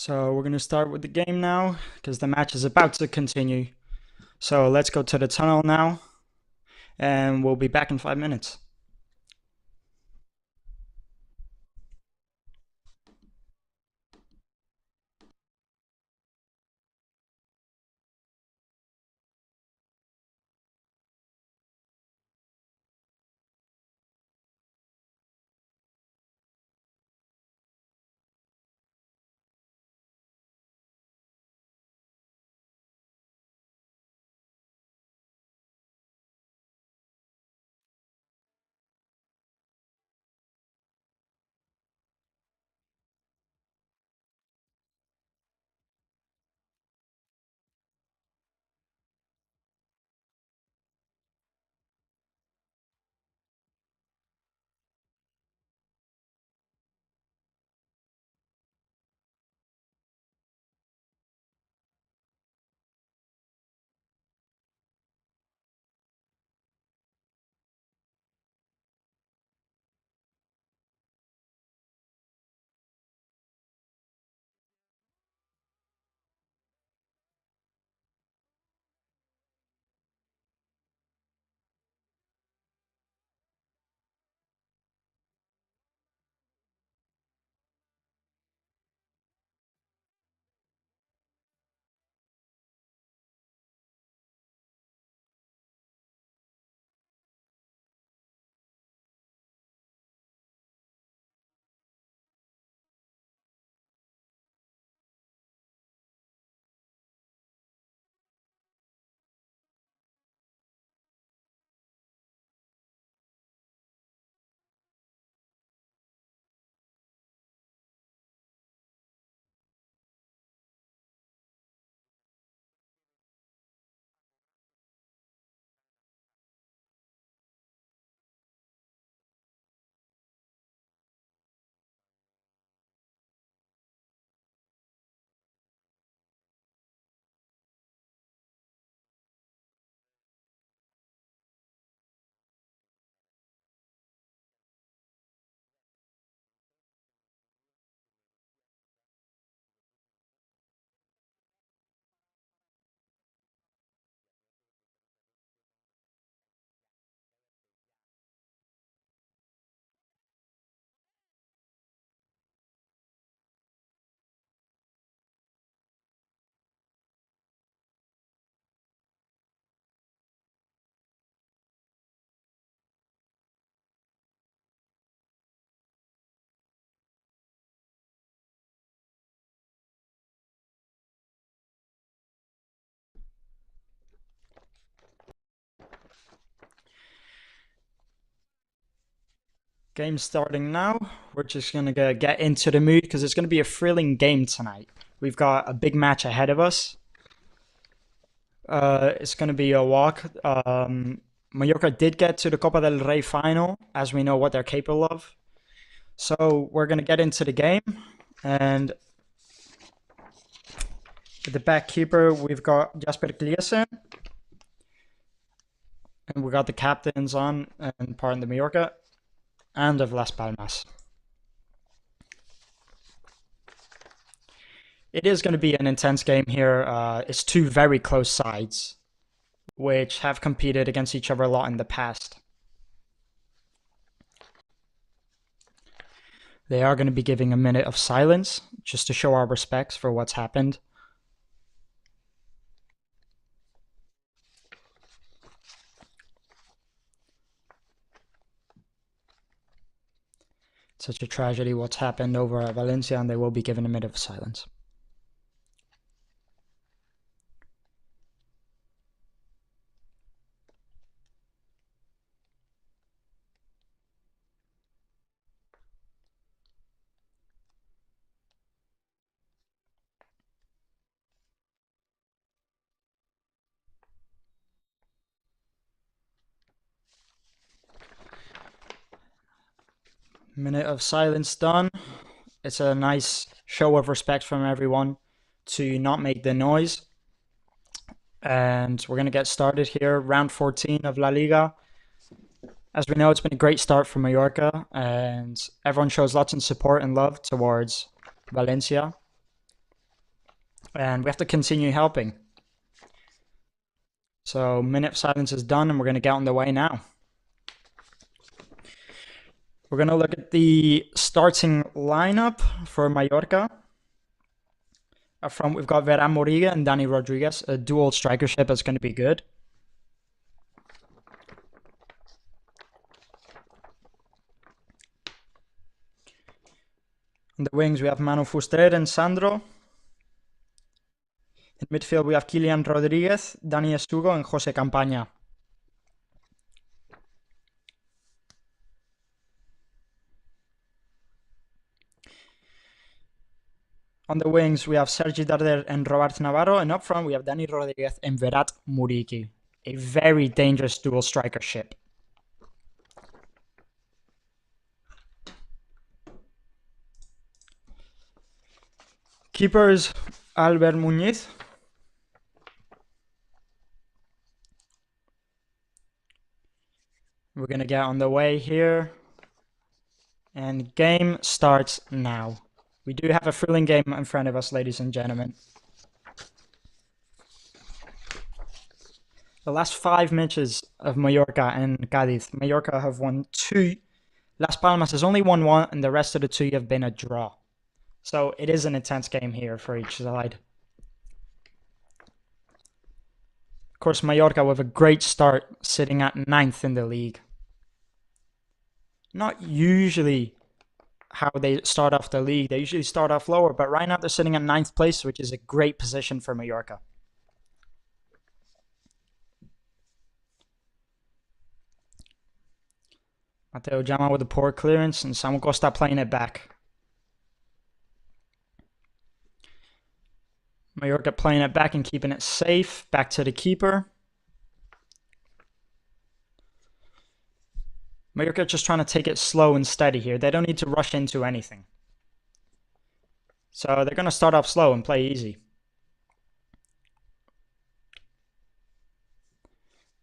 So we're going to start with the game now because the match is about to continue. So let's go to the tunnel now and we'll be back in 5 minutes. Game starting now. We're just going to get into the mood because it's going to be a thrilling game tonight. We've got a big match ahead of us. It's going to be a walk. Mallorca did get to the Copa del Rey final, as we know what they're capable of. So we're going to get into the game. And at the back keeper, we've got Jasper Kliesen. And we got the captains on and part in the Mallorca and of Las Palmas. It is going to be an intense game here. It's two very close sides, which have competed against each other a lot in the past. They are going to be giving a minute of silence, just to show our respects for what's happened. Such a tragedy what's happened over at Valencia, and they will be given a minute of silence. Minute of silence done. It's a nice show of respect from everyone to not make the noise. And we're going to get started here. Round 14 of LaLiga. As we know, it's been a great start for Mallorca, and everyone shows lots of support and love towards Valencia. And we have to continue helping. So minute of silence is done, and we're going to get on the way now. We're going to look at the starting lineup for Mallorca. Up front, we've got Vera Moriga and Dani Rodriguez. A dual strikership is going to be good. On the wings, we have Manu Fuster and Sandro. In midfield, we have Kylian Rodriguez, Dani Estugo, and Jose Campaña. On the wings, we have Sergi Darder and Robert Navarro. And up front, we have Dani Rodriguez and Verat Muriqi. A very dangerous dual strikership. Keepers, Albert Muñiz. We're going to get on the way here. And game starts now. We do have a thrilling game in front of us, ladies and gentlemen. The last 5 matches of Mallorca and Cádiz, Mallorca have won 2. Las Palmas has only won 1, and the rest of the 2 have been a draw. So it is an intense game here for each side. Of course, Mallorca with a great start, sitting at 9th in the league. Not usually how they start off the league. They usually start off lower, but right now they're sitting at 9th place, which is a great position for Mallorca. Mateo Jama with a poor clearance, and Samu Costa playing it back. Mallorca playing it back and keeping it safe. Back to the keeper. Mallorca just trying to take it slow and steady here. They don't need to rush into anything. So they're going to start off slow and play easy.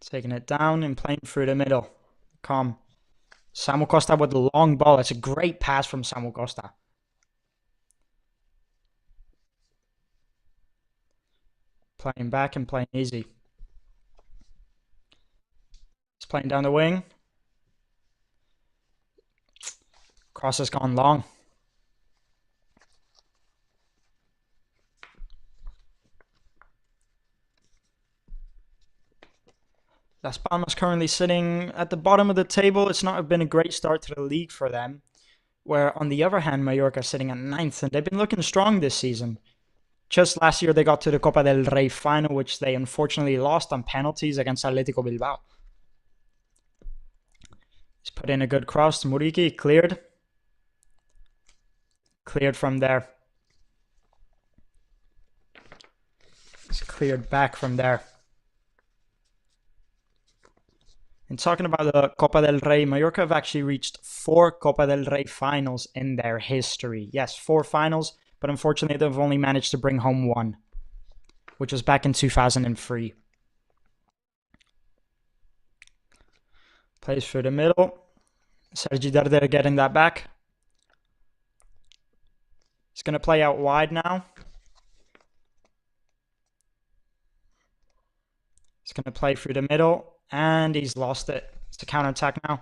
Taking it down and playing through the middle. Calm. Samu Costa with the long ball. It's a great pass from Samu Costa. Playing back and playing easy. He's playing down the wing. Cross has gone long. Las Palmas currently sitting at the bottom of the table. It's not been a great start to the league for them. Where on the other hand, Mallorca sitting at 9th, and they've been looking strong this season. Just last year, they got to the Copa del Rey final, which they unfortunately lost on penalties against Atletico Bilbao. He's put in a good cross. Muriqi cleared. Cleared from there. It's cleared back from there. And talking about the Copa del Rey, Mallorca have actually reached 4 Copa del Rey finals in their history. Yes, 4 finals, but unfortunately they've only managed to bring home 1, which was back in 2003. Plays through the middle. Sergi Darder getting that back. He's going to play out wide now. He's going to play through the middle, and he's lost it. It's a counter-attack now.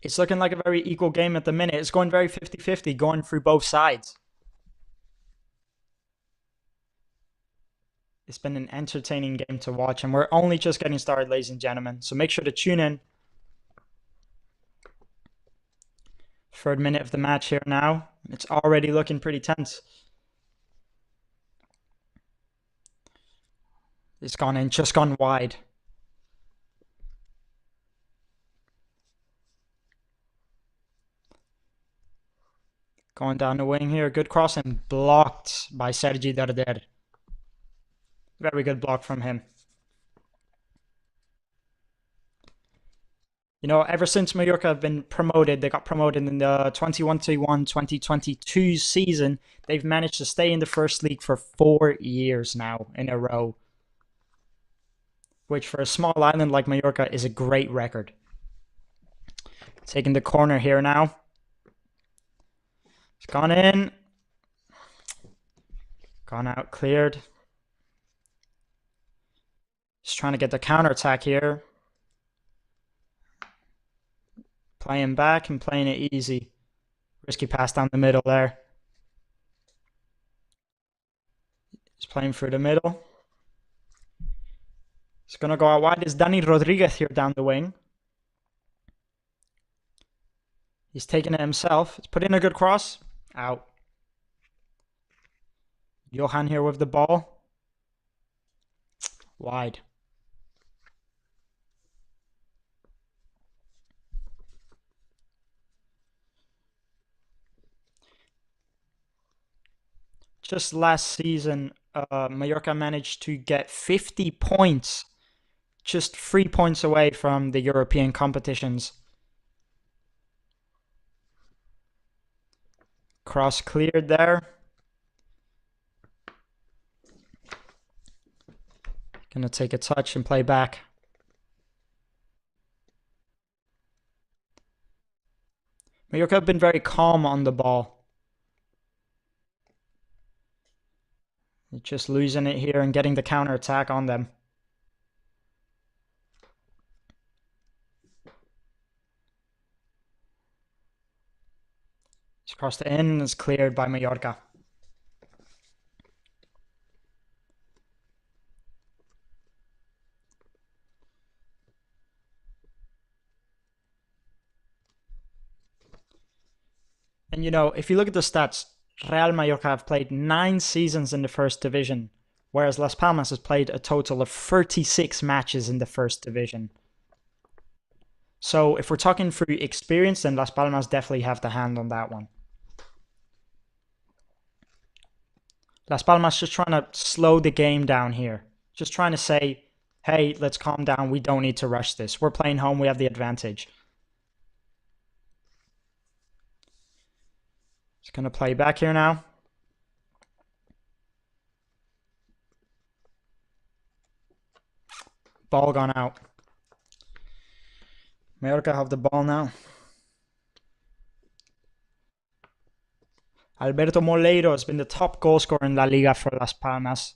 It's looking like a very equal game at the minute. It's going very 50-50, going through both sides. It's been an entertaining game to watch, and we're only just getting started, ladies and gentlemen. So make sure to tune in. 3rd minute of the match here now. It's already looking pretty tense. It's gone in, just gone wide. Going down the wing here. Good cross and blocked by Sergi Darder. Very good block from him. You know, ever since Mallorca have been promoted, they got promoted in the 2021-2022 season. They've managed to stay in the first league for 4 years now in a row. Which for a small island like Mallorca is a great record. Taking the corner here now. It's gone in. Gone out, cleared. Just trying to get the counter attack here. Playing back and playing it easy. Risky pass down the middle there. He's playing through the middle. He's going to go out wide. It's Dani Rodriguez here down the wing. He's taking it himself. He's put in a good cross. Out. Johan here with the ball. Wide. Just last season, Mallorca managed to get 50 points. Just 3 points away from the European competitions. Cross cleared there. Gonna take a touch and play back. Mallorca have been very calm on the ball. Just losing it here and getting the counter attack on them. It's crossed it in and it's cleared by Mallorca. And you know, if you look at the stats, Real Mallorca have played 9 seasons in the first division, whereas Las Palmas has played a total of 36 matches in the first division. So if we're talking through experience, then Las Palmas definitely have the hand on that one. Las Palmas just trying to slow the game down here. Just trying to say, hey, let's calm down. We don't need to rush this. We're playing home. We have the advantage. Just going to play back here now. Ball gone out. Mallorca have the ball now. Alberto Moleiro has been the top goal scorer in LaLiga for Las Palmas.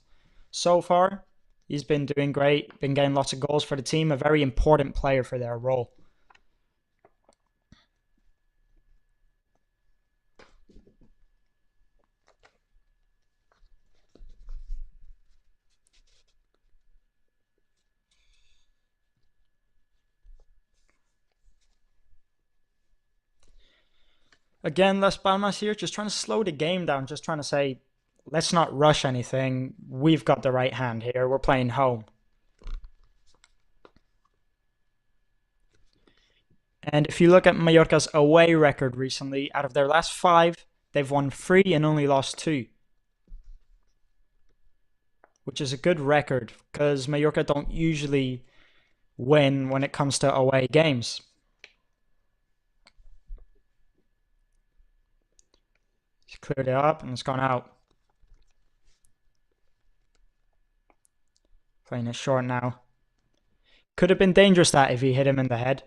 So far, he's been doing great, been getting lots of goals for the team, a very important player for their role. Again, Las Palmas here, just trying to slow the game down, just trying to say, let's not rush anything. We've got the right hand here. We're playing home. And if you look at Mallorca's away record recently, out of their last 5, they've won 3 and only lost 2. Which is a good record, because Mallorca don't usually win when it comes to away games. He's cleared it up and it's gone out. Playing it short now. Could have been dangerous that if he hit him in the head.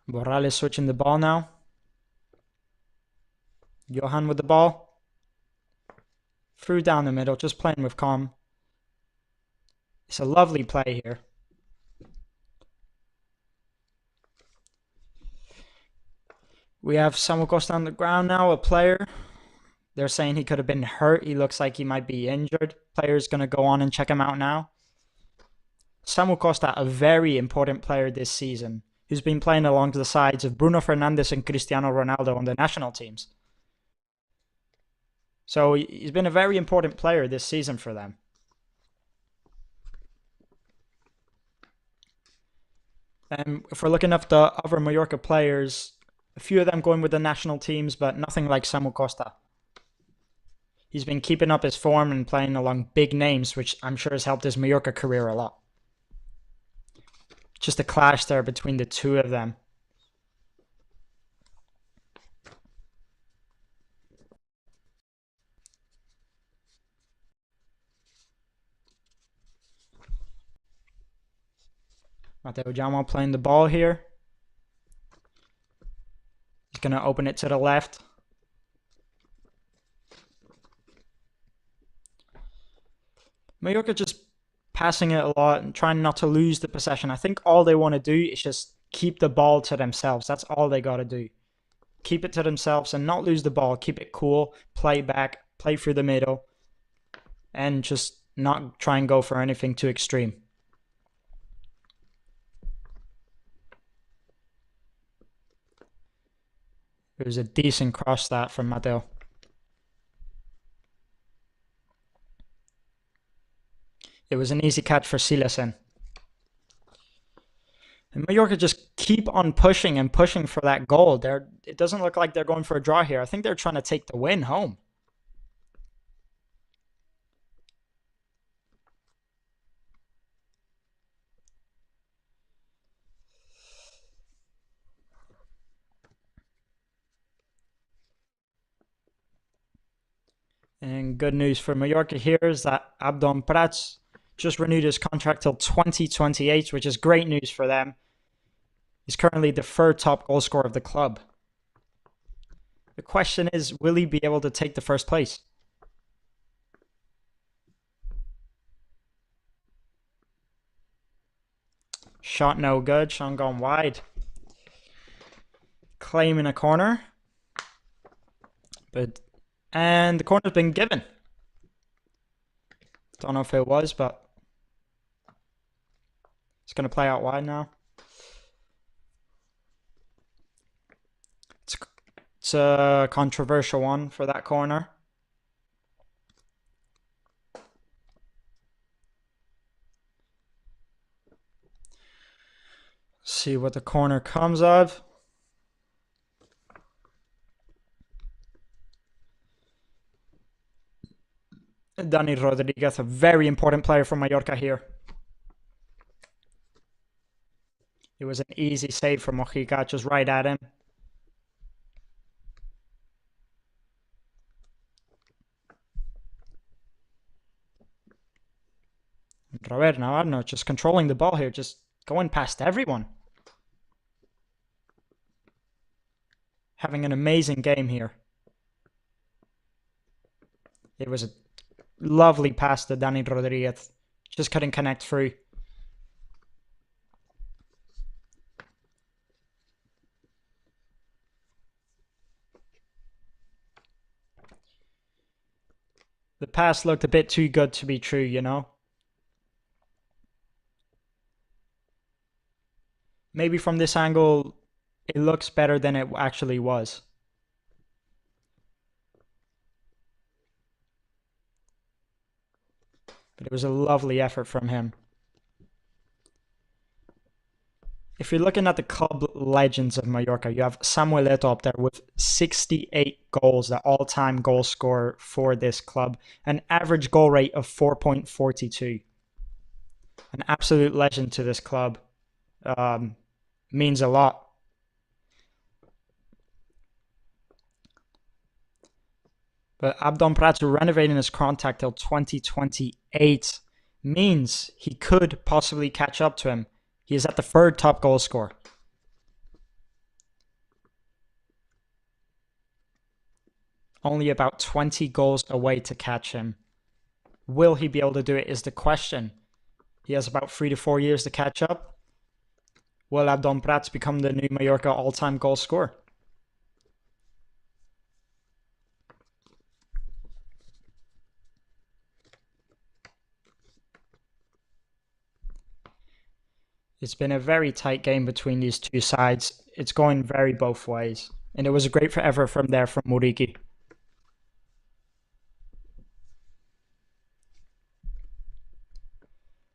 Morales switching the ball now. Johan with the ball. Through down the middle, just playing with calm. It's a lovely play here. We have Samu Costa on the ground now, a player. They're saying he could have been hurt. He looks like he might be injured. Player's going to go on and check him out now. Samu Costa, a very important player this season, who's been playing along the sides of Bruno Fernandes and Cristiano Ronaldo on the national teams. So he's been a very important player this season for them. And if we're looking at the other Mallorca players, a few of them going with the national teams, but nothing like Samu Costa. He's been keeping up his form and playing along big names, which I'm sure has helped his Mallorca career a lot. Just a clash there between the two of them. Mateo Jamo playing the ball here. He's going to open it to the left. Mallorca just passing it a lot and trying not to lose the possession. I think all they want to do is just keep the ball to themselves. That's all they got to do. Keep it to themselves and not lose the ball. Keep it cool, play back, play through the middle, and just not try and go for anything too extreme. It was a decent cross that from Mateo. It was an easy catch for Silesen. And Mallorca just keep on pushing and pushing for that goal. It doesn't look like they're going for a draw here. I think they're trying to take the win home. And good news for Mallorca here is that Abdon Prats just renewed his contract till 2028, which is great news for them. He's currently the third top goal scorer of the club. The question is, will he be able to take the first place? Shot no good. Sean gone wide. Claim in a corner. And the corner's been given. Don't know if it was, but it's going to play out wide now. It's a controversial one for that corner. See what the corner comes of. Dani Rodriguez, a very important player for Mallorca here. It was an easy save from Mojica, just right at him. Robert Navarro just controlling the ball here, just going past everyone. Having an amazing game here. It was a lovely pass to Dani Rodriguez. Just couldn't connect through. The pass looked a bit too good to be true, you know? Maybe from this angle, it looks better than it actually was. But it was a lovely effort from him. If you're looking at the club legends of Mallorca, you have Samuel Eto'o up there with 68 goals, the all-time goal scorer for this club. An average goal rate of 4.42. An absolute legend to this club. Means a lot. But Abdon Prats renovating his contract till 2028 means he could possibly catch up to him. He is at the third top goal scorer. Only about 20 goals away to catch him. Will he be able to do it is the question. He has about 3 to 4 years to catch up. Will Abdon Prats become the new Mallorca all-time goal scorer? It's been a very tight game between these two sides. It's going very both ways. And it was a great effort from Muriqi.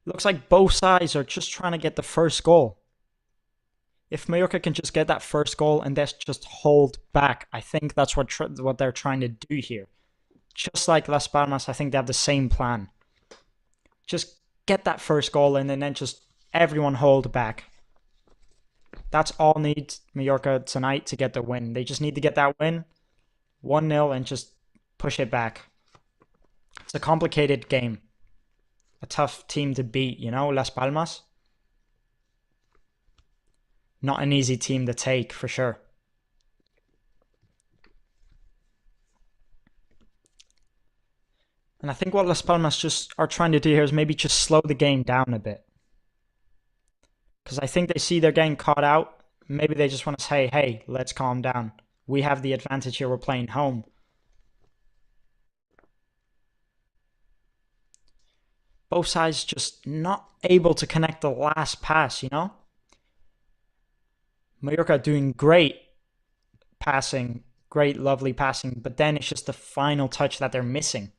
Looks like both sides are just trying to get the first goal. If Mallorca can just get that first goal and just hold back, I think that's what they're trying to do here. Just like Las Palmas, I think they have the same plan. Just get that first goal in and then just everyone hold back. That's all needs Mallorca tonight to get the win. They just need to get that win, 1-0, and just push it back. It's a complicated game. A tough team to beat, you know, Las Palmas. not an easy team to take for sure. And I think what Las Palmas just are trying to do here is maybe just slow the game down a bit. Because I think they see they're getting caught out. Maybe they just want to say, hey, let's calm down. We have the advantage here. We're playing home. Both sides just not able to connect the last pass, you know? Mallorca doing great passing, great, lovely passing, but then it's just the final touch that they're missing.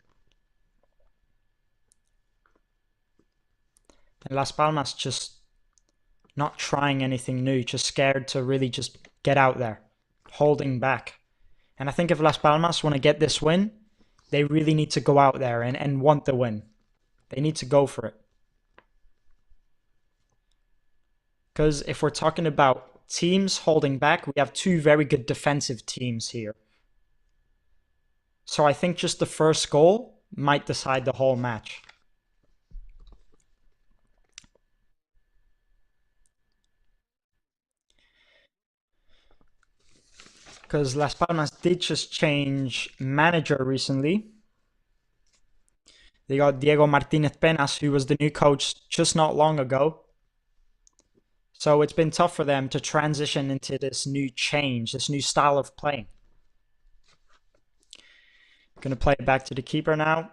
And Las Palmas just not trying anything new, just scared to really just get out there, holding back. And I think if Las Palmas want to get this win, they really need to go out there and want the win. They need to go for it. Because if we're talking about teams holding back, we have two very good defensive teams here. So I think just the first goal might decide the whole match. Because Las Palmas did just change manager recently. They got Diego Martinez Penas, who was the new coach just not long ago. So it's been tough for them to transition into this new change, this new style of playing. Going to play it back to the keeper now.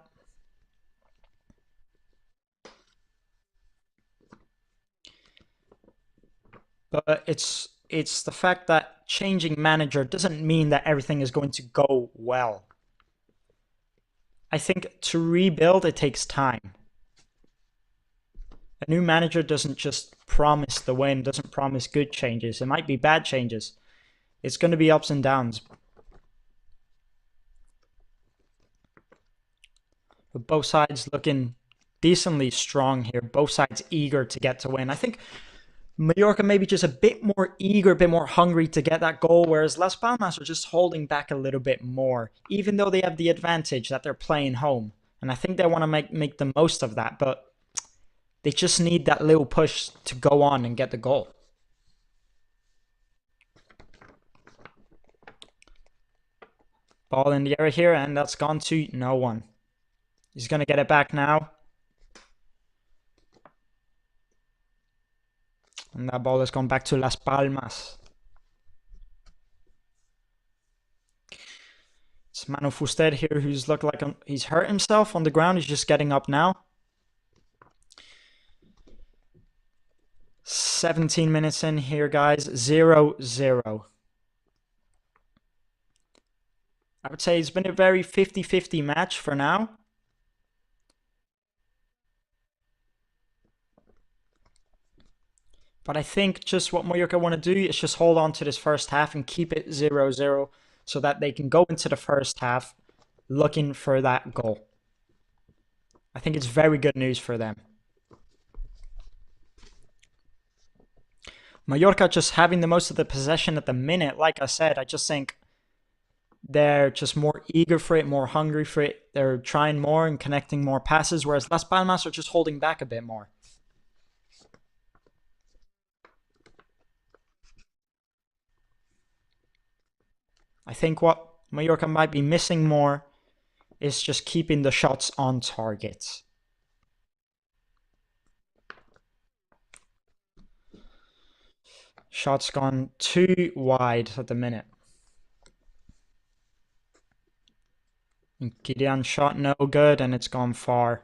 But it's the fact that changing manager doesn't mean that everything is going to go well. I think to rebuild, it takes time. A new manager doesn't just promise the win, doesn't promise good changes. It might be bad changes. It's going to be ups and downs. But both sides looking decently strong here. Both sides eager to get to win. I think Mallorca maybe just a bit more eager, a bit more hungry to get that goal, whereas Las Palmas are just holding back a little bit more, even though they have the advantage that they're playing home. And I think they want to make the most of that, but they just need that little push to go on and get the goal. Ball in the area here, and that's gone to no one. He's going to get it back now. And that ball has gone back to Las Palmas. It's Manu Fuster here, who's looked like he's hurt himself on the ground. He's just getting up now. 17 minutes in here, guys. 0-0. I would say it's been a very 50-50 match for now. But I think just what Mallorca want to do is just hold on to this first half and keep it 0-0 so that they can go into the first half looking for that goal. I think it's very good news for them. Mallorca just having the most of the possession at the minute. Like I said, I just think they're just more eager for it, more hungry for it. They're trying more and connecting more passes, whereas Las Palmas are just holding back a bit more. I think what Mallorca might be missing more is just keeping the shots on target. Shots gone too wide at the minute. And Kilian shot no good, and it's gone far.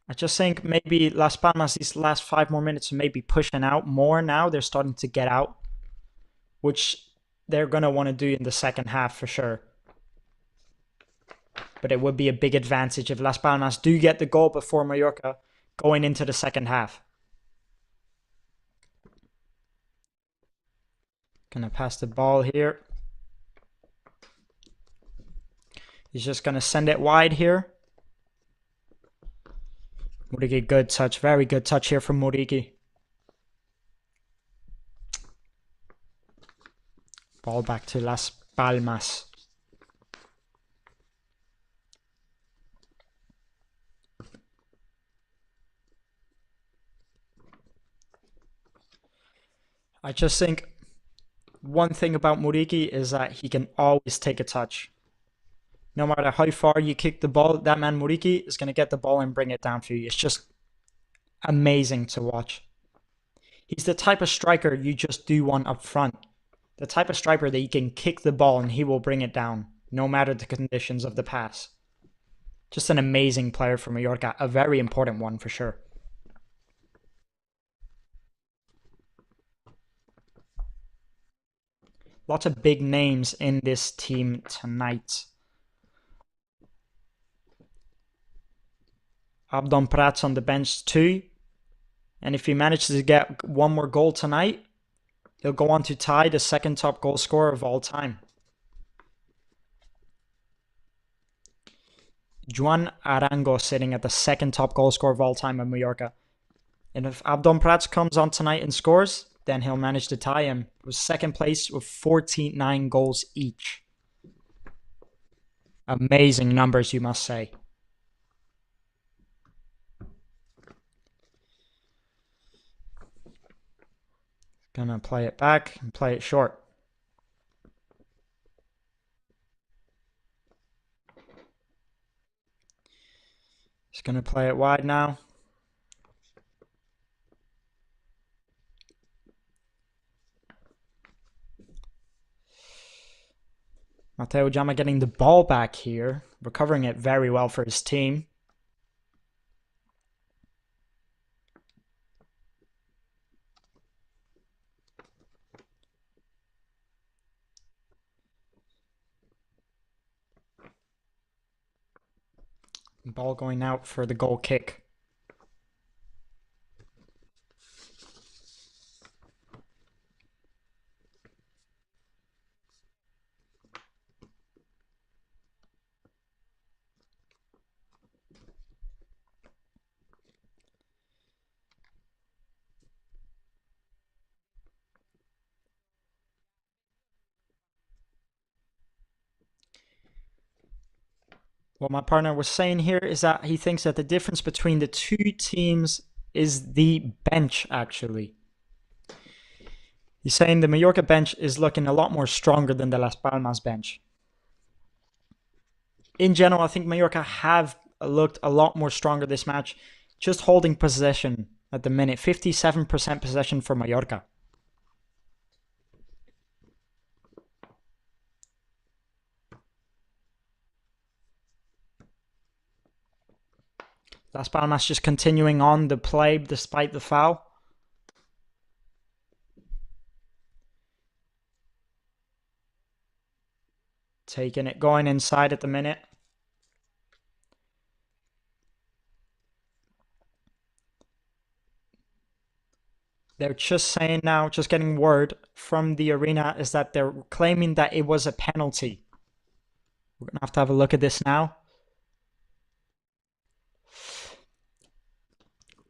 I just think maybe Las Palmas, these last 5 more minutes, maybe pushing out more now. They're starting to get out, which they're going to want to do in the second half for sure. But it would be a big advantage if Las Palmas do get the goal before Mallorca going into the second half. Gonna pass the ball here. He's just gonna send it wide here. Muriqi, good touch. Very good touch here from Muriqi. Ball back to Las Palmas. I just think one thing about Muriqi is that he can always take a touch. No matter how far you kick the ball, that man Muriqi is going to get the ball and bring it down for you. It's just amazing to watch. He's the type of striker you just do want up front. The type of striker that you can kick the ball and he will bring it down, no matter the conditions of the pass. Just an amazing player for Mallorca. A very important one for sure. Lots of big names in this team tonight. Abdon Prats on the bench too. And if he manages to get one more goal tonight, he'll go on to tie the second top goal scorer of all time. Juan Arango sitting at the second top goal scorer of all time in Mallorca. And if Abdon Prats comes on tonight and scores, then he'll manage to tie him. It was second place with 49 goals each. Amazing numbers, you must say. Gonna play it back and play it short. Just gonna play it wide now. Mateo Jama getting the ball back here, recovering it very well for his team. Ball going out for the goal kick. What my partner was saying here is that he thinks that the difference between the two teams is the bench, actually. He's saying the Mallorca bench is looking a lot more stronger than the Las Palmas bench. In general, I think Mallorca have looked a lot more stronger this match, just holding possession at the minute. 57% possession for Mallorca. Las Palmas just continuing on the play despite the foul. Taking it, going inside at the minute. They're just saying now, just getting word from the arena, is that they're claiming that it was a penalty. We're going to have a look at this now.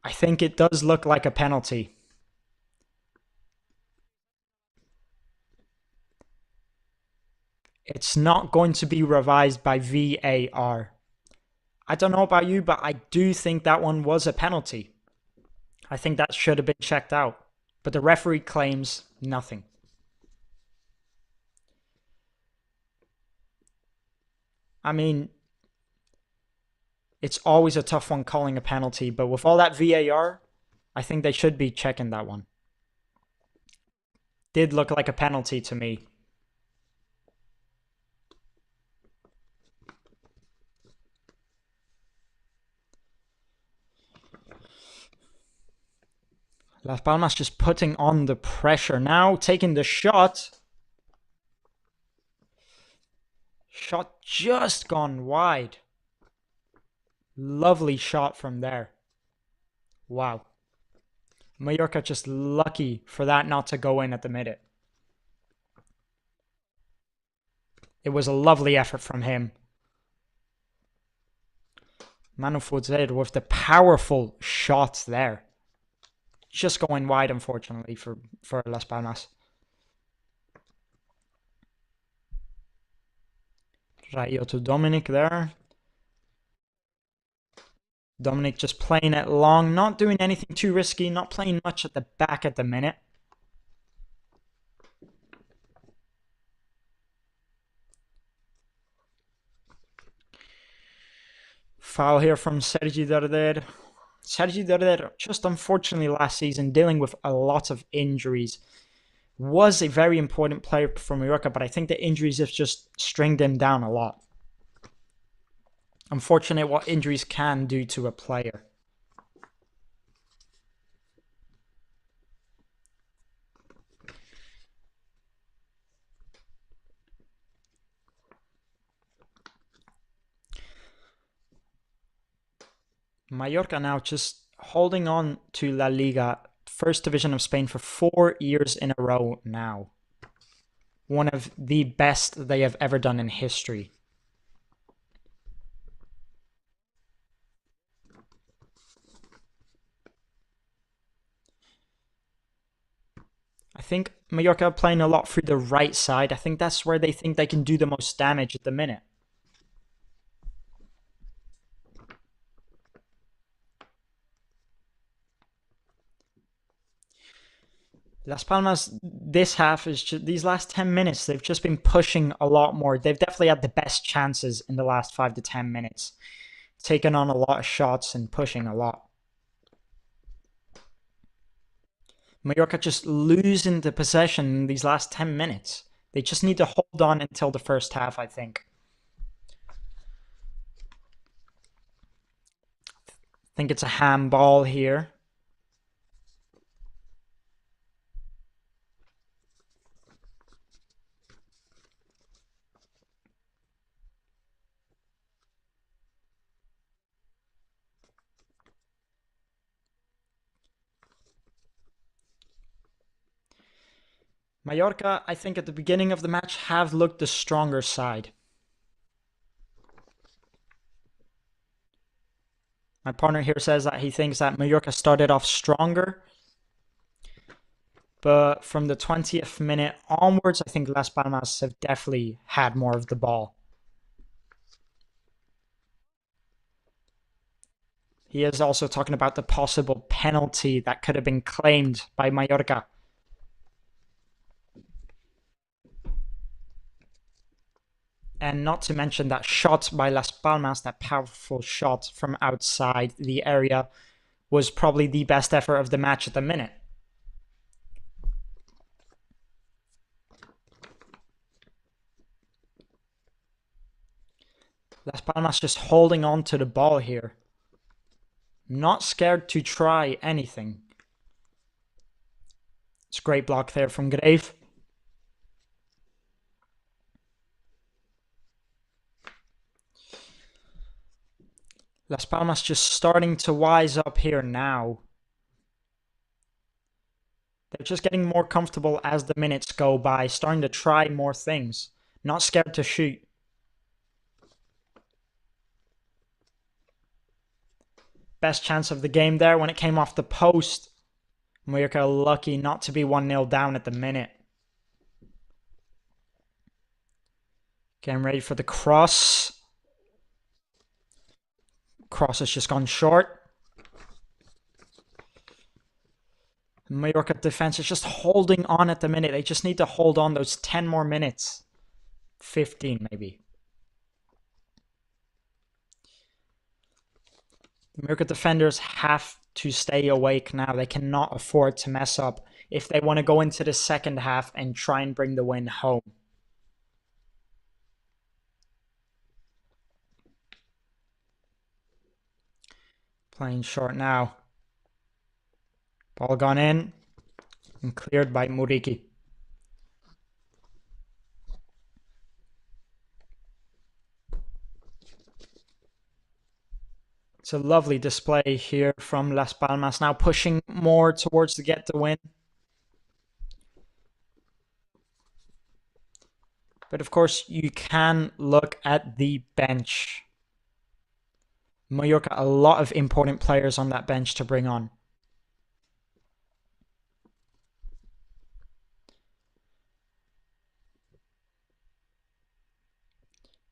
I think it does look like a penalty. It's not going to be revised by VAR. I don't know about you, but I do think that one was a penalty. I think that should have been checked out. But the referee claims nothing. I mean, it's always a tough one calling a penalty, but with all that VAR, I think they should be checking that one. Did look like a penalty to me. Las Palmas just putting on the pressure now, taking the shot. Shot just gone wide. Lovely shot from there. Wow. Mallorca just lucky for that not to go in at the minute. It was a lovely effort from him. Manu Fuzer with the powerful shot there. Just going wide, unfortunately, for Las Palmas. Rayo to Dominic there. Dominic just playing it long, not doing anything too risky, not playing much at the back at the minute. Foul here from Sergi Darder. Sergi Darder, just unfortunately last season, dealing with a lot of injuries. Was a very important player for Mallorca, but I think the injuries have just stringed him down a lot. Unfortunate what injuries can do to a player. Mallorca now just holding on to La Liga, first division of Spain, for 4 years in a row now. One of the best they have ever done in history. I think Mallorca are playing a lot through the right side. I think that's where they think they can do the most damage at the minute. Las Palmas, this half is just, these last 10 minutes, they've just been pushing a lot more. They've definitely had the best chances in the last 5 to 10 minutes. Taking on a lot of shots and pushing a lot. Mallorca just losing the possession in these last 10 minutes. They just need to hold on until the first half, I think. I think it's a handball here. Mallorca, I think at the beginning of the match, have looked the stronger side. My partner here says that he thinks that Mallorca started off stronger. But from the 20th minute onwards, I think Las Palmas have definitely had more of the ball. He is also talking about the possible penalty that could have been claimed by Mallorca. And not to mention that shot by Las Palmas, that powerful shot from outside the area, was probably the best effort of the match at the minute. Las Palmas just holding on to the ball here. Not scared to try anything. It's a great block there from Grave. Las Palmas just starting to wise up here now. They're just getting more comfortable as the minutes go by, starting to try more things. Not scared to shoot. Best chance of the game there when it came off the post. Mallorca lucky not to be 1-0 down at the minute. Getting ready for the cross. Cross has just gone short. Mallorca defense is just holding on at the minute. They just need to hold on those 10 more minutes. 15 maybe. The Mallorca defenders have to stay awake now. They cannot afford to mess up if they want to go into the second half and try and bring the win home. Playing short now. Ball gone in and cleared by Muriqi. It's a lovely display here from Las Palmas, now pushing more towards to get the win. But of course, you can look at the bench. Mallorca, a lot of important players on that bench to bring on.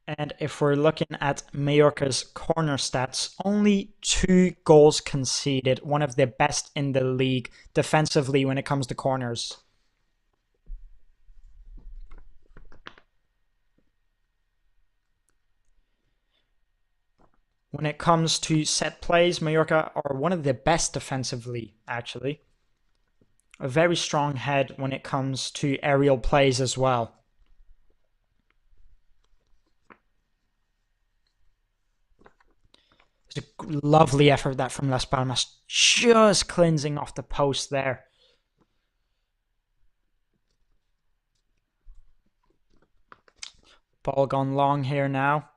And if we're looking at Mallorca's corner stats, only 2 goals conceded, one of the best in the league defensively when it comes to corners. When it comes to set plays, Mallorca are one of the best defensively, actually. A very strong head when it comes to aerial plays as well. It's a lovely effort that from Las Palmas, just cleansing off the post there. Ball gone long here now.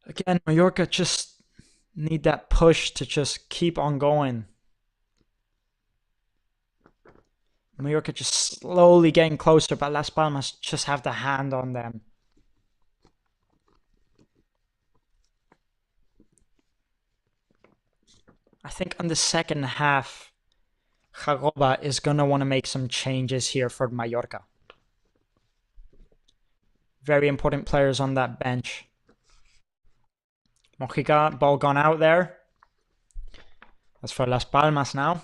Again, Mallorca just need that push to just keep on going. Mallorca just slowly getting closer, but Las Palmas just have the hand on them. I think on the second half, Jagoba is going to want to make some changes here for Mallorca. Very important players on that bench. Mojica, ball gone out there. That's for Las Palmas now.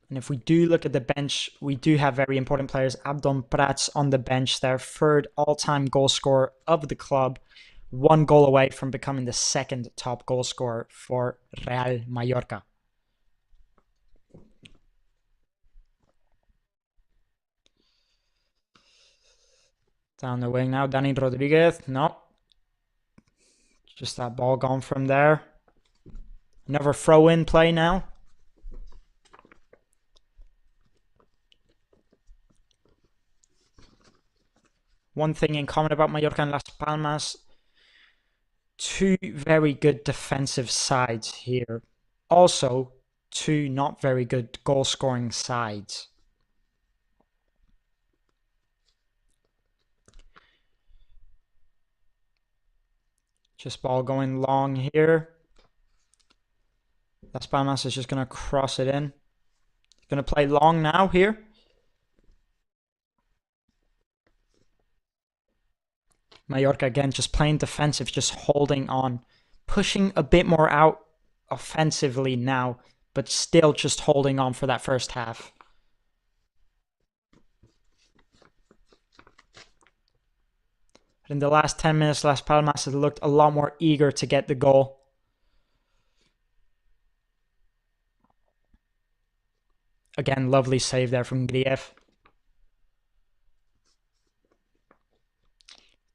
And if we do look at the bench, we do have very important players. Abdon Prats on the bench, their third all-time goal scorer of the club. 1 goal away from becoming the second top goal scorer for Real Mallorca. Down the wing now, Dani Rodriguez. No. Just that ball gone from there. Another throw-in play now. One thing in common about Mallorca and Las Palmas, 2 very good defensive sides here. Also, 2 not very good goal-scoring sides. Just ball going long here. Las Palmas is just going to cross it in. Going to play long now here. Mallorca again just playing defensive, just holding on. Pushing a bit more out offensively now, but still just holding on for that first half. But in the last 10 minutes, Las Palmas has looked a lot more eager to get the goal. Again, lovely save there from Grief.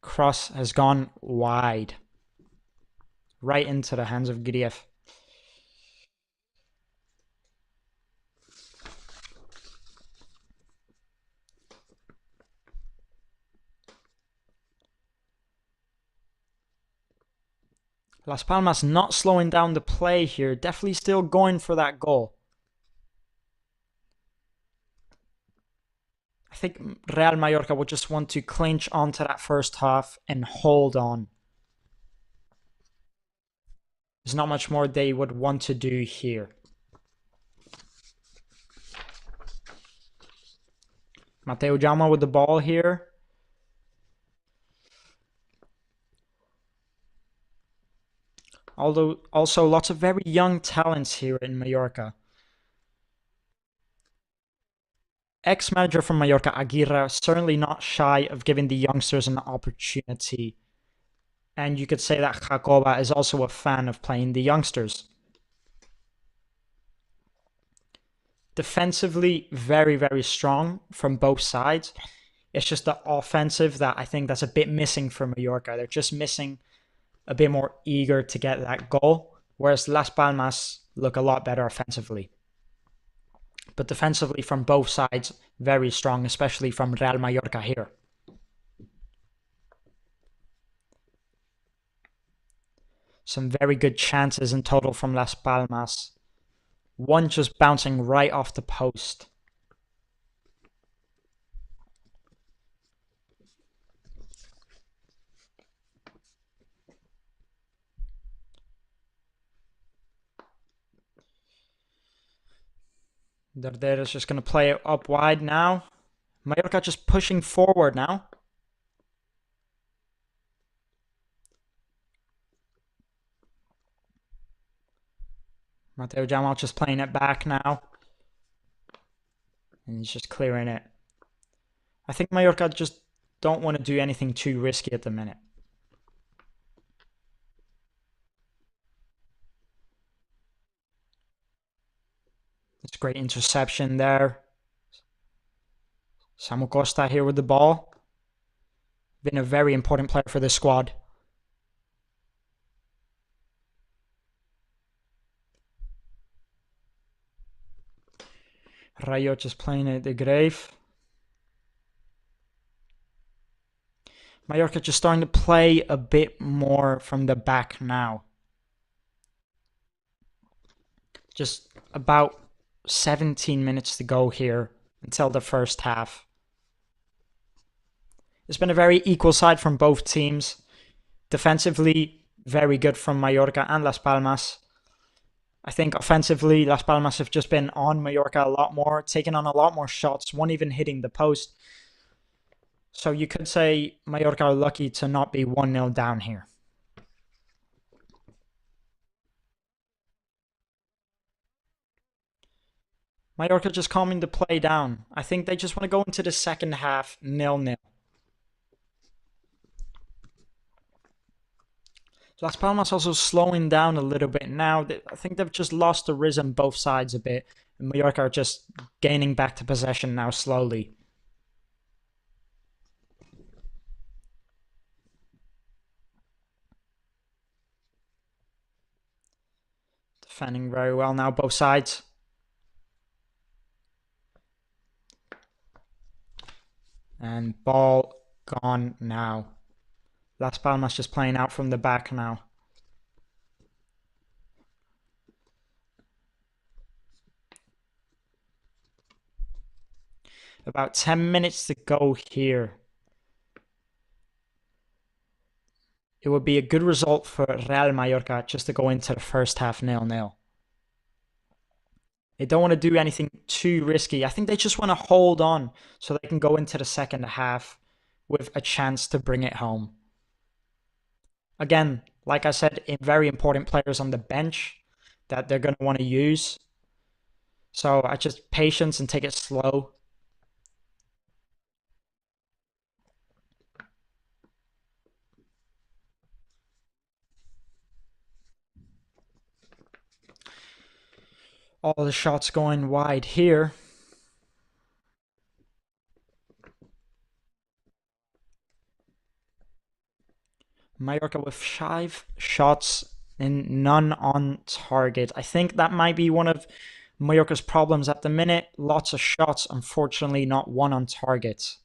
Cross has gone wide. Right into the hands of Grief. Las Palmas not slowing down the play here. Definitely still going for that goal. I think Real Mallorca would just want to clinch onto that first half and hold on. There's not much more they would want to do here. Mateo Jaume with the ball here. Although also lots of very young talents here in Mallorca. Ex-manager from Mallorca, Aguirre, certainly not shy of giving the youngsters an opportunity. And you could say that Jacoba is also a fan of playing the youngsters. Defensively, very, very strong from both sides. It's just the offensive that I think that's a bit missing for Mallorca. They're just missing a bit more eager to get that goal, whereas Las Palmas look a lot better offensively. But defensively from both sides, very strong, especially from Real Mallorca here. Some very good chances in total from Las Palmas. One just bouncing right off the post. Darder is just going to play it up wide now. Mallorca just pushing forward now. Mateo Jamal just playing it back now. And he's just clearing it. I think Mallorca just don't want to do anything too risky at the minute. It's a great interception there. Samu Costa here with the ball. Been a very important player for this squad. Rayo just playing at the grave. Mallorca just starting to play a bit more from the back now. Just about 17 minutes to go here until the first half. It's been a very equal side from both teams. Defensively, very good from Mallorca and Las Palmas. I think offensively, Las Palmas have just been on Mallorca a lot more, taking on a lot more shots, one even hitting the post. So you could say Mallorca are lucky to not be 1-0 down here. Mallorca just calming the play down. I think they just want to go into the second half 0-0. Las Palmas also slowing down a little bit now. I think they've just lost the rhythm both sides a bit. And Mallorca are just gaining back to possession now slowly. Defending very well now, both sides. And ball gone now. Las Palmas just playing out from the back now. About 10 minutes to go here. It would be a good result for Real Mallorca just to go into the first half 0-0. They don't want to do anything too risky. I think they just want to hold on so they can go into the second half with a chance to bring it home. Again, like I said, very important players on the bench that they're going to want to use. So I just patience and take it slow. All the shots going wide here. Mallorca with 5 shots and none on target. I think that might be one of Mallorca's problems at the minute. Lots of shots, unfortunately not one on target.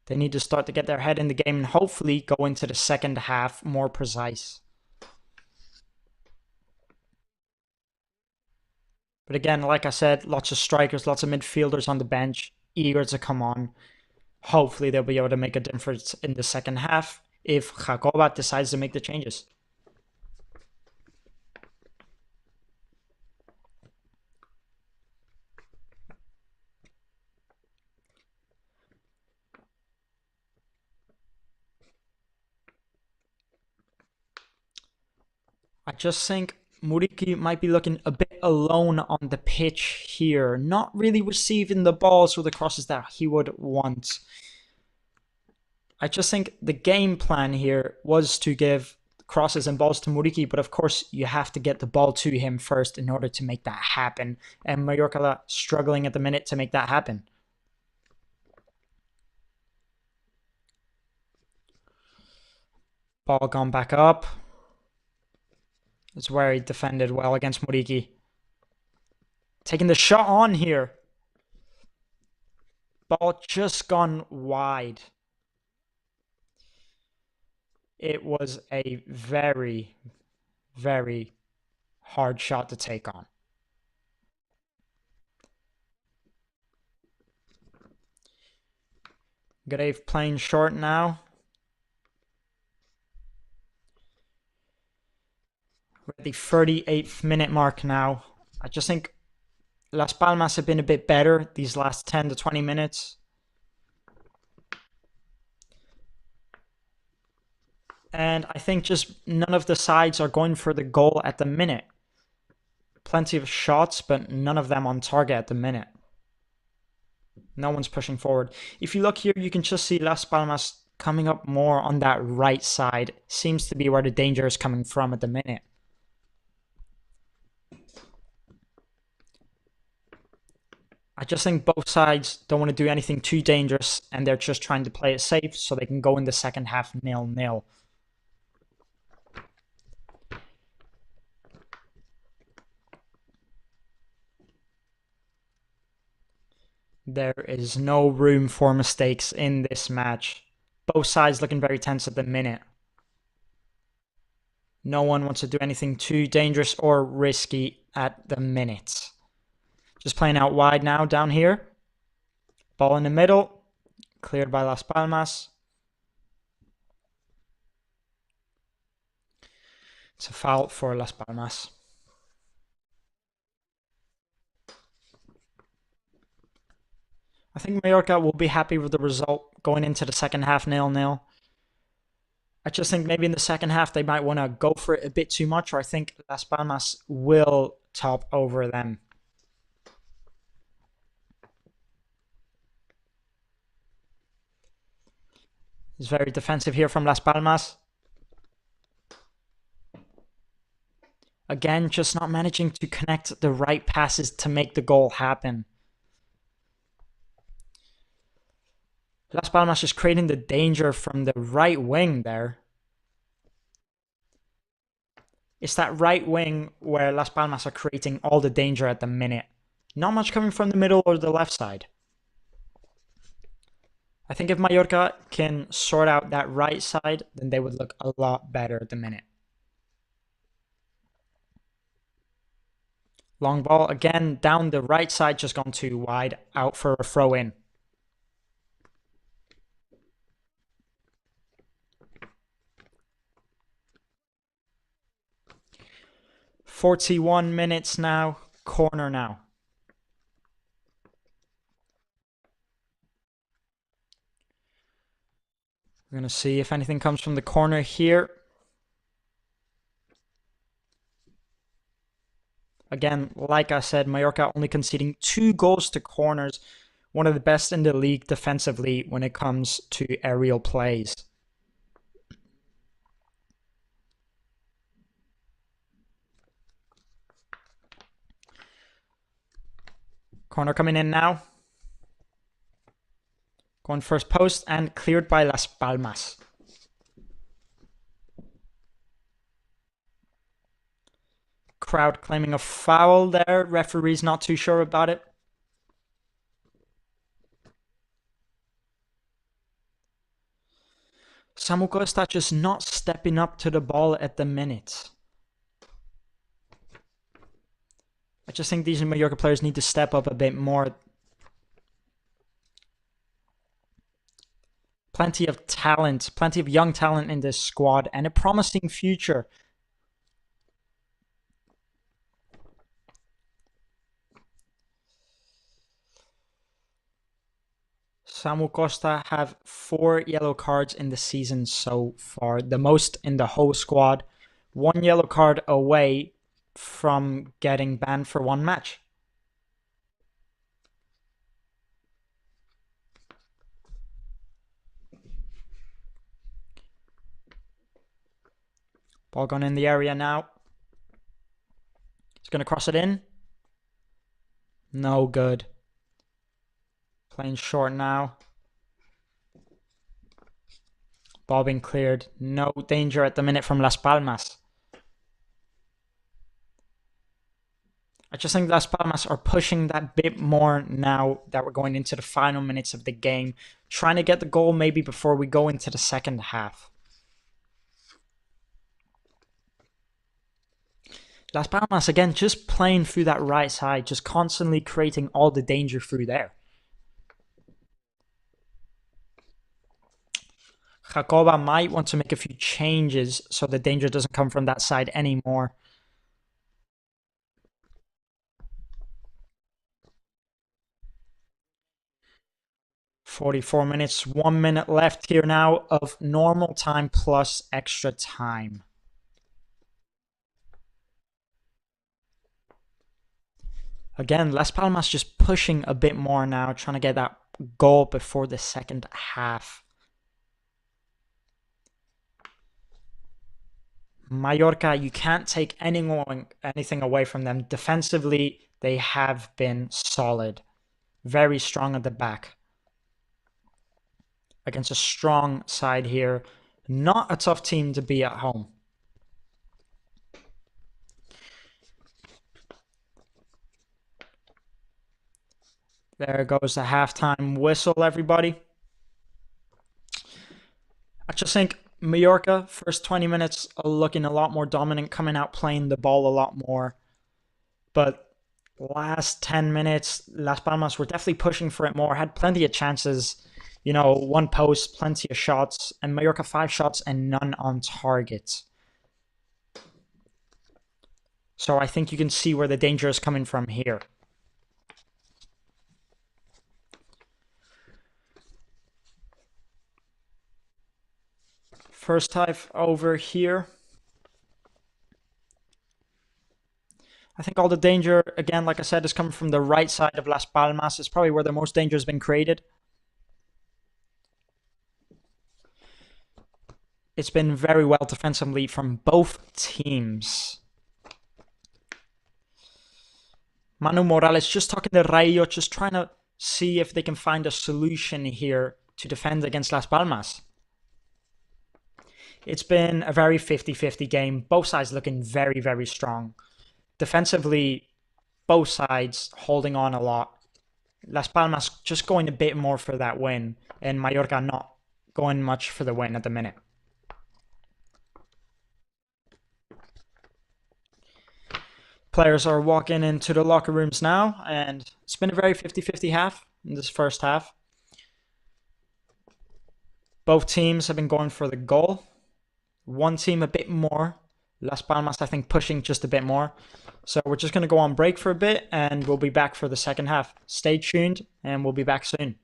They need to start to get their head in the game and hopefully go into the second half more precise. But again, like I said, lots of strikers, lots of midfielders on the bench, eager to come on. Hopefully they'll be able to make a difference in the second half if Jacoba decides to make the changes. I just think Muriqi might be looking a bit alone on the pitch here, not really receiving the balls or the crosses that he would want. I just think the game plan here was to give crosses and balls to Muriqi, but of course you have to get the ball to him first in order to make that happen. And Mallorca struggling at the minute to make that happen. Ball gone back up. It's where he defended well against Muriqi. Taking the shot on here. Ball just gone wide. It was a very, very hard shot to take on. Grave playing short now. We're at the 38th minute mark now. I just think Las Palmas have been a bit better these last 10 to 20 minutes. And I think just none of the sides are going for the goal at the minute. Plenty of shots, but none of them on target at the minute. No one's pushing forward. If you look here, you can just see Las Palmas coming up more on that right side. Seems to be where the danger is coming from at the minute. I just think both sides don't want to do anything too dangerous, and they're just trying to play it safe so they can go in the second half 0-0. There is no room for mistakes in this match. Both sides looking very tense at the minute. No one wants to do anything too dangerous or risky at the minute. Just playing out wide now, down here. Ball in the middle. Cleared by Las Palmas. It's a foul for Las Palmas. I think Mallorca will be happy with the result going into the second half 0-0. I just think maybe in the second half they might want to go for it a bit too much, or I think Las Palmas will top over them. It's very defensive here from Las Palmas. Again, just not managing to connect the right passes to make the goal happen. Las Palmas is creating the danger from the right wing there. It's that right wing where Las Palmas are creating all the danger at the minute. Not much coming from the middle or the left side. I think if Mallorca can sort out that right side, then they would look a lot better at the minute. Long ball again down the right side, just gone too wide, out for a throw in. "41 minutes now, corner now." We're going to see if anything comes from the corner here. Again, like I said, Mallorca only conceding 2 goals to corners. One of the best in the league defensively when it comes to aerial plays. Corner coming in now. Going first post and cleared by Las Palmas. Crowd claiming a foul there. Referee's not too sure about it. Samu Costa just not stepping up to the ball at the minute. I just think these Mallorca players need to step up a bit more. Plenty of talent, plenty of young talent in this squad, and a promising future. Samu Costa have 4 yellow cards in the season so far, the most in the whole squad. 1 yellow card away from getting banned for 1 match. Ball gone in the area now. He's going to cross it in. No good. Playing short now. Ball being cleared. No danger at the minute from Las Palmas. I just think Las Palmas are pushing that bit more now that we're going into the final minutes of the game. Trying to get the goal maybe before we go into the second half. Las Palmas, again, just playing through that right side. Just constantly creating all the danger through there. Jacoba might want to make a few changes so the danger doesn't come from that side anymore. "44 minutes, 1 minute left here now of normal time plus extra time." Again, Las Palmas just pushing a bit more now, trying to get that goal before the second half. Mallorca, you can't take anything away from them. Defensively, they have been solid. Very strong at the back. Against a strong side here. Not a tough team to be at home. There goes the halftime whistle, everybody. I just think Mallorca, first 20 minutes, are looking a lot more dominant, coming out playing the ball a lot more. But last 10 minutes, Las Palmas were definitely pushing for it more, had plenty of chances. You know, one post, plenty of shots, and Mallorca 5 shots and none on target. So I think you can see where the danger is coming from here. First half over here. I think all the danger, again, like I said, is coming from the right side of Las Palmas. It's probably where the most danger has been created. It's been very well defensively from both teams. Manu Morales just talking to Rayo, just trying to see if they can find a solution here to defend against Las Palmas. It's been a very 50-50 game. Both sides looking very, very strong. Defensively, both sides holding on a lot. Las Palmas just going a bit more for that win, and Mallorca not going much for the win at the minute. Players are walking into the locker rooms now, and it's been a very 50-50 half in this first half. Both teams have been going for the goal. One team a bit more. Las Palmas, I think, pushing just a bit more. So we're just going to go on break for a bit, and we'll be back for the second half. Stay tuned, and we'll be back soon.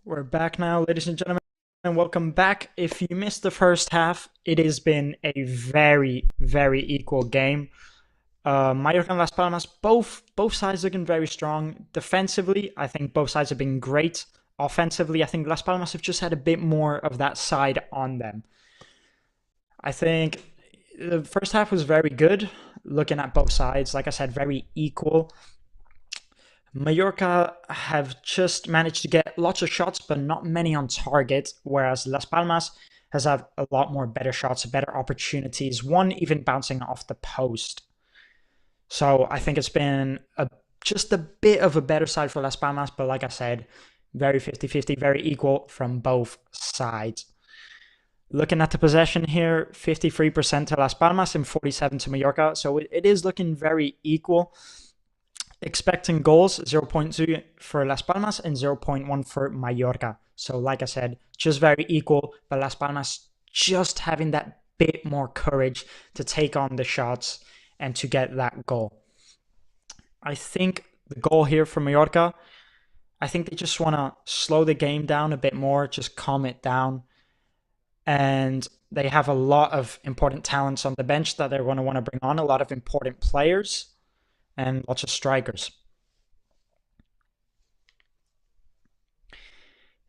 We're back now, ladies and gentlemen, and welcome back. If you missed the first half, it has been a very, very equal game. Mallorca and Las Palmas, both sides looking very strong. Defensively, I think both sides have been great. Offensively, I think Las Palmas have just had a bit more of that side on them. I think the first half was very good, looking at both sides. Like I said, very equal. Mallorca have just managed to get lots of shots, but not many on target, whereas Las Palmas has had a lot more better shots, better opportunities, one even bouncing off the post. So I think it's been just a bit of a better side for Las Palmas, but like I said, very 50-50, very equal from both sides. Looking at the possession here, 53% to Las Palmas and 47% to Mallorca, so it is looking very equal. Expecting goals, 0.2 for Las Palmas and 0.1 for Mallorca. So like I said, just very equal, but Las Palmas just having that bit more courage to take on the shots and to get that goal. I think the goal here for Mallorca, I think they just want to slow the game down a bit more, just calm it down. And they have a lot of important talents on the bench that they're going to want to bring on, a lot of important players and lots of strikers.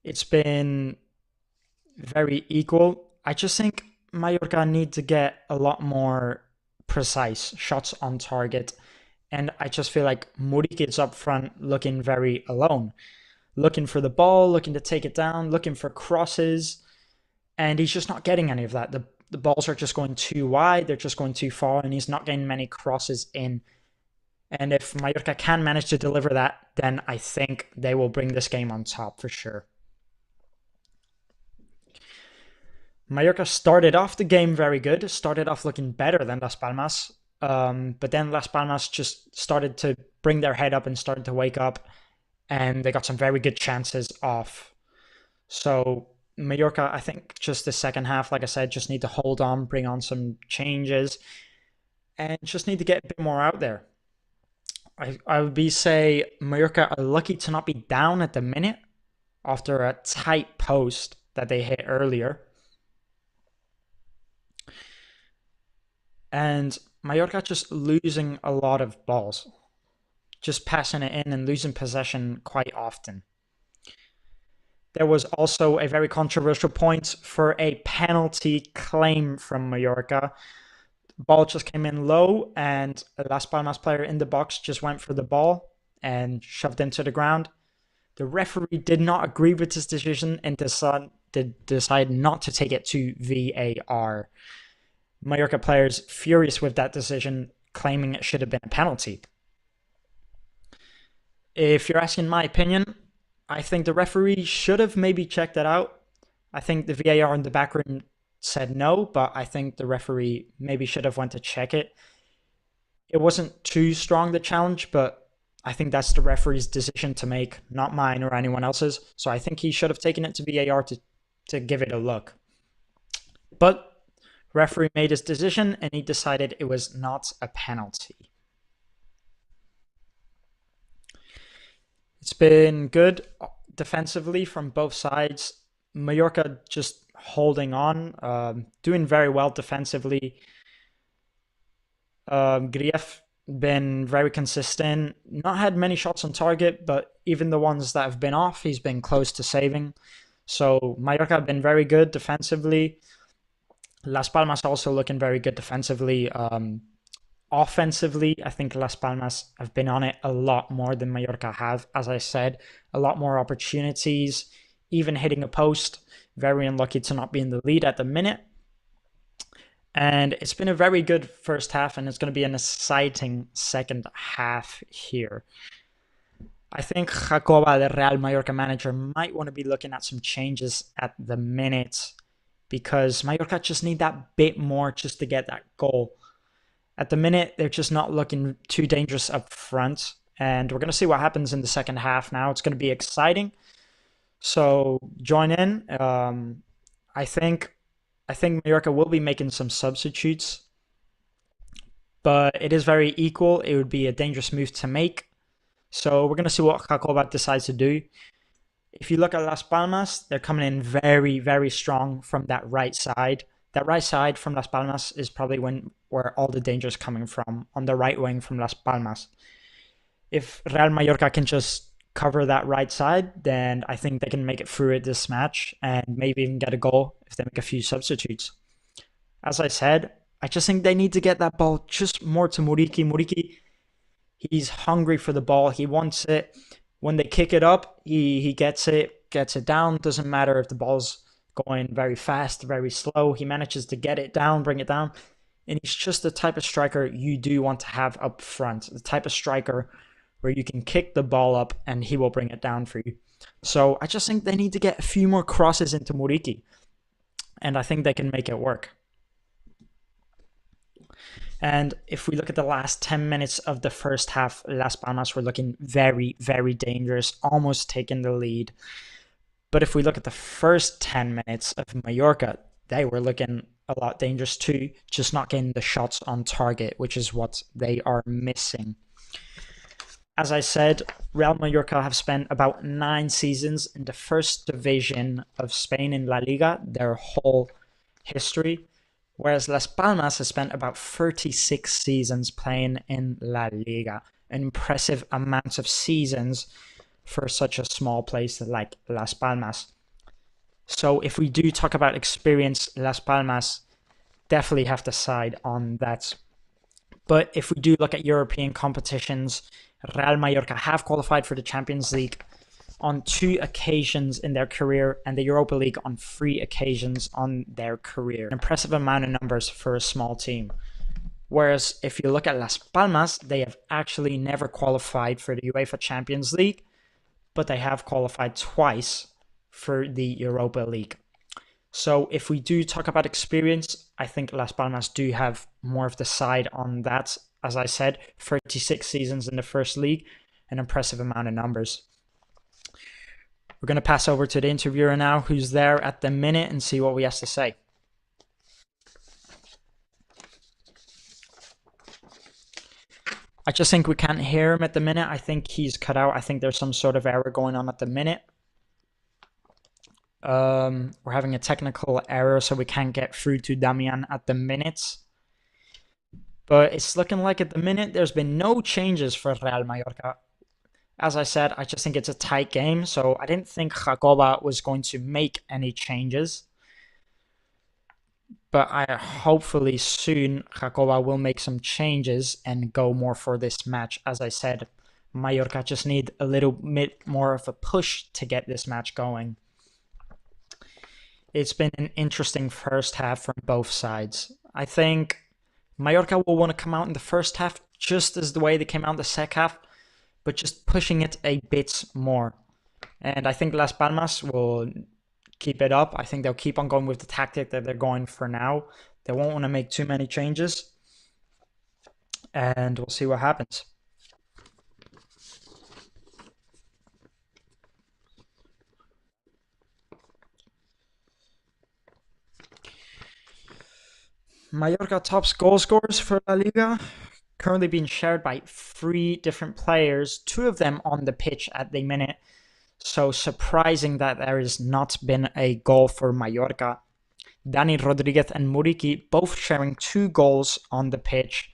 It's been very equal. I just think Mallorca need to get a lot more precise shots on target. And I just feel like Murik is up front looking very alone. Looking for the ball, looking to take it down, looking for crosses. And he's just not getting any of that. The balls are just going too wide, they're just going too far, and he's not getting many crosses in. And if Mallorca can manage to deliver that, then I think they will bring this game on top for sure. Mallorca started off the game very good, started off looking better than Las Palmas. But then Las Palmas just started to bring their head up and started to wake up, and they got some very good chances off. So Mallorca, I think just the second half, like I said, just need to hold on, bring on some changes, and just need to get a bit more out there. I would be say Mallorca are lucky to not be down at the minute after a tight post that they hit earlier. And Mallorca just losing a lot of balls, just passing it in and losing possession quite often. There was also a very controversial point for a penalty claim from Mallorca. Ball just came in low, and a Las Palmas player in the box just went for the ball and shoved into the ground. The referee did not agree with this decision and decided not to take it to VAR. Mallorca players furious with that decision, claiming it should have been a penalty. If you're asking my opinion, I think the referee should have maybe checked that out. I think the VAR in the back room said no, but I think the referee maybe should have went to check it. It wasn't too strong, the challenge, but I think that's the referee's decision to make, not mine or anyone else's. So I think he should have taken it to VAR to give it a look. But referee made his decision and he decided it was not a penalty. It's been good defensively from both sides. Mallorca just holding on, doing very well defensively. Grief been very consistent, not had many shots on target, but even the ones that have been off, he's been close to saving. So Mallorca have been very good defensively. Las Palmas also looking very good defensively. Offensively, I think Las Palmas have been on it a lot more than Mallorca have. As I said, a lot more opportunities, even hitting a post. Very unlucky to not be in the lead at the minute. And it's been a very good first half, and it's going to be an exciting second half here. I think Jacoba, the Real Mallorca manager, might want to be looking at some changes at the minute, because Mallorca just need that bit more just to get that goal. At the minute, they're just not looking too dangerous up front. And we're going to see what happens in the second half now. It's going to be exciting. So join in. I think Mallorca will be making some substitutes. But it is very equal. It would be a dangerous move to make. So we're going to see what Jacoba decides to do. If you look at Las Palmas, they're coming in very, very strong from that right side. That right side from Las Palmas is probably where all the danger is coming from, on the right wing from Las Palmas. If Real Mallorca can just cover that right side, then I think they can make it through it this match and maybe even get a goal if they make a few substitutes. As I said, I just think they need to get that ball just more to Muriqi. Muriqui, he's hungry for the ball. He wants it. When they kick it up, he gets it down. Doesn't matter if the ball's going very fast, very slow. He manages to get it down, bring it down. And he's just the type of striker you do want to have up front. The type of striker where you can kick the ball up and he will bring it down for you. So I just think they need to get a few more crosses into Muriqi. And I think they can make it work. And if we look at the last 10 minutes of the first half, Las Palmas were looking very, very dangerous, almost taking the lead. But if we look at the first 10 minutes of Mallorca, they were looking a lot dangerous too, just not getting the shots on target, which is what they are missing. As I said, Real Mallorca have spent about 9 seasons in the first division of Spain in LaLiga, their whole history, whereas Las Palmas has spent about 36 seasons playing in La Liga, an impressive amount of seasons for such a small place like Las Palmas. So if we do talk about experience, Las Palmas definitely have to side on that. But if we do look at European competitions, Real Mallorca have qualified for the Champions League on 2 occasions in their career and the Europa League on 3 occasions on their career. An impressive amount of numbers for a small team. Whereas if you look at Las Palmas, they have actually never qualified for the UEFA Champions League, but they have qualified twice for the Europa League. So if we do talk about experience, I think Las Palmas do have more of the side on that. As I said, 36 seasons in the first league, an impressive amount of numbers. We're going to pass over to the interviewer now, who's there at the minute, and see what he has to say. I just think we can't hear him at the minute. I think he's cut out. I think there's some sort of error going on at the minute. We're having a technical error, so we can't get through to Damian at the minute. But it's looking like at the minute there's been no changes for Real Mallorca. As I said, I just think it's a tight game, so I didn't think Jacoba was going to make any changes. But hopefully soon Jacoba will make some changes and go more for this match. As I said, Mallorca just need a little bit more of a push to get this match going. It's been an interesting first half from both sides. I think Mallorca will want to come out in the first half just as the way they came out in the second half, but just pushing it a bit more. And I think Las Palmas will keep it up. I think they'll keep on going with the tactic that they're going for now. They won't want to make too many changes. And we'll see what happens. Mallorca tops goal scorers for La Liga, currently being shared by 3 different players, 2 of them on the pitch at the minute. So surprising that there has not been a goal for Mallorca. Dani Rodriguez and Muriqi both sharing 2 goals on the pitch,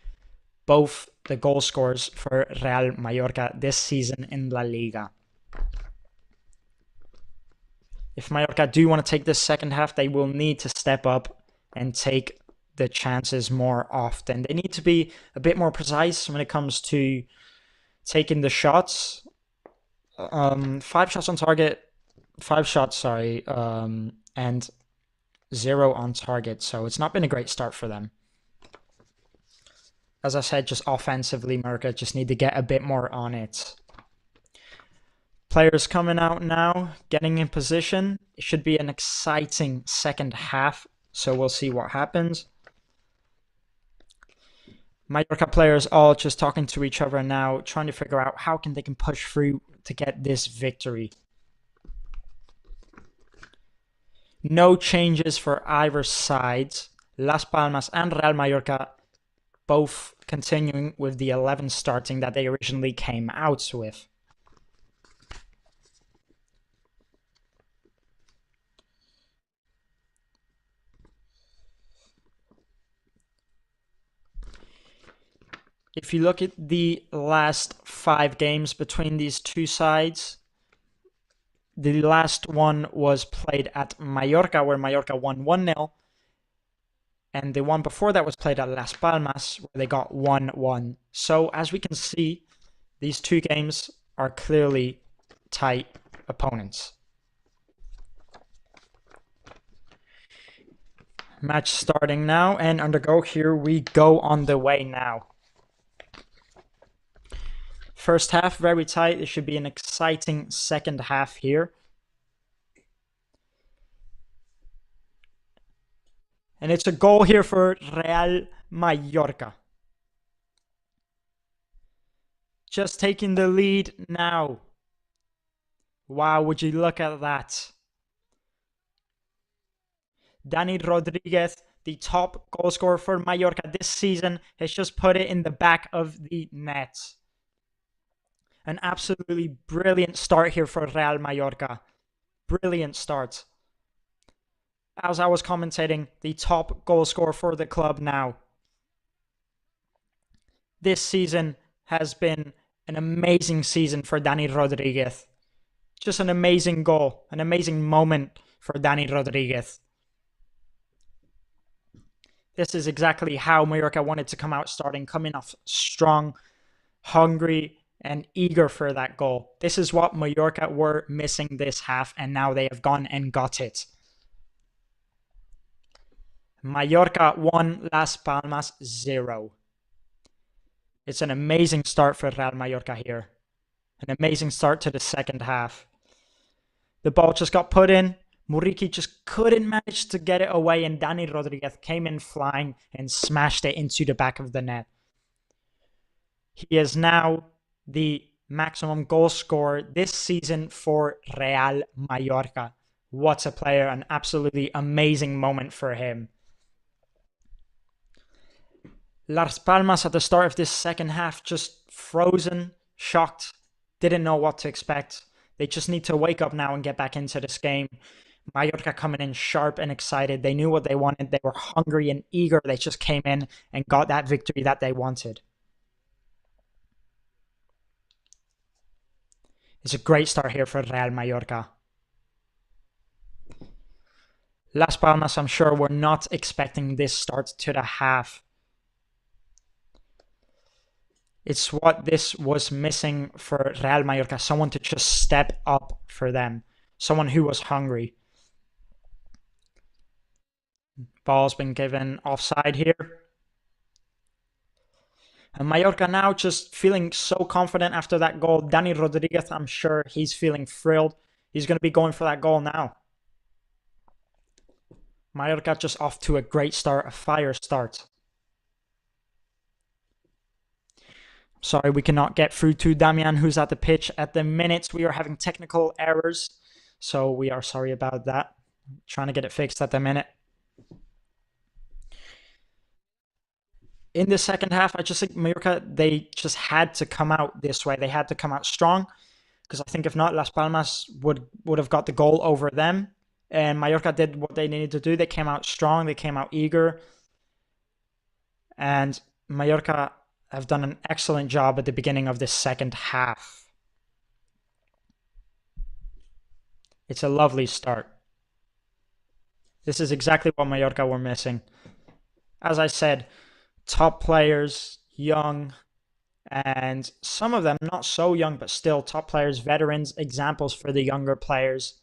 both the goal scorers for Real Mallorca this season in La Liga. If Mallorca do want to take this second half, they will need to step up and take the chances more often. They need to be a bit more precise when it comes to taking the shots. 5 shots on target, 5 shots, sorry, and 0 on target. So it's not been a great start for them. As I said, just offensively, Mallorca just need to get a bit more on it. Players coming out now, getting in position. It should be an exciting second half, so we'll see what happens. Mallorca players all just talking to each other now, trying to figure out how they can push through to get this victory. No changes for either side. Las Palmas and Real Mallorca both continuing with the 11 starting that they originally came out with. if you look at the last 5 games between these two sides, the last one was played at Mallorca, where Mallorca won 1-0. And the one before that was played at Las Palmas, where they got 1-1. So as we can see, these two games are clearly tight opponents. Match starting now, and undergo, here we go on the way now. First half, very tight. It should be an exciting second half here. And it's a goal here for Real Mallorca. Just taking the lead now. Wow, would you look at that? Dani Rodriguez, the top goal scorer for Mallorca this season, has just put it in the back of the net. An absolutely brilliant start here for Real Mallorca. Brilliant start. As I was commentating, the top goal scorer for the club now. This season has been an amazing season for Dani Rodriguez. Just an amazing goal, an amazing moment for Dani Rodriguez. This is exactly how Mallorca wanted to come out starting, coming off strong, hungry, and eager for that goal. This is what Mallorca were missing this half, and now they have gone and got it. Mallorca 1, Las Palmas 0. It's an amazing start for Real Mallorca here. An amazing start to the second half. The ball just got put in. Muriqi just couldn't manage to get it away, and Dani Rodriguez came in flying and smashed it into the back of the net. He is now the maximum goal scorer this season for Real Mallorca. What a player, an absolutely amazing moment for him. Las Palmas at the start of this second half just frozen, shocked, didn't know what to expect. They just need to wake up now and get back into this game. Mallorca coming in sharp and excited. They knew what they wanted. They were hungry and eager. They just came in and got that victory that they wanted. It's a great start here for Real Mallorca. Las Palmas, I'm sure, were not expecting this start to the half. It's what this was missing for Real Mallorca. Someone to just step up for them. Someone who was hungry. Ball's been given offside here. And Mallorca now just feeling so confident after that goal. Dani Rodriguez, I'm sure he's feeling thrilled. He's going to be going for that goal now. Mallorca just off to a great start, a fire start. Sorry, we cannot get through to Damian, who's at the pitch at the minute. We are having technical errors, so we are sorry about that. Trying to get it fixed at the minute. In the second half, I just think Mallorca, they just had to come out this way. They had to come out strong, because I think if not, Las Palmas would have got the goal over them. And Mallorca did what they needed to do. They came out strong. They came out eager. And Mallorca have done an excellent job at the beginning of this second half. It's a lovely start. This is exactly what Mallorca were missing. As I said, top players, young, and some of them not so young, but still top players, veterans, examples for the younger players.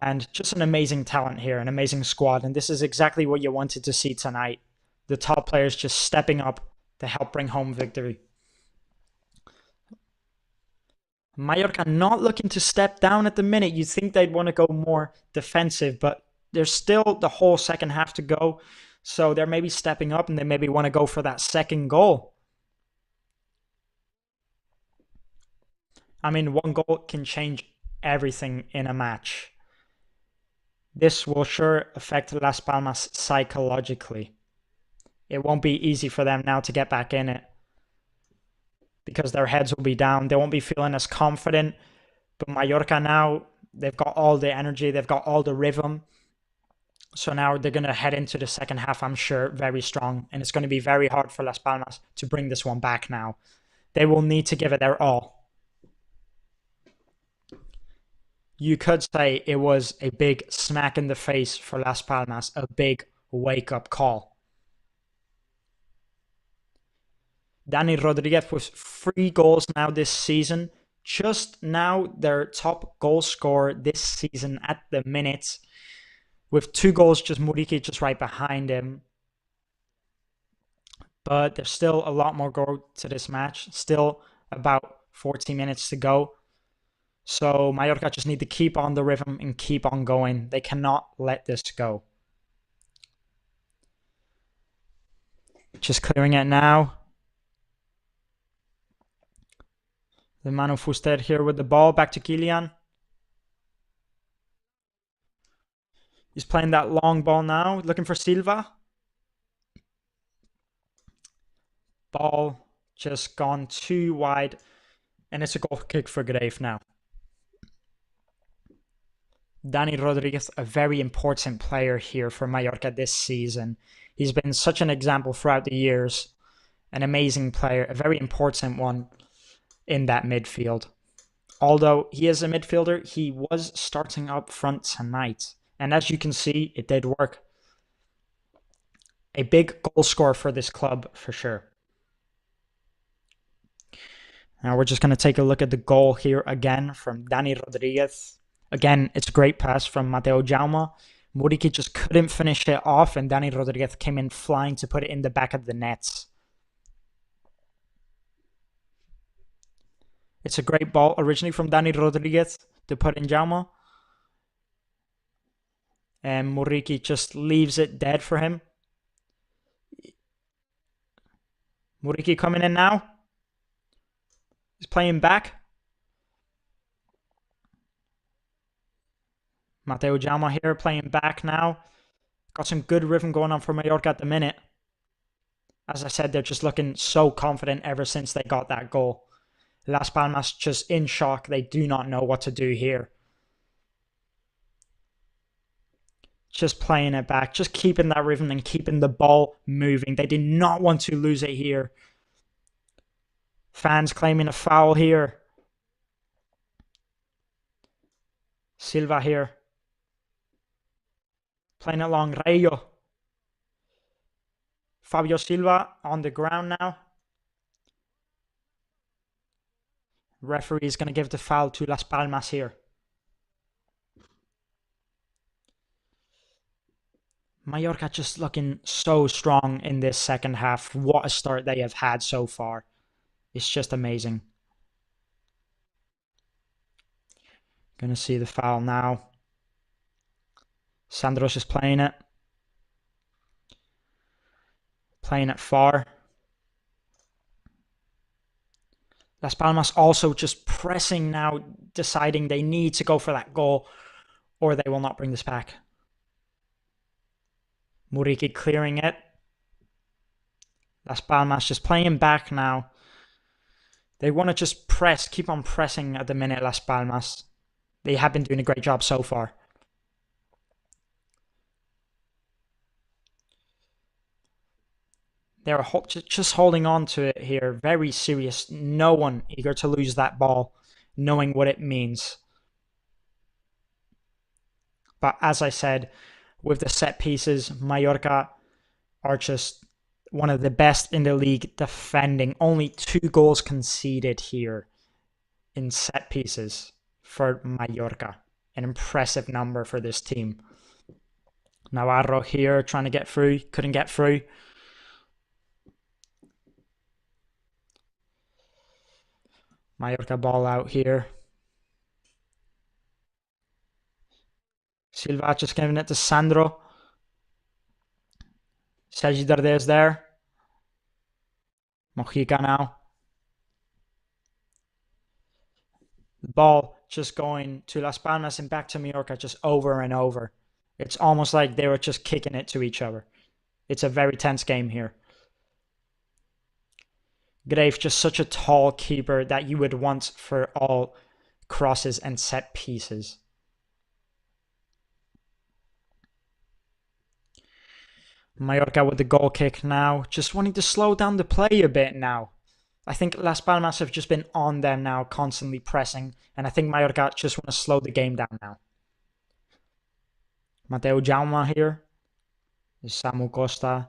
And just an amazing talent here, an amazing squad. And this is exactly what you wanted to see tonight. The top players just stepping up to help bring home victory. Mallorca not looking to step down at the minute. You'd think they'd want to go more defensive, but there's still the whole second half to go. So they're maybe stepping up and they maybe want to go for that second goal. I mean, one goal can change everything in a match. This will sure affect Las Palmas psychologically. It won't be easy for them now to get back in it, because their heads will be down. They won't be feeling as confident. But Mallorca now, they've got all the energy. They've got all the rhythm. So now they're going to head into the second half, I'm sure, very strong. And it's going to be very hard for Las Palmas to bring this one back now. They will need to give it their all. You could say it was a big smack in the face for Las Palmas, a big wake-up call. Dani Rodriguez with 3 goals now this season. Just now their top goal scorer this season at the minute. With 2 goals, just Muriqui just right behind him. But there's still a lot more go to this match. Still about 40 minutes to go. So Mallorca just need to keep on the rhythm and keep on going. They cannot let this go. Just clearing it now. The Manu Fuster here with the ball. Back to Kylian. He's playing that long ball now. Looking for Silva. Ball just gone too wide. And it's a goal kick for Grave now. Dani Rodriguez, a very important player here for Mallorca this season. He's been such an example throughout the years. An amazing player, a very important one in that midfield. Although he is a midfielder, he was starting up front tonight. And as you can see, it did work. A big goal scorer for this club, for sure. Now we're just going to take a look at the goal here again from Dani Rodriguez. Again, it's a great pass from Mateo Jaume. Muriqui just couldn't finish it off, and Dani Rodriguez came in flying to put it in the back of the nets. It's a great ball originally from Dani Rodriguez to put in Jaume. And Muriqui just leaves it dead for him. Muriqui coming in now. He's playing back. Mateo Jaume here playing back now. Got some good rhythm going on for Mallorca at the minute. As I said, they're just looking so confident ever since they got that goal. Las Palmas just in shock. They do not know what to do here. Just playing it back. Just keeping that rhythm and keeping the ball moving. They did not want to lose it here. Fans claiming a foul here. Silva here. Playing it along Rayo. Fabio Silva on the ground now. Referee is going to give the foul to Las Palmas here. Mallorca just looking so strong in this second half. What a start they have had so far. It's just amazing. Gonna see the foul now. Sandros is playing it. Playing it far. Las Palmas also just pressing now, deciding they need to go for that goal or they will not bring this back. Muriqui clearing it. Las Palmas just playing back now. They want to just press, keep on pressing at the minute, Las Palmas. They have been doing a great job so far. They're just holding on to it here. Very serious. No one eager to lose that ball, knowing what it means. But as I said, with the set pieces, Mallorca are just one of the best in the league defending. Only 2 goals conceded here in set pieces for Mallorca. An impressive number for this team. Navarro here trying to get through. Couldn't get through. Mallorca ball out here. Silva just giving it to Sandro. Sergi Darder's there. Mojica now. The ball just going to Las Palmas and back to Mallorca just over and over. It's almost like they were just kicking it to each other. It's a very tense game here. Grave, just such a tall keeper that you would want for all crosses and set pieces. Mallorca with the goal kick now, just wanting to slow down the play a bit now. I think Las Palmas have just been on them now, constantly pressing, and I think Mallorca just want to slow the game down now. Mateo Jaume here. Samu Costa.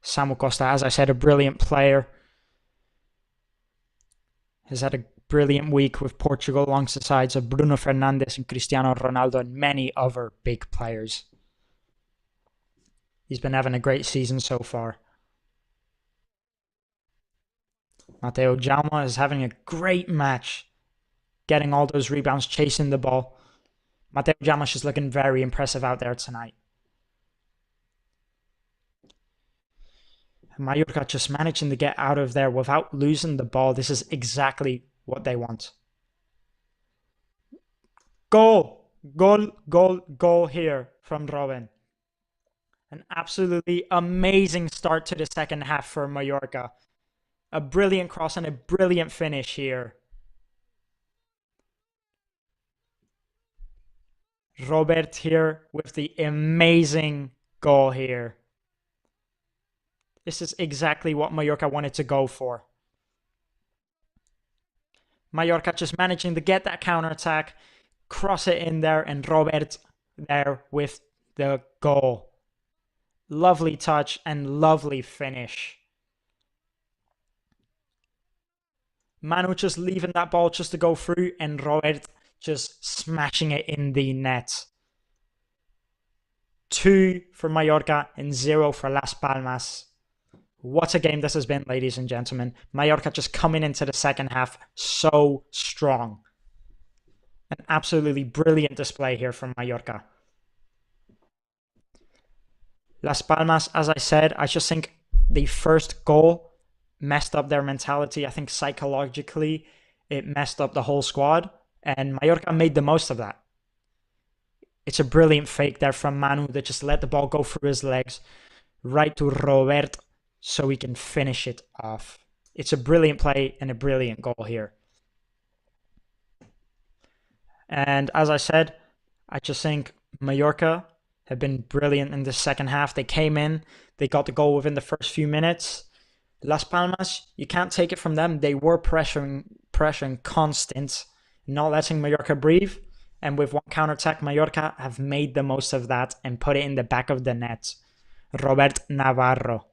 Samu Costa, as I said, a brilliant player. Has had a brilliant week with Portugal alongside the sides of Bruno Fernandes and Cristiano Ronaldo and many other big players. He's been having a great season so far. Mateo Jaume is having a great match, getting all those rebounds, chasing the ball. Mateo Jaume is looking very impressive out there tonight. Mallorca just managing to get out of there without losing the ball. This is exactly what they want. Goal! Goal, goal, goal here from Robin. An absolutely amazing start to the second half for Mallorca. A brilliant cross and a brilliant finish here. Robert here with the amazing goal here. This is exactly what Mallorca wanted to go for. Mallorca just managing to get that counter-attack, cross it in there, and Robert there with the goal. Lovely touch and lovely finish. Manu just leaving that ball just to go through, and Robert just smashing it in the net. 2 for Mallorca and 0 for Las Palmas. What a game this has been, ladies and gentlemen. Mallorca just coming into the second half so strong. An absolutely brilliant display here from Mallorca. Las Palmas, as I said, I just think the first goal messed up their mentality. I think psychologically it messed up the whole squad, and Mallorca made the most of that. It's a brilliant fake there from Manu that just let the ball go through his legs right to Robert so he can finish it off. It's a brilliant play and a brilliant goal here. And as I said, I just think Mallorca have been brilliant in the second half. They came in, they got the goal within the first few minutes. Las Palmas, you can't take it from them. They were pressuring constant, not letting Mallorca breathe. And with one counter-attack, Mallorca have made the most of that and put it in the back of the net. Robert Navarro.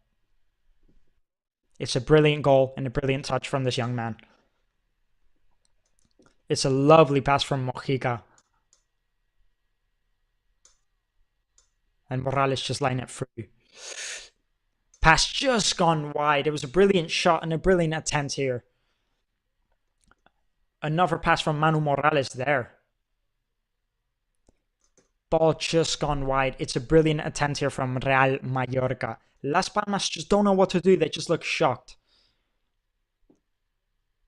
It's a brilliant goal and a brilliant touch from this young man. It's a lovely pass from Mojica. And Morales just line it through. Pass just gone wide. It was a brilliant shot and a brilliant attempt here. Another pass from Manu Morales there. Ball just gone wide. It's a brilliant attempt here from Real Mallorca. Las Palmas just don't know what to do. They just look shocked.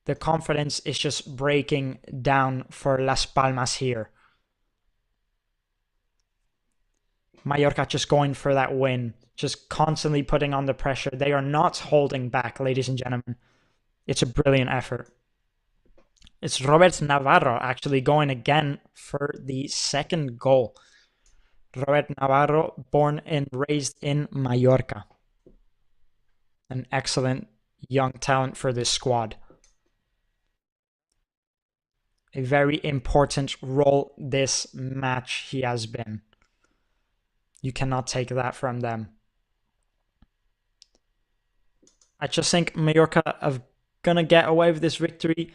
The confidence is just breaking down for Las Palmas here. Mallorca just going for that win. Just constantly putting on the pressure. They are not holding back, ladies and gentlemen. It's a brilliant effort. It's Robert Navarro actually going again for the second goal. Robert Navarro, born and raised in Mallorca. An excellent young talent for this squad. A very important role this match he has been. You cannot take that from them. I just think Mallorca are going to get away with this victory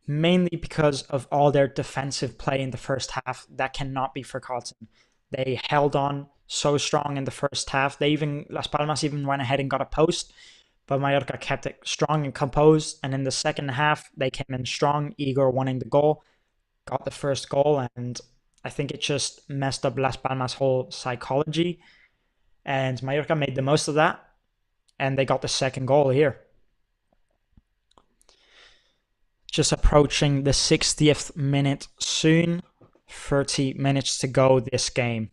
mainly because of all their defensive play in the first half. That cannot be forgotten. They held on so strong in the first half. Las Palmas even went ahead and got a post, but Mallorca kept it strong and composed. And in the second half, they came in strong, eager, wanting the goal, got the first goal, and I think it just messed up Las Palmas' whole psychology. And Mallorca made the most of that, and they got the second goal here. Just approaching the 60th minute soon. 30 minutes to go this game.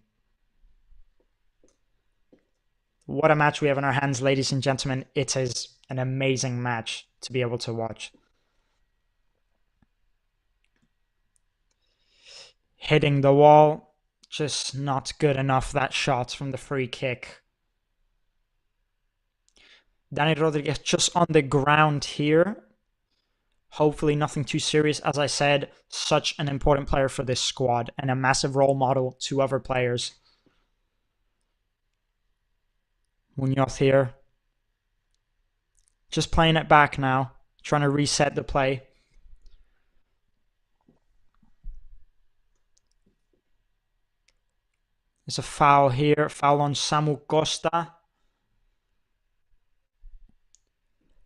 What a match we have in our hands, ladies and gentlemen. It is an amazing match to be able to watch. Hitting the wall, just not good enough. That shot from the free kick Dani Rodriguez just on the ground here. Hopefully nothing too serious. As I said, such an important player for this squad and a massive role model to other players. Munoz here. Just playing it back now. Trying to reset the play. There's a foul here. Foul on Samu Costa.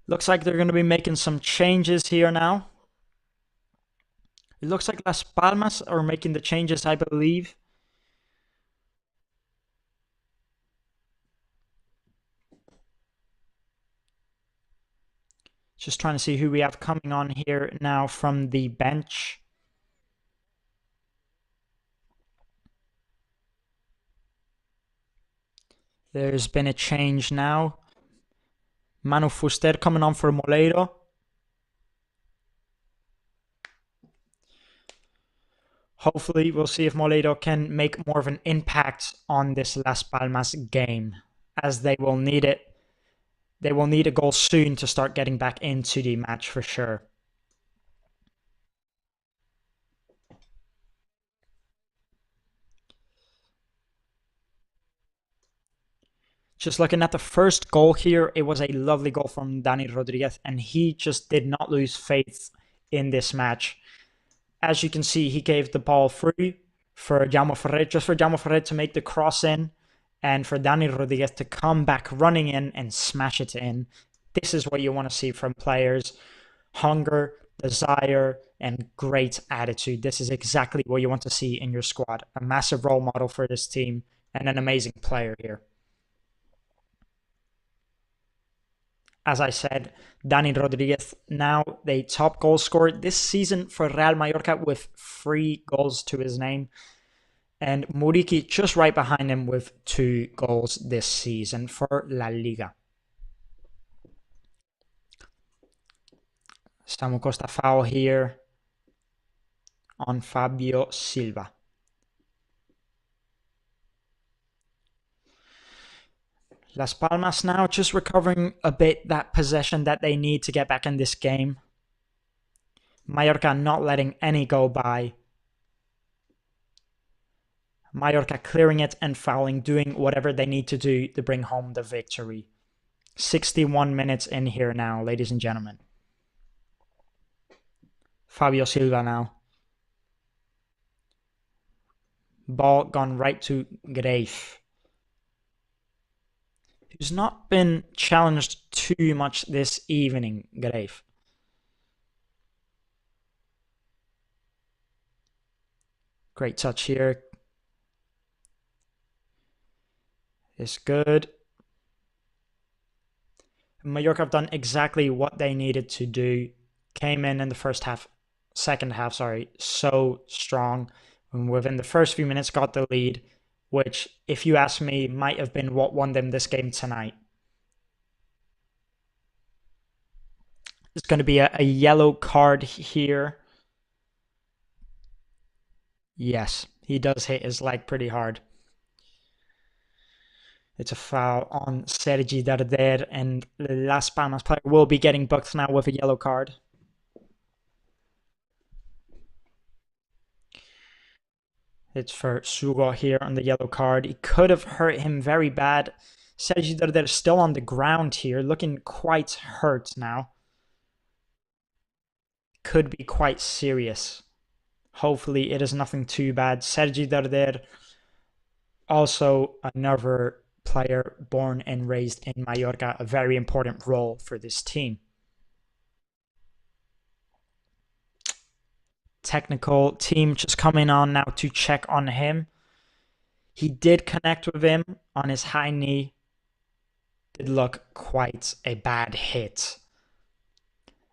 Looks like they're going to be making some changes here now. It looks like Las Palmas are making the changes, I believe. Just trying to see who we have coming on here now from the bench. There's been a change now. Manu Fuster coming on for Moleiro. Hopefully, we'll see if Moleiro can make more of an impact on this Las Palmas game, as they will need it. They will need a goal soon to start getting back into the match for sure. Just looking at the first goal here, it was a lovely goal from Dani Rodriguez, and he just did not lose faith in this match. As you can see, he gave the ball free for Jaume Ferrer, just for Jaume Ferrer to make the cross in, and for Dani Rodriguez to come back running in and smash it in. This is what you want to see from players. Hunger, desire, and great attitude. This is exactly what you want to see in your squad. A massive role model for this team and an amazing player here. As I said, Dani Rodriguez now the top goal scorer this season for Real Mallorca with 3 goals to his name. And Muriqi just right behind him with 2 goals this season for LaLiga. Samu Costa foul here on Fabio Silva. Las Palmas now just recovering a bit that possession that they need to get back in this game. Mallorca not letting any go by. Mallorca clearing it and fouling, doing whatever they need to do to bring home the victory. 61 minutes in here now, ladies and gentlemen. Fabio Silva now. Ball gone right to Grave, who's not been challenged too much this evening, Grave. Great touch here. It's good. Mallorca have done exactly what they needed to do. Came in the second half, so strong. And within the first few minutes got the lead, which, if you ask me, might have been what won them this game tonight. It's going to be a yellow card here. Yes, he does hit his leg pretty hard. It's a foul on Sergi Darder, and the Las Palmas player will be getting booked now with a yellow card. It's for Sugo here on the yellow card. He could have hurt him very bad. Sergi Darder still on the ground here, looking quite hurt now. Could be quite serious. Hopefully it is nothing too bad. Sergi Darder, also another player born and raised in Mallorca, a very important role for this team. Technical team just coming on now to check on him. He did connect with him on his high knee. Did look quite a bad hit.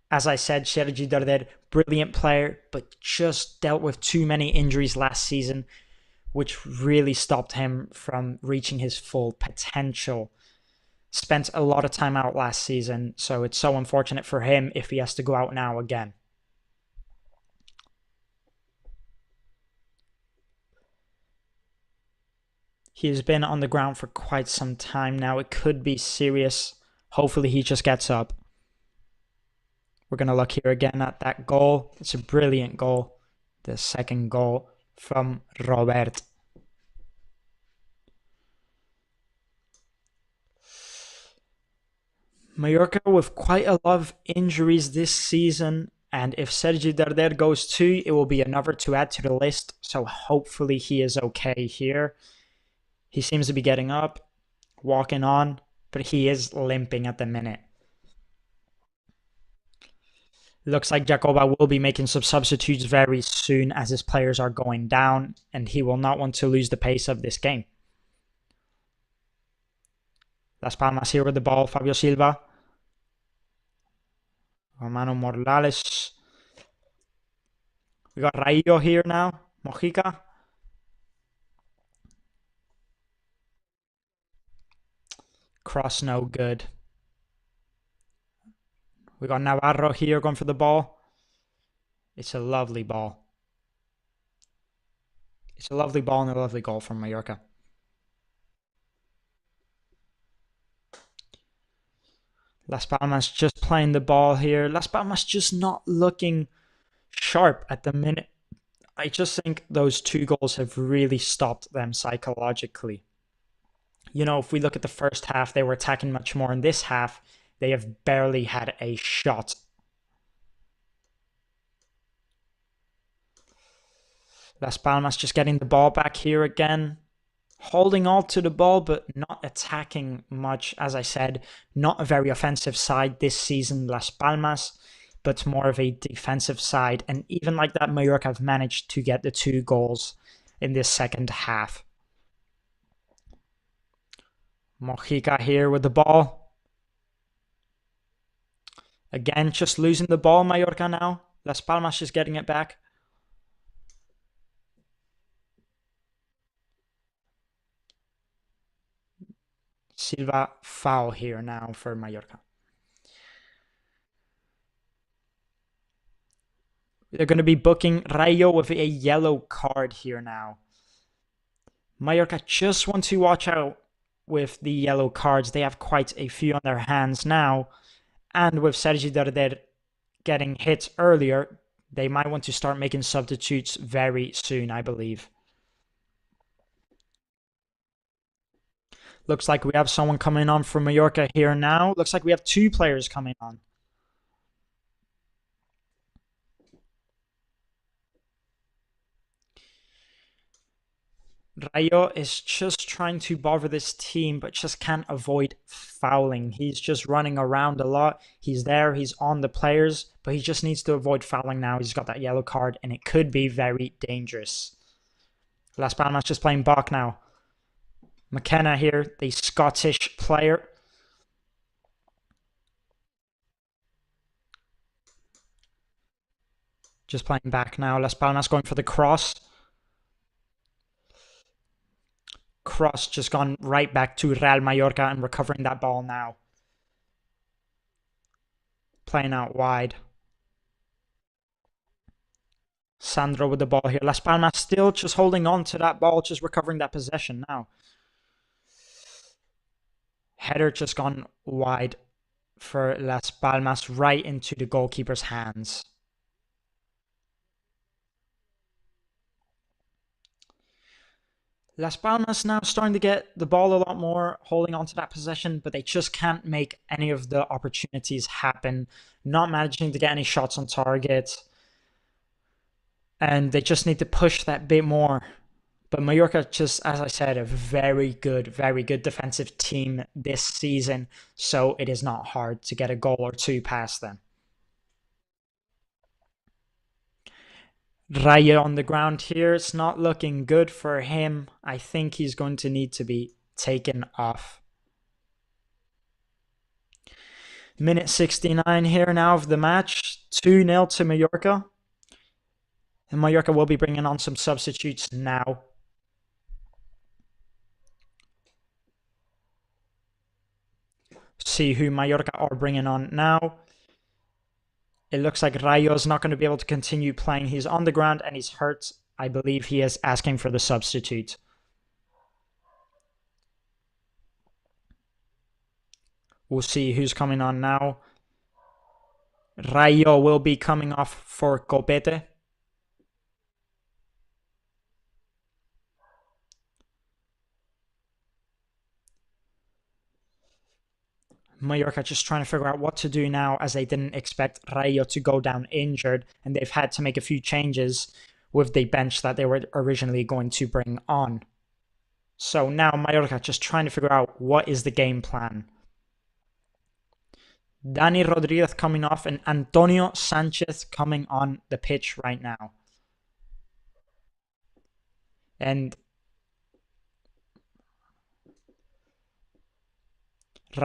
As I said, Sergi Darder, brilliant player, but just dealt with too many injuries last season, which really stopped him from reaching his full potential. Spent a lot of time out last season, so it's so unfortunate for him if he has to go out now again. He has been on the ground for quite some time now. It could be serious. Hopefully he just gets up. We're going to look here again at that goal. It's a brilliant goal. The second goal from Robert. Mallorca with quite a lot of injuries this season, and if Sergi Darder goes too, it will be another to add to the list, so hopefully he is okay here. He seems to be getting up, walking on, but he is limping at the minute. Looks like Jacoba will be making some substitutes very soon as his players are going down, and he will not want to lose the pace of this game. Las Palmas here with the ball, Fabio Silva. Romano Morales. We got Rayo here now, Mojica. Cross no good. We got Navarro here going for the ball. It's a lovely ball. It's a lovely ball and a lovely goal from Mallorca. Las Palmas just playing the ball here. Las Palmas just not looking sharp at the minute. I just think those 2 goals have really stopped them psychologically. You know, if we look at the first half, they were attacking much more. In this half, they have barely had a shot. Las Palmas just getting the ball back here again. Holding on to the ball, but not attacking much. As I said, not a very offensive side this season, Las Palmas, but more of a defensive side. And even like that, Mallorca have managed to get the 2 goals in this second half. Mojica here with the ball. Again, just losing the ball, Mallorca now. Las Palmas just getting it back. Silva foul here now for Mallorca. They're going to be booking Rayo with a yellow card here now. Mallorca just want to watch out with the yellow cards. They have quite a few on their hands now. And with Sergi Darder getting hit earlier, they might want to start making substitutes very soon, I believe. Looks like we have someone coming on from Mallorca here now. Looks like we have 2 players coming on. Rayo is just trying to bother this team, but just can't avoid fouling. He's just running around a lot. He's there, he's on the players, but he just needs to avoid fouling now. He's got that yellow card, and it could be very dangerous. Las Palmas just playing Bach now. McKenna here, the Scottish player. Just playing back now. Las Palmas going for the cross. Cross just gone right back to Real Mallorca and recovering that ball now. Playing out wide. Sandro with the ball here. Las Palmas still just holding on to that ball, just recovering that possession now. Header just gone wide for Las Palmas, right into the goalkeeper's hands. Las Palmas now starting to get the ball a lot more, holding on to that possession, but they just can't make any of the opportunities happen, not managing to get any shots on target. And they just need to push that bit more. But Mallorca just, as I said, a very good defensive team this season, so it is not hard to get a goal or 2 past them. Rayo on the ground here. It's not looking good for him. I think he's going to need to be taken off. Minute 69 here now of the match. 2-0 to Mallorca. And Mallorca will be bringing on some substitutes now. See who Mallorca are bringing on now. It looks like Rayo is not going to be able to continue playing. He's on the ground and he's hurt. I believe he is asking for the substitute. We'll see who's coming on now. Rayo will be coming off for Copete. Mallorca just trying to figure out what to do now, as they didn't expect Rayo to go down injured, and they've had to make a few changes with the bench that they were originally going to bring on. So now Mallorca just trying to figure out what is the game plan. Dani Rodriguez coming off and Antonio Sanchez coming on the pitch right now. And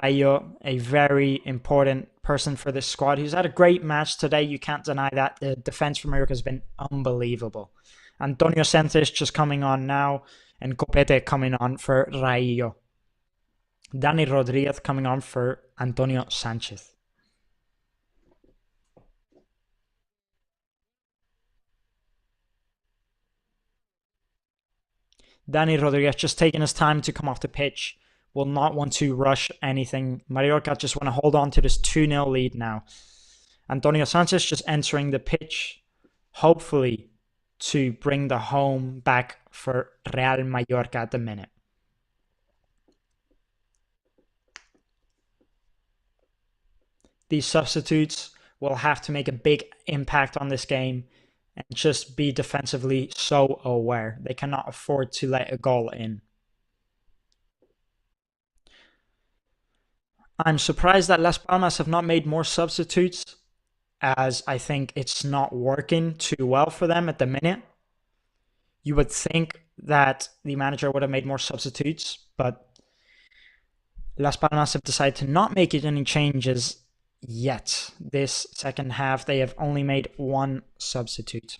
Rayo, a very important person for this squad, who's had a great match today. You can't deny that. The defense from Mallorca has been unbelievable. Antonio Sanchez just coming on now, and Copete coming on for Rayo. Dani Rodriguez coming on for Antonio Sanchez. Dani Rodriguez just taking his time to come off the pitch. Will not want to rush anything. Mallorca just want to hold on to this 2-0 lead now. Antonio Sanchez just entering the pitch, hopefully to bring the home back for Real Mallorca at the minute. These substitutes will have to make a big impact on this game and just be defensively so aware. They cannot afford to let a goal in. I'm surprised that Las Palmas have not made more substitutes, as I think it's not working too well for them at the minute. You would think that the manager would have made more substitutes, but Las Palmas have decided to not make any changes yet. This second half, they have only made one substitute.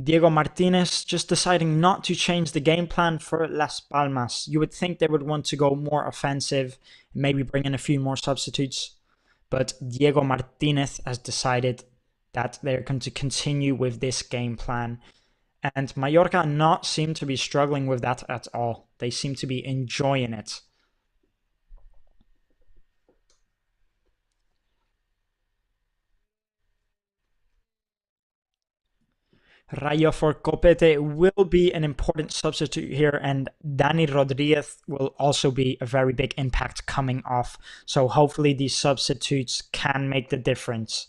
Diego Martinez just deciding not to change the game plan for Las Palmas. You would think they would want to go more offensive, maybe bring in a few more substitutes, but Diego Martinez has decided that they're going to continue with this game plan. And Mallorca not seem to be struggling with that at all. They seem to be enjoying it. Rayo for Copete will be an important substitute here, and Dani Rodriguez will also be a very big impact coming off. So hopefully these substitutes can make the difference.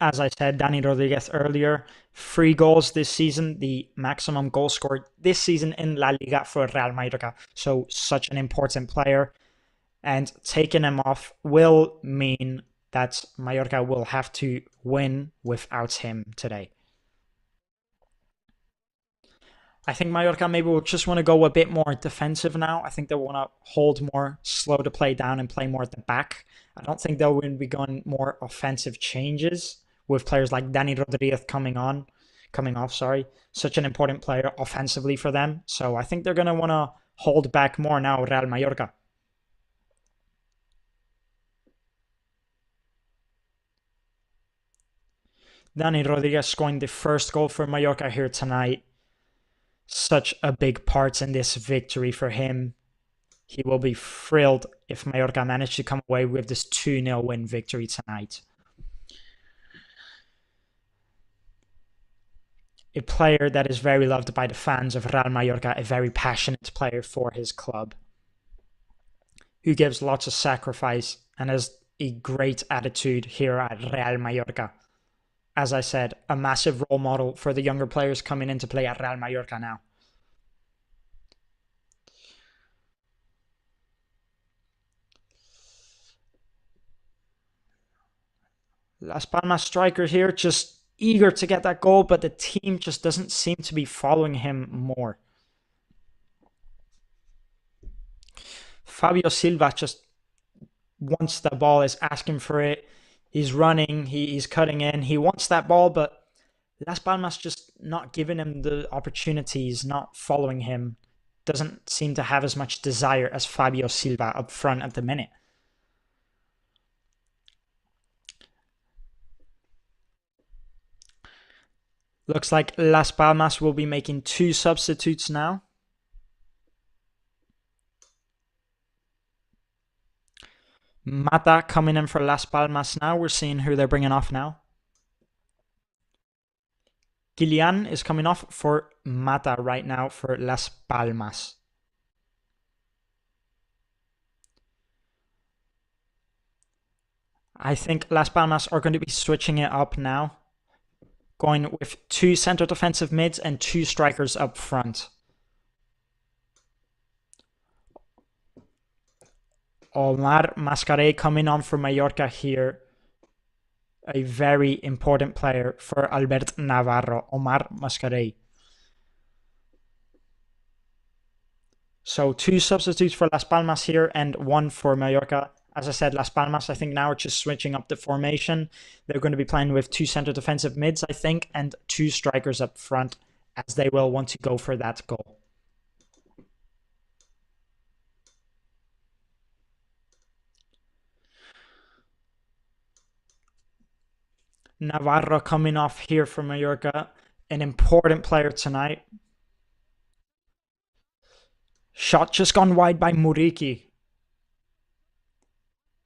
As I said, Dani Rodriguez earlier, 3 goals this season, the maximum goal scored this season in LaLiga for Real Mallorca. So such an important player, and taking him off will mean that Mallorca will have to win without him today. I think Mallorca maybe will just want to go a bit more defensive now. I think they'll want to hold more, slow the play down, and play more at the back. I don't think they'll be going more offensive changes with players like Dani Rodriguez coming off, such an important player offensively for them. So I think they're going to want to hold back more now, Real Mallorca. Dani Rodriguez scoring the first goal for Mallorca here tonight. Such a big part in this victory for him. He will be thrilled if Mallorca manage to come away with this 2-0 win victory tonight. A player that is very loved by the fans of Real Mallorca, a very passionate player for his club, who gives lots of sacrifice and has a great attitude here at Real Mallorca. As I said, a massive role model for the younger players coming into play at Real Mallorca now. Las Palmas striker here, just eager to get that goal, but the team just doesn't seem to be following him more. Fabio Silva just wants the ball, is asking for it. He's running, he's cutting in, he wants that ball, but Las Palmas just not giving him the opportunities, not following him. Doesn't seem to have as much desire as Fabio Silva up front at the minute. Looks like Las Palmas will be making 2 substitutes now. Mata coming in for Las Palmas now. We're seeing who they're bringing off now. Kilian is coming off for Mata right now for Las Palmas. I think Las Palmas are going to be switching it up now, going with 2 center defensive mids and 2 strikers up front. Omar Mascaré coming on for Mallorca here. A very important player for Albert Navarro, Omar Mascaré. So 2 substitutes for Las Palmas here and 1 for Mallorca. As I said, Las Palmas, I think now are just switching up the formation. They're going to be playing with 2 center defensive mids, I think, and 2 strikers up front, as they will want to go for that goal. Navarro coming off here for Mallorca, an important player tonight. Shot just gone wide by Muriqi.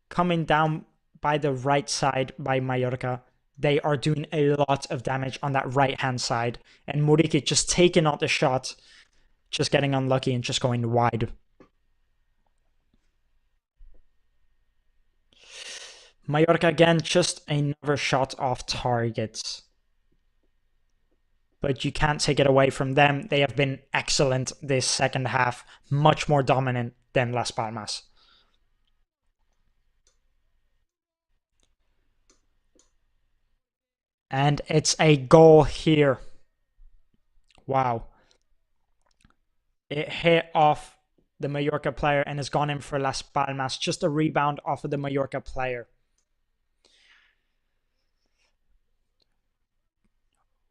Coming down by the right side by Mallorca. They are doing a lot of damage on that right-hand side. And Muriqi just taking out the shot, just getting unlucky and just going wide. Mallorca again, just another shot off target. But you can't take it away from them. They have been excellent this second half, much more dominant than Las Palmas. And it's a goal here. Wow. It hit off the Mallorca player and has gone in for Las Palmas. Just a rebound off of the Mallorca player.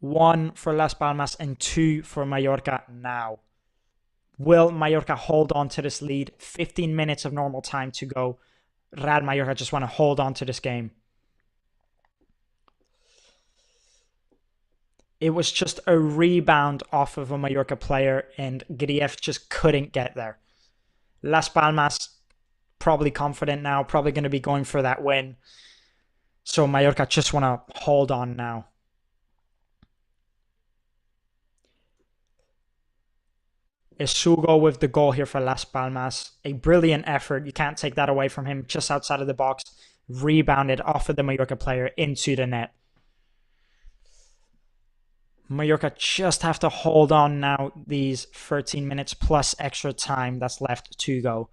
1 for Las Palmas and 2 for Mallorca now. Will Mallorca hold on to this lead? 15 minutes of normal time to go. Real Mallorca just want to hold on to this game. It was just a rebound off of a Mallorca player and Grief just couldn't get there. Las Palmas probably confident now, probably going to be going for that win. So Mallorca just want to hold on now. Isugo with the goal here for Las Palmas. A brilliant effort. You can't take that away from him. Just outside of the box. Rebounded off of the Mallorca player into the net. Mallorca just have to hold on now these 13 minutes plus extra time that's left to go.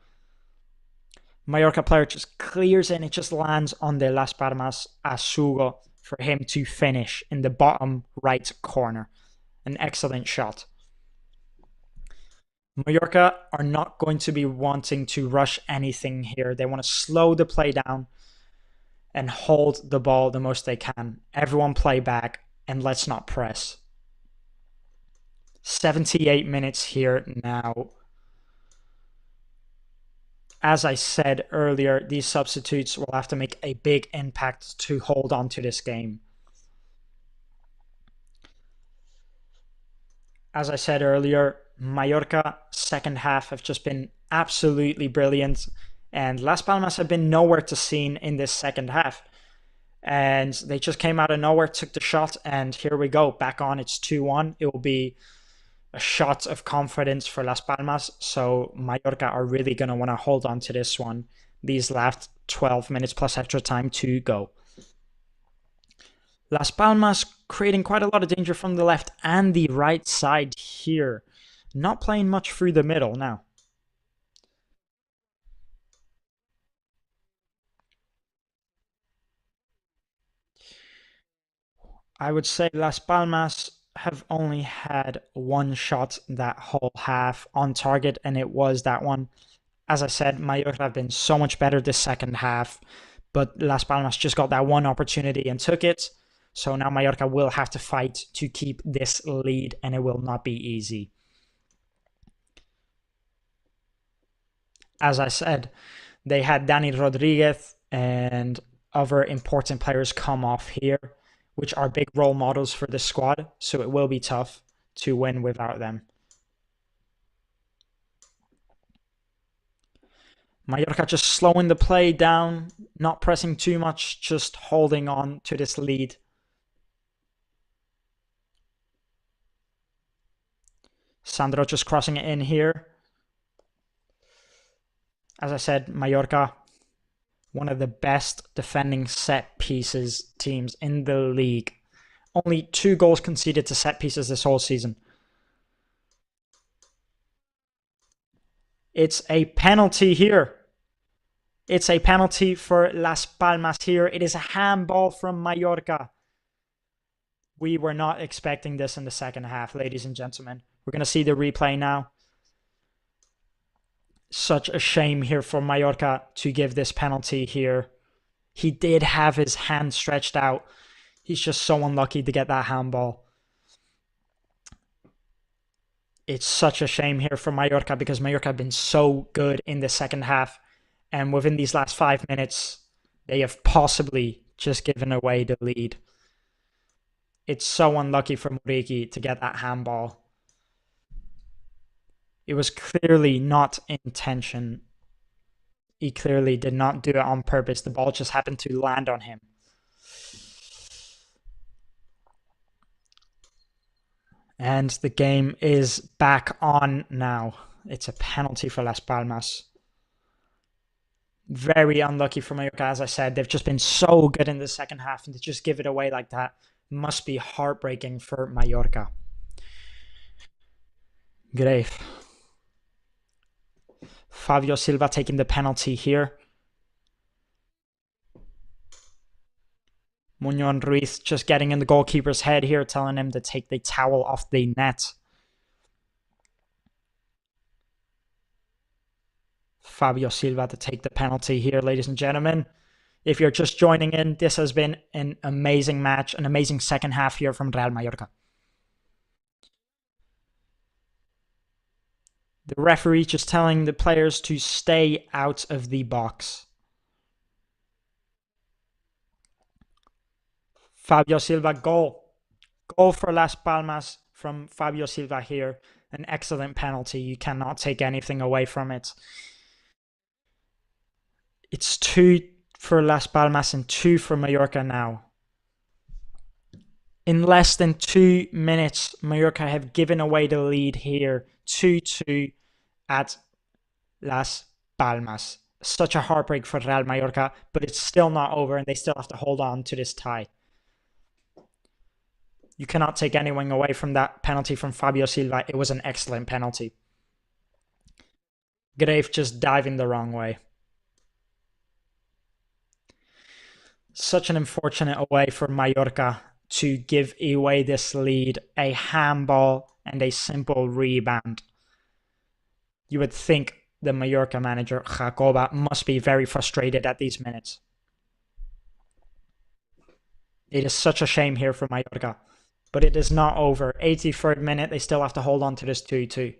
Mallorca player just clears in. It just lands on the Las Palmas Isugo for him to finish in the bottom right corner. An excellent shot. Mallorca are not going to be wanting to rush anything here. They want to slow the play down and hold the ball the most they can. Everyone play back and let's not press. 78 minutes here now. As I said earlier, these substitutes will have to make a big impact to hold on to this game. As I said earlier, Mallorca second half have just been absolutely brilliant, and Las Palmas have been nowhere to seen in this second half. And they just came out of nowhere, took the shot, and here we go. Back on, it's 2-1. It will be a shot of confidence for Las Palmas, so Mallorca are really going to want to hold on to this one. These last 12 minutes plus extra time to go. Las Palmas creating quite a lot of danger from the left and the right side here. Not playing much through the middle now. I would say Las Palmas have only had 1 shot that whole half on target, and it was that one. As I said, Mallorca have been so much better this second half, but Las Palmas just got that 1 opportunity and took it. So now Mallorca will have to fight to keep this lead, and it will not be easy. As I said, they had Dani Rodriguez and other important players come off here. which are big role models for this squad, so it will be tough to win without them. Mallorca just slowing the play down, not pressing too much, just holding on to this lead. Sandro just crossing it in here. As I said, Mallorca, one of the best defending set pieces teams in the league. Only 2 goals conceded to set pieces this whole season. It's a penalty here. It's a penalty for Las Palmas here. It is a handball from Mallorca. We were not expecting this in the second half, ladies and gentlemen. We're going to see the replay now. Such a shame here for Mallorca to give this penalty here. He did have his hand stretched out. He's just so unlucky to get that handball. It's such a shame here for Mallorca because Mallorca have been so good in the second half. And within these last 5 minutes, they have possibly just given away the lead. It's so unlucky for Muriqi to get that handball. It was clearly not intention. He clearly did not do it on purpose. The ball just happened to land on him. And the game is back on now. It's a penalty for Las Palmas. Very unlucky for Mallorca, as I said. They've just been so good in the second half, and to just give it away like that must be heartbreaking for Mallorca. Grave. Fabio Silva taking the penalty here. Muñoz Ruiz just getting in the goalkeeper's head here, telling him to take the towel off the net. Fabio Silva to take the penalty here, ladies and gentlemen. If you're just joining in, this has been an amazing match, an amazing second half here from Real Mallorca. The referee just telling the players to stay out of the box. Fabio Silva, goal. Goal for Las Palmas from Fabio Silva here. An excellent penalty. You cannot take anything away from it. It's 2 for Las Palmas and 2 for Mallorca now. In less than 2 minutes, Mallorca have given away the lead here. 2-2 at Las Palmas. Such a heartbreak for Real Mallorca, but it's still not over and they still have to hold on to this tie. You cannot take anything away from that penalty from Fabio Silva. It was an excellent penalty. Grave just diving the wrong way. Such an unfortunate way for Mallorca to give away this lead. A handball and a simple rebound. You would think the Mallorca manager, Jacoba, must be very frustrated at these minutes. It is such a shame here for Mallorca. But it is not over. 83rd minute, they still have to hold on to this 2-2.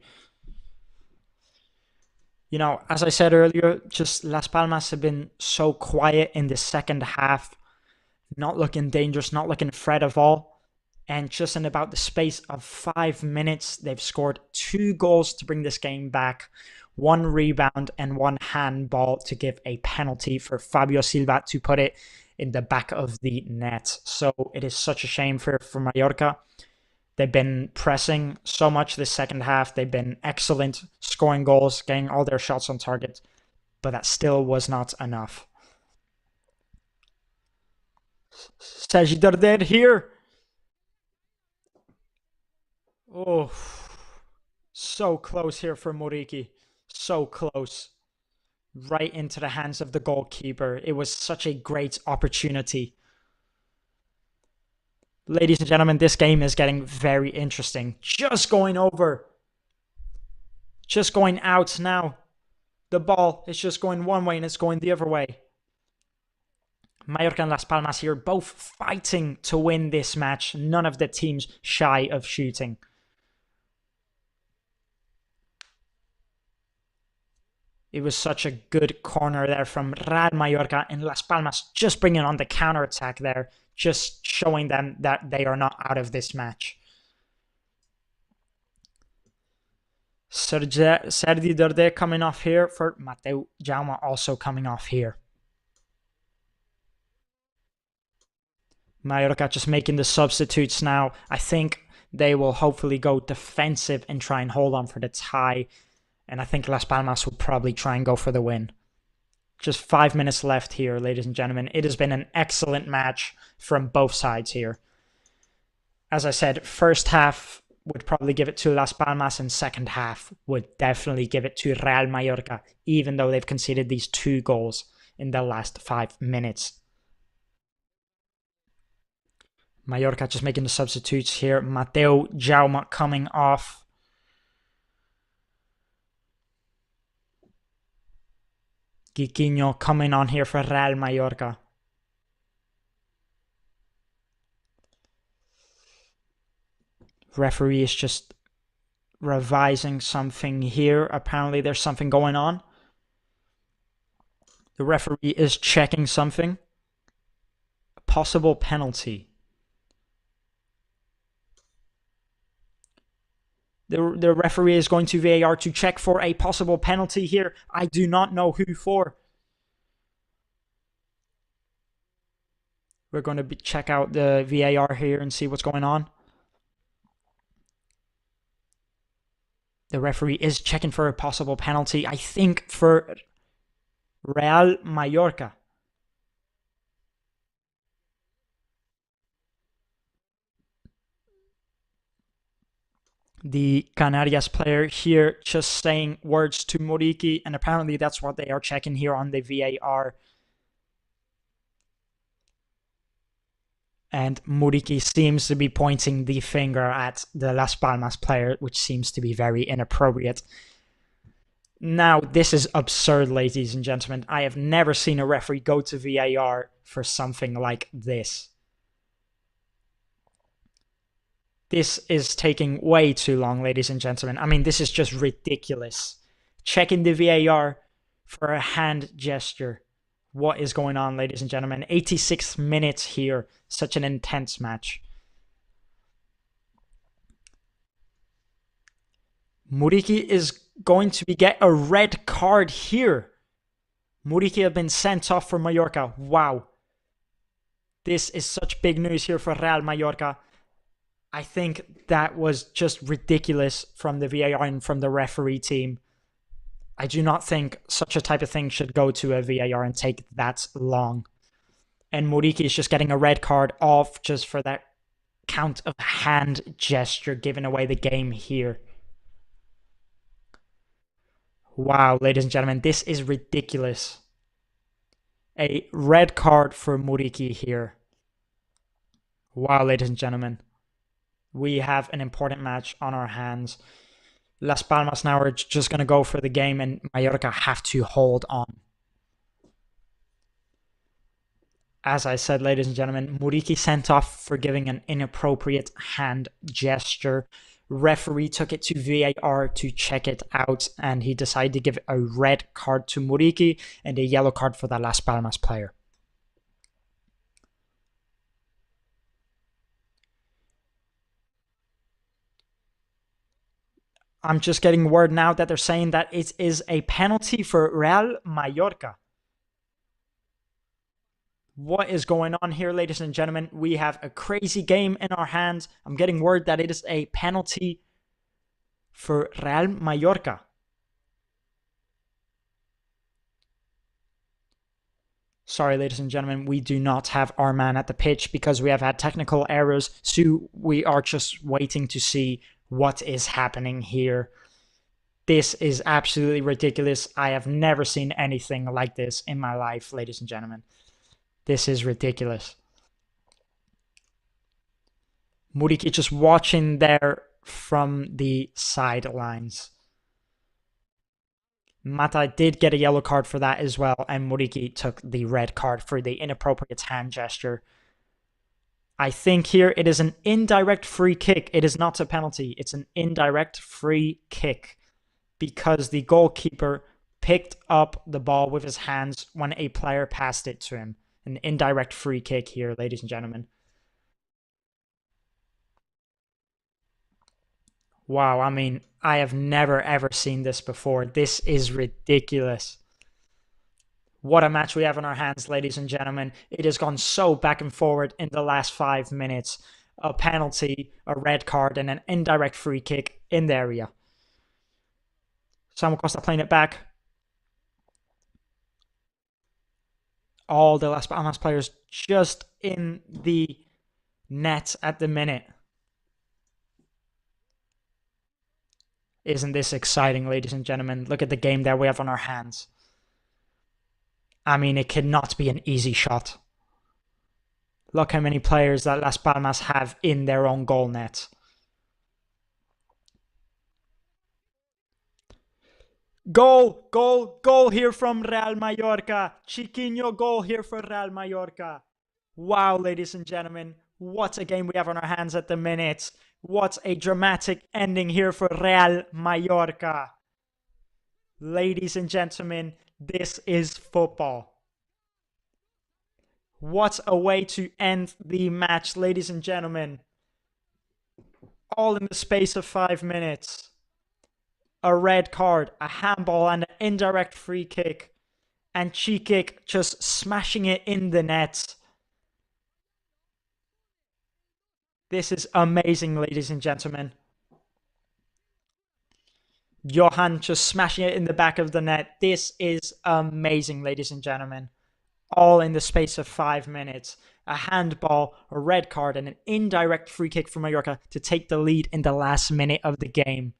You know, as I said earlier, just Las Palmas have been so quiet in the second half. Not looking dangerous, not looking threat of all. And just in about the space of 5 minutes, they've scored 2 goals to bring this game back. 1 rebound and 1 handball to give a penalty for Fabio Silva to put it in the back of the net. So it is such a shame for Mallorca. They've been pressing so much this second half. They've been excellent, scoring goals, getting all their shots on target. But that still was not enough. Sergi Darder here. Oh, so close here for Muriqi. So close. Right into the hands of the goalkeeper. It was such a great opportunity. Ladies and gentlemen, this game is getting very interesting. Just going over. Just going out now. The ball is just going one way and it's going the other way. Mallorca and Las Palmas here both fighting to win this match. None of the teams shy of shooting. It was such a good corner there from Real Mallorca, and Las Palmas just bringing on the counter-attack there, just showing them that they are not out of this match. Sergi Derde coming off here for Mateu Jaume also coming off here. Mallorca just making the substitutes now. I think they will hopefully go defensive and try and hold on for the tie. And I think Las Palmas will probably try and go for the win. Just 5 minutes left here, ladies and gentlemen. It has been an excellent match from both sides here. As I said, first half would probably give it to Las Palmas, and second half would definitely give it to Real Mallorca, even though they've conceded these 2 goals in the last 5 minutes. Mallorca just making the substitutes here. Mateu Jaume coming off. Guiquinho coming on here for Real Mallorca. Referee is just revising something here. Apparently there's something going on. The referee is checking something. A possible penalty. The referee is going to VAR to check for a possible penalty here. I do not know who for. We're going to check out the VAR here and see what's going on. The referee is checking for a possible penalty, I think, for Real Mallorca. The Canarias player here just saying words to Muriqi, and apparently that's what they are checking here on the VAR. And Muriqi seems to be pointing the finger at the Las Palmas player, which seems to be very inappropriate. Now, this is absurd, ladies and gentlemen. I have never seen a referee go to VAR for something like this. This is taking way too long, ladies and gentlemen. I mean, this is just ridiculous. Checking the VAR for a hand gesture. What is going on, ladies and gentlemen? 86 minutes here. Such an intense match. Muriqi is going to get a red card here. Muriqi has been sent off for Mallorca. Wow. This is such big news here for Real Mallorca. I think that was just ridiculous from the VAR and from the referee team. I do not think such a type of thing should go to a VAR and take that long. And Muriqi is just getting a red card off just for that count of hand gesture, giving away the game here. Wow, ladies and gentlemen, this is ridiculous. A red card for Muriqi here. Wow, ladies and gentlemen. We have an important match on our hands. Las Palmas now are just going to go for the game, and Mallorca have to hold on. As I said, ladies and gentlemen, Muriqi sent off for giving an inappropriate hand gesture. Referee took it to VAR to check it out, and he decided to give a red card to Muriqi and a yellow card for the Las Palmas player. I'm just getting word now that they're saying that it is a penalty for Real Mallorca. What is going on here, ladies and gentlemen? We have a crazy game in our hands. I'm getting word that it is a penalty for Real Mallorca. Sorry, ladies and gentlemen, we do not have our man at the pitch because we have had technical errors, so we are just waiting to see what is happening here. This is absolutely ridiculous. I have never seen anything like this in my life, ladies and gentlemen. This is ridiculous. Muriqi just watching there from the sidelines. Mata did get a yellow card for that as well, and Muriqi took the red card for the inappropriate hand gesture. I think here it is an indirect free kick. It is not a penalty. It's an indirect free kick because the goalkeeper picked up the ball with his hands when a player passed it to him. An indirect free kick here, ladies and gentlemen. Wow, I mean, I have never ever seen this before. This is ridiculous. What a match we have on our hands, ladies and gentlemen. It has gone so back and forward in the last 5 minutes. A penalty, a red card, and an indirect free kick in the area. Samuel Costa playing it back. All the Las Palmas players just in the net at the minute. Isn't this exciting, ladies and gentlemen? Look at the game that we have on our hands. I mean, it cannot be an easy shot. Look how many players that Las Palmas have in their own goal net. Goal, goal, goal here from Real Mallorca. Chiquinho goal here for Real Mallorca. Wow, ladies and gentlemen, what a game we have on our hands at the minute. What a dramatic ending here for Real Mallorca. Ladies and gentlemen, this is football. What a way to end the match, ladies and gentlemen. All in the space of 5 minutes. A red card, a handball, and an indirect free kick. And Chikic just smashing it in the net. This is amazing, ladies and gentlemen. Johan just smashing it in the back of the net. This is amazing, ladies and gentlemen. All in the space of 5 minutes. A handball, a red card, and an indirect free kick for Mallorca to take the lead in the last minute of the game.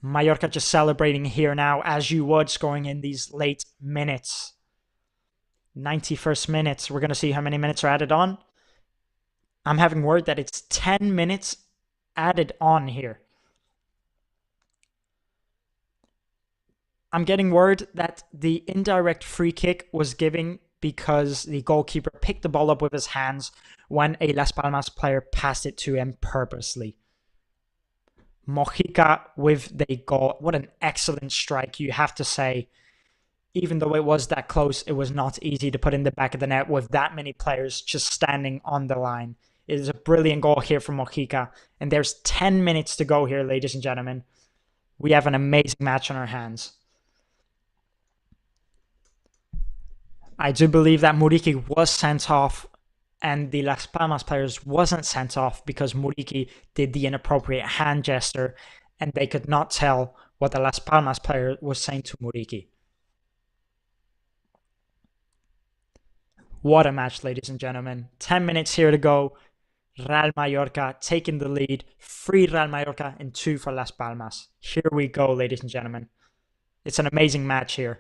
Mallorca just celebrating here now, as you would, scoring in these late minutes. 91st minutes. We're going to see how many minutes are added on. I'm having word that it's 10 minutes added on here. I'm getting word that the indirect free kick was given because the goalkeeper picked the ball up with his hands when a Las Palmas player passed it to him purposely. Mojica with the goal. What an excellent strike, you have to say. Even though it was that close, it was not easy to put in the back of the net with that many players just standing on the line. It is a brilliant goal here from Mojica. And there's 10 minutes to go here, ladies and gentlemen. We have an amazing match on our hands. I do believe that Muriqi was sent off and the Las Palmas players wasn't sent off because Muriqi did the inappropriate hand gesture and they could not tell what the Las Palmas player was saying to Muriqi. What a match, ladies and gentlemen. 10 minutes here to go. Real Mallorca taking the lead. 3 Real Mallorca and 2 for Las Palmas. Here we go, ladies and gentlemen. It's an amazing match here.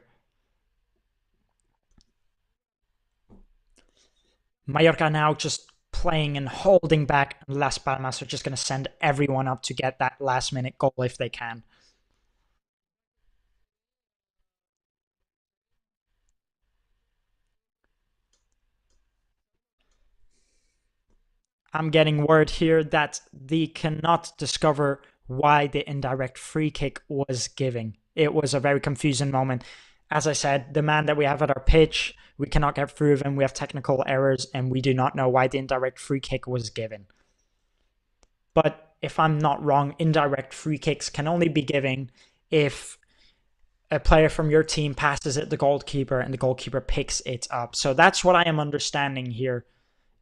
Mallorca now just playing and holding back. Las Palmas are just going to send everyone up to get that last minute goal if they can. I'm getting word here that they cannot discover why the indirect free kick was given. It was a very confusing moment. As I said, the man that we have at our pitch, we cannot get through of him. We have technical errors and we do not know why the indirect free kick was given. But if I'm not wrong, indirect free kicks can only be given if a player from your team passes it to the goalkeeper and the goalkeeper picks it up. So that's what I am understanding here.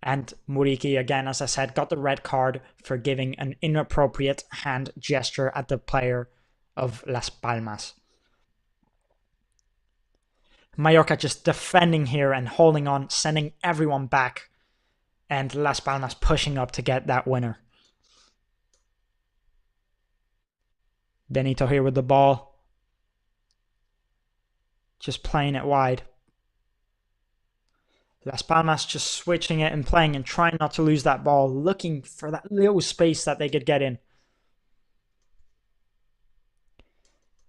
And Muriqi, again, as I said, got the red card for giving an inappropriate hand gesture at the player of Las Palmas. Mallorca just defending here and holding on, sending everyone back. And Las Palmas pushing up to get that winner. Benito here with the ball. Just playing it wide. Las Palmas just switching it and playing and trying not to lose that ball, looking for that little space that they could get in.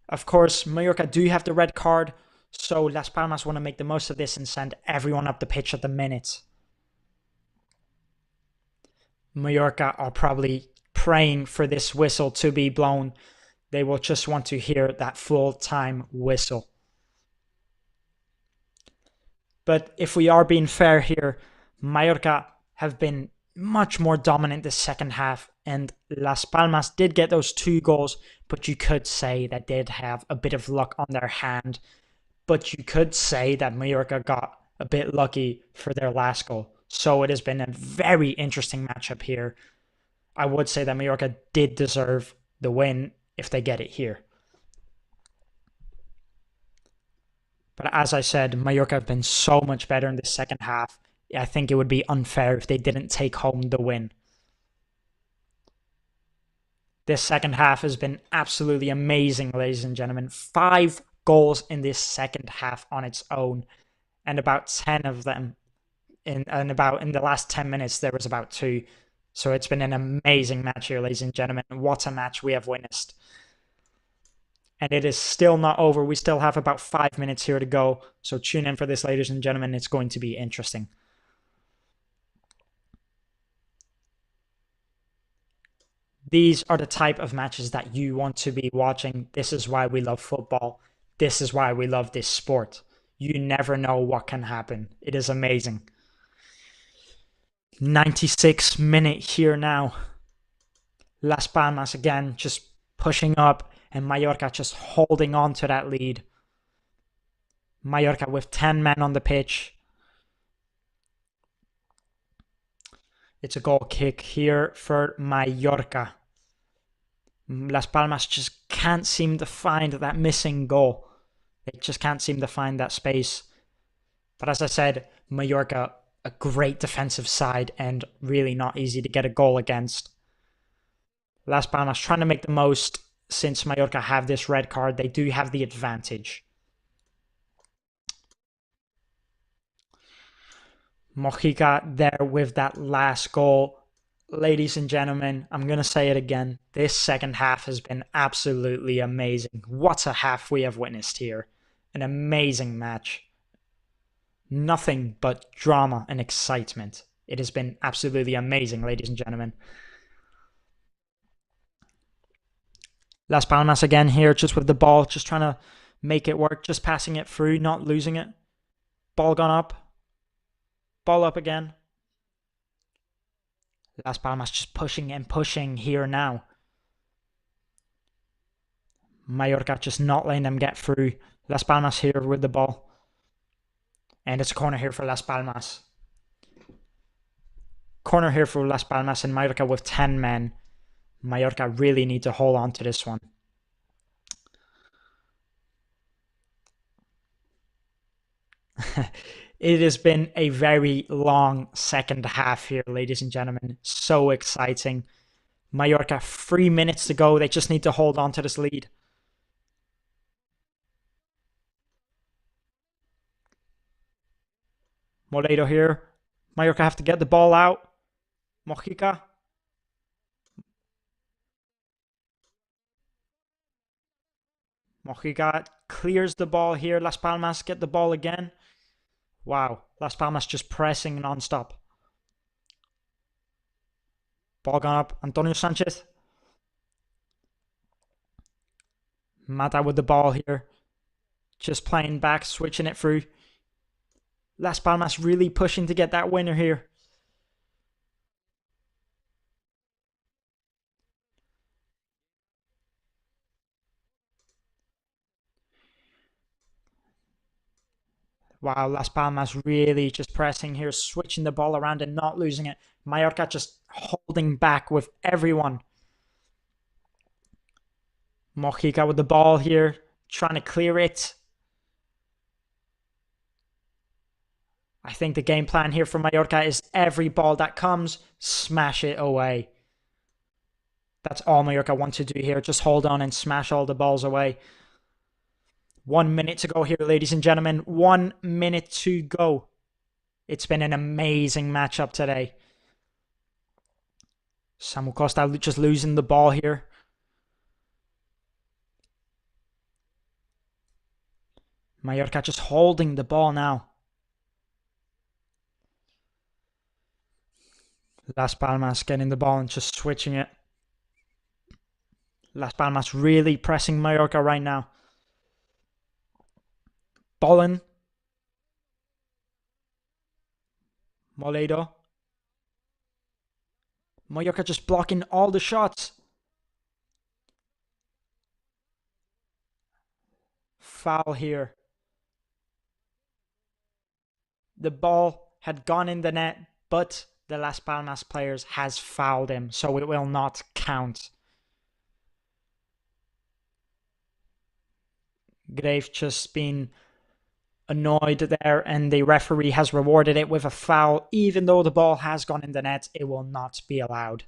Of course, Mallorca do have the red card, so Las Palmas want to make the most of this and send everyone up the pitch at the minute. Mallorca are probably praying for this whistle to be blown They will just want to hear that full-time whistle. But if we are being fair here, Mallorca have been much more dominant this second half, and Las Palmas did get those 2 goals, but you could say that they did have a bit of luck on their hand. But you could say that Mallorca got a bit lucky for their last goal. So it has been a very interesting matchup here. I would say that Mallorca did deserve the win if they get it here. But as I said, Mallorca have been so much better in the second half. I think it would be unfair if they didn't take home the win. This second half has been absolutely amazing, ladies and gentlemen. 5 goals in this second half on its own, and about 10 of them in the last 10 minutes there was about 2. So it's been an amazing match here, ladies and gentlemen. What a match we have witnessed. And it is still not over. We still have about 5 minutes here to go. So tune in for this, ladies and gentlemen. It's going to be interesting. These are the type of matches that you want to be watching. This is why we love football. This is why we love this sport. You never know what can happen. It is amazing. 96th minute here now. Las Palmas again just pushing up, and Mallorca just holding on to that lead. Mallorca with 10 men on the pitch. It's a goal kick here for Mallorca. Las Palmas just can't seem to find that missing goal. They just can't seem to find that space. But as I said, Mallorca, a great defensive side and really not easy to get a goal against. Las Palmas trying to make the most. Since Mallorca have this red card, they do have the advantage. Mojica there with that last goal. Ladies and gentlemen, I'm going to say it again. This second half has been absolutely amazing. What a half we have witnessed here. An amazing match. Nothing but drama and excitement. It has been absolutely amazing, ladies and gentlemen. Las Palmas again here, just with the ball, just trying to make it work, just passing it through, not losing it. Ball gone up. Ball up again. Las Palmas just pushing and pushing here now. Mallorca just not letting them get through. Las Palmas here with the ball. And it's a corner here for Las Palmas. Corner here for Las Palmas, and Mallorca with 10 men. Mallorca really need to hold on to this one. It has been a very long second half here, ladies and gentlemen. So exciting. Mallorca, 3 minutes to go. They just need to hold on to this lead. Moledo here. Mallorca have to get the ball out. Mojica. Mojica clears the ball here. Las Palmas get the ball again. Wow, Las Palmas just pressing non-stop. Ball gone up. Antonio Sanchez. Mata with the ball here. Just playing back, switching it through. Las Palmas really pushing to get that winner here. Wow, Las Palmas really just pressing here, switching the ball around and not losing it. Mallorca just holding back with everyone. Mojica with the ball here, trying to clear it. I think the game plan here for Mallorca is every ball that comes, smash it away. That's all Mallorca want to do here. Just hold on and smash all the balls away. 1 minute to go here, ladies and gentlemen. 1 minute to go. It's been an amazing matchup today. Samu Costa just losing the ball here. Mallorca just holding the ball now. Las Palmas getting the ball and just switching it. Las Palmas really pressing Mallorca right now. Bolin. Moledo. Mallorca just blocking all the shots. Foul here. The ball had gone in the net, but the Las Palmas players has fouled him, so it will not count. Grave just been annoyed there, and the referee has rewarded it with a foul. Even though the ball has gone in the net, it will not be allowed.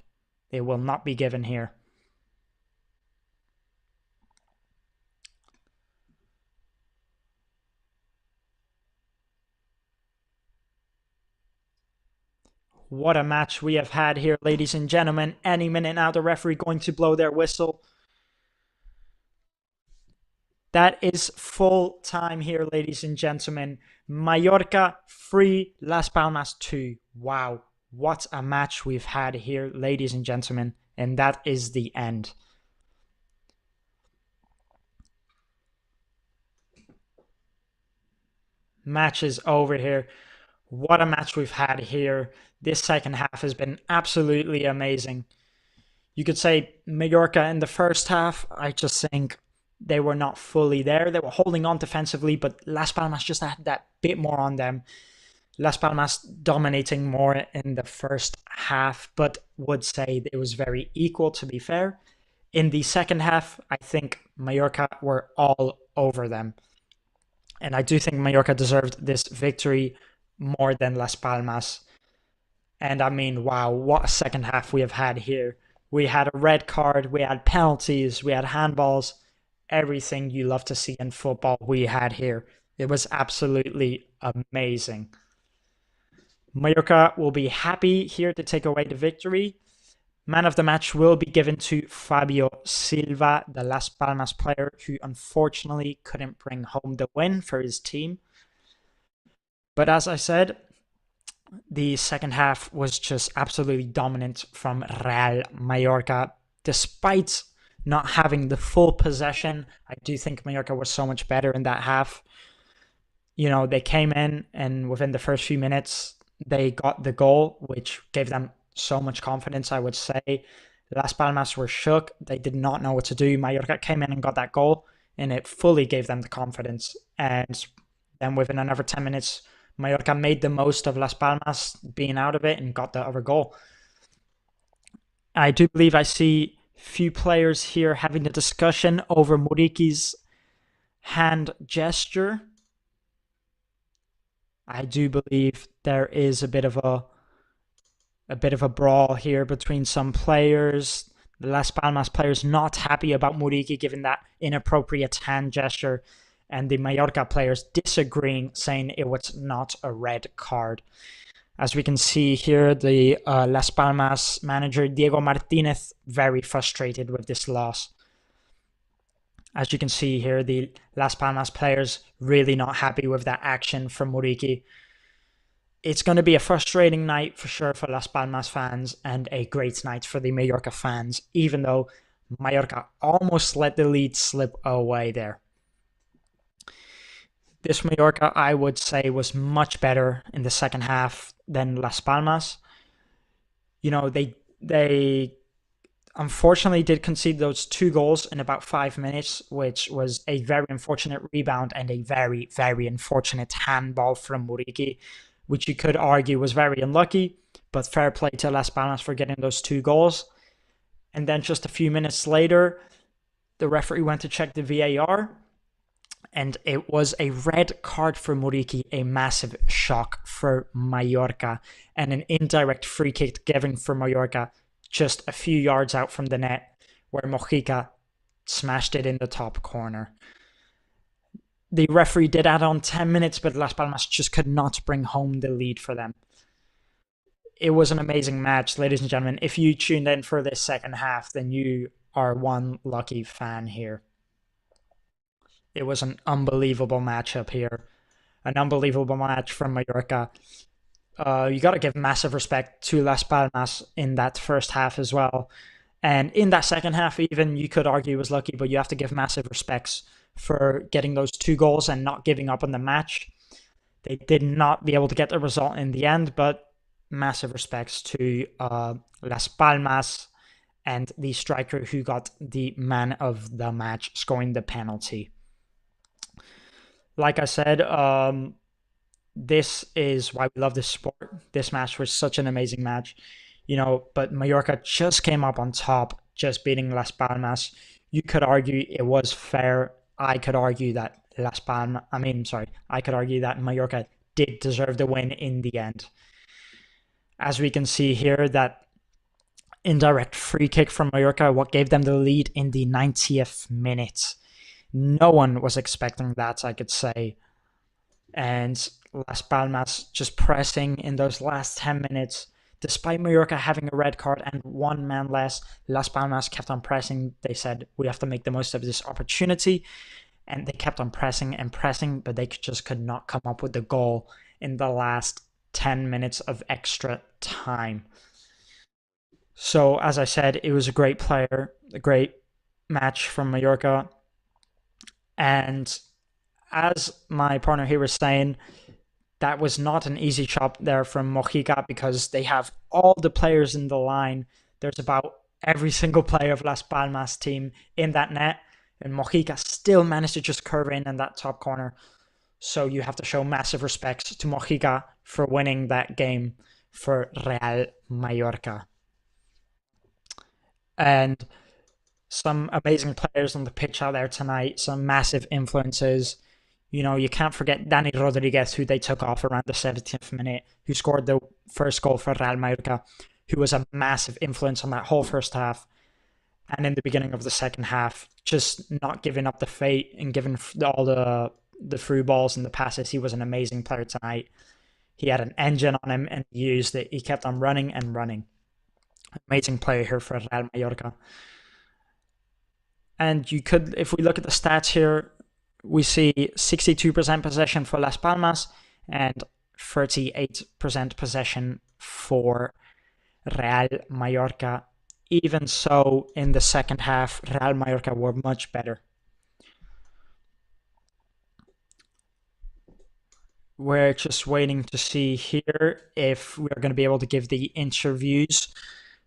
It will not be given here. What a match we have had here, ladies and gentlemen. Any minute now, the referee going to blow their whistle. That is full time here, ladies and gentlemen. Mallorca 3, Las Palmas 2. Wow, what a match we've had here, ladies and gentlemen. And that is the end. Match is over here. What a match we've had here. This second half has been absolutely amazing. You could say Mallorca in the first half, I just think they were not fully there. They were holding on defensively, but Las Palmas just had that bit more on them. Las Palmas dominating more in the first half, but would say it was very equal, to be fair. In the second half, I think Mallorca were all over them. And I do think Mallorca deserved this victory more than Las Palmas. And I mean, wow, what a second half we have had here. We had a red card, we had penalties, we had handballs, everything you love to see in football we had here. It was absolutely amazing. Mallorca will be happy here to take away the victory. Man of the match will be given to Fabio Silva, the Las Palmas player, who unfortunately couldn't bring home the win for his team. But as I said, the second half was just absolutely dominant from Real Mallorca. Despite not having the full possession, I do think Mallorca was so much better in that half. You know, they came in and within the first few minutes, they got the goal, which gave them so much confidence, I would say. Las Palmas were shook. They did not know what to do. Mallorca came in and got that goal, and it fully gave them the confidence. And then within another 10 minutes, Mallorca made the most of Las Palmas being out of it and got the other goal. I do believe I see few players here having a discussion over Muriki's hand gesture. I do believe there is a bit of a brawl here between some players. The Las Palmas players not happy about Muriqi giving that inappropriate hand gesture, and the Mallorca players disagreeing, saying it was not a red card. As we can see here, the Las Palmas manager Diego Martinez very frustrated with this loss. As you can see here, the Las Palmas players really not happy with that action from Muriqi. It's going to be a frustrating night for sure for Las Palmas fans and a great night for the Mallorca fans, even though Mallorca almost let the lead slip away there. This Mallorca, I would say, was much better in the second half than Las Palmas. You know, they unfortunately did concede those 2 goals in about 5 minutes, which was a very unfortunate rebound and a very, very unfortunate handball from Muriqi, which you could argue was very unlucky, but fair play to Las Palmas for getting those 2 goals. And then just a few minutes later, the referee went to check the VAR, and it was a red card for Muriqi, a massive shock for Mallorca, and an indirect free kick given for Mallorca just a few yards out from the net, where Mojica smashed it in the top corner. The referee did add on 10 minutes, but Las Palmas just could not bring home the lead for them. It was an amazing match, ladies and gentlemen. If you tuned in for this second half, then you are one lucky fan here. It was an unbelievable matchup here. An unbelievable match from Mallorca. You got to give massive respect to Las Palmas in that first half as well. And in that second half, even, you could argue was lucky, but you have to give massive respects for getting those 2 goals and not giving up on the match. They did not be able to get the result in the end, but massive respects to Las Palmas and the striker who got the man of the match, scoring the penalty. Like I said, this is why we love this sport. This match was such an amazing match, but Mallorca just came up on top, just beating Las Palmas. You could argue it was fair. I could argue that Mallorca did deserve the win in the end. As we can see here, that indirect free kick from Mallorca, what gave them the lead in the 90th minute. No one was expecting that, I could say. And Las Palmas just pressing in those last 10 minutes. Despite Mallorca having a red card and 1 man less, Las Palmas kept on pressing. They said, we have to make the most of this opportunity. And they kept on pressing and pressing, but they just could not come up with the goal in the last 10 minutes of extra time. So, as I said, it was a great match from Mallorca. And as my partner here was saying, that was not an easy chop there from Mojica, because they have all the players in the line. There's about every single player of Las Palmas team in that net, and Mojica still managed to just curve in that top corner. So you have to show massive respect to Mojica for winning that game for Real Mallorca. And some amazing players on the pitch out there tonight, some massive influences. You can't forget Dani Rodriguez, who they took off around the 70th minute, who scored the first goal for Real Mallorca, who was a massive influence on that whole first half. And in the beginning of the second half, just not giving up the fight and giving all the through balls and the passes. He was an amazing player tonight. He had an engine on him and he used it. He kept on running and running. Amazing player here for Real Mallorca. And if we look at the stats here, we see 62% possession for Las Palmas and 38% possession for Real Mallorca. Even so, in the second half, Real Mallorca were much better. We're just waiting to see here if we're going to be able to give the interviews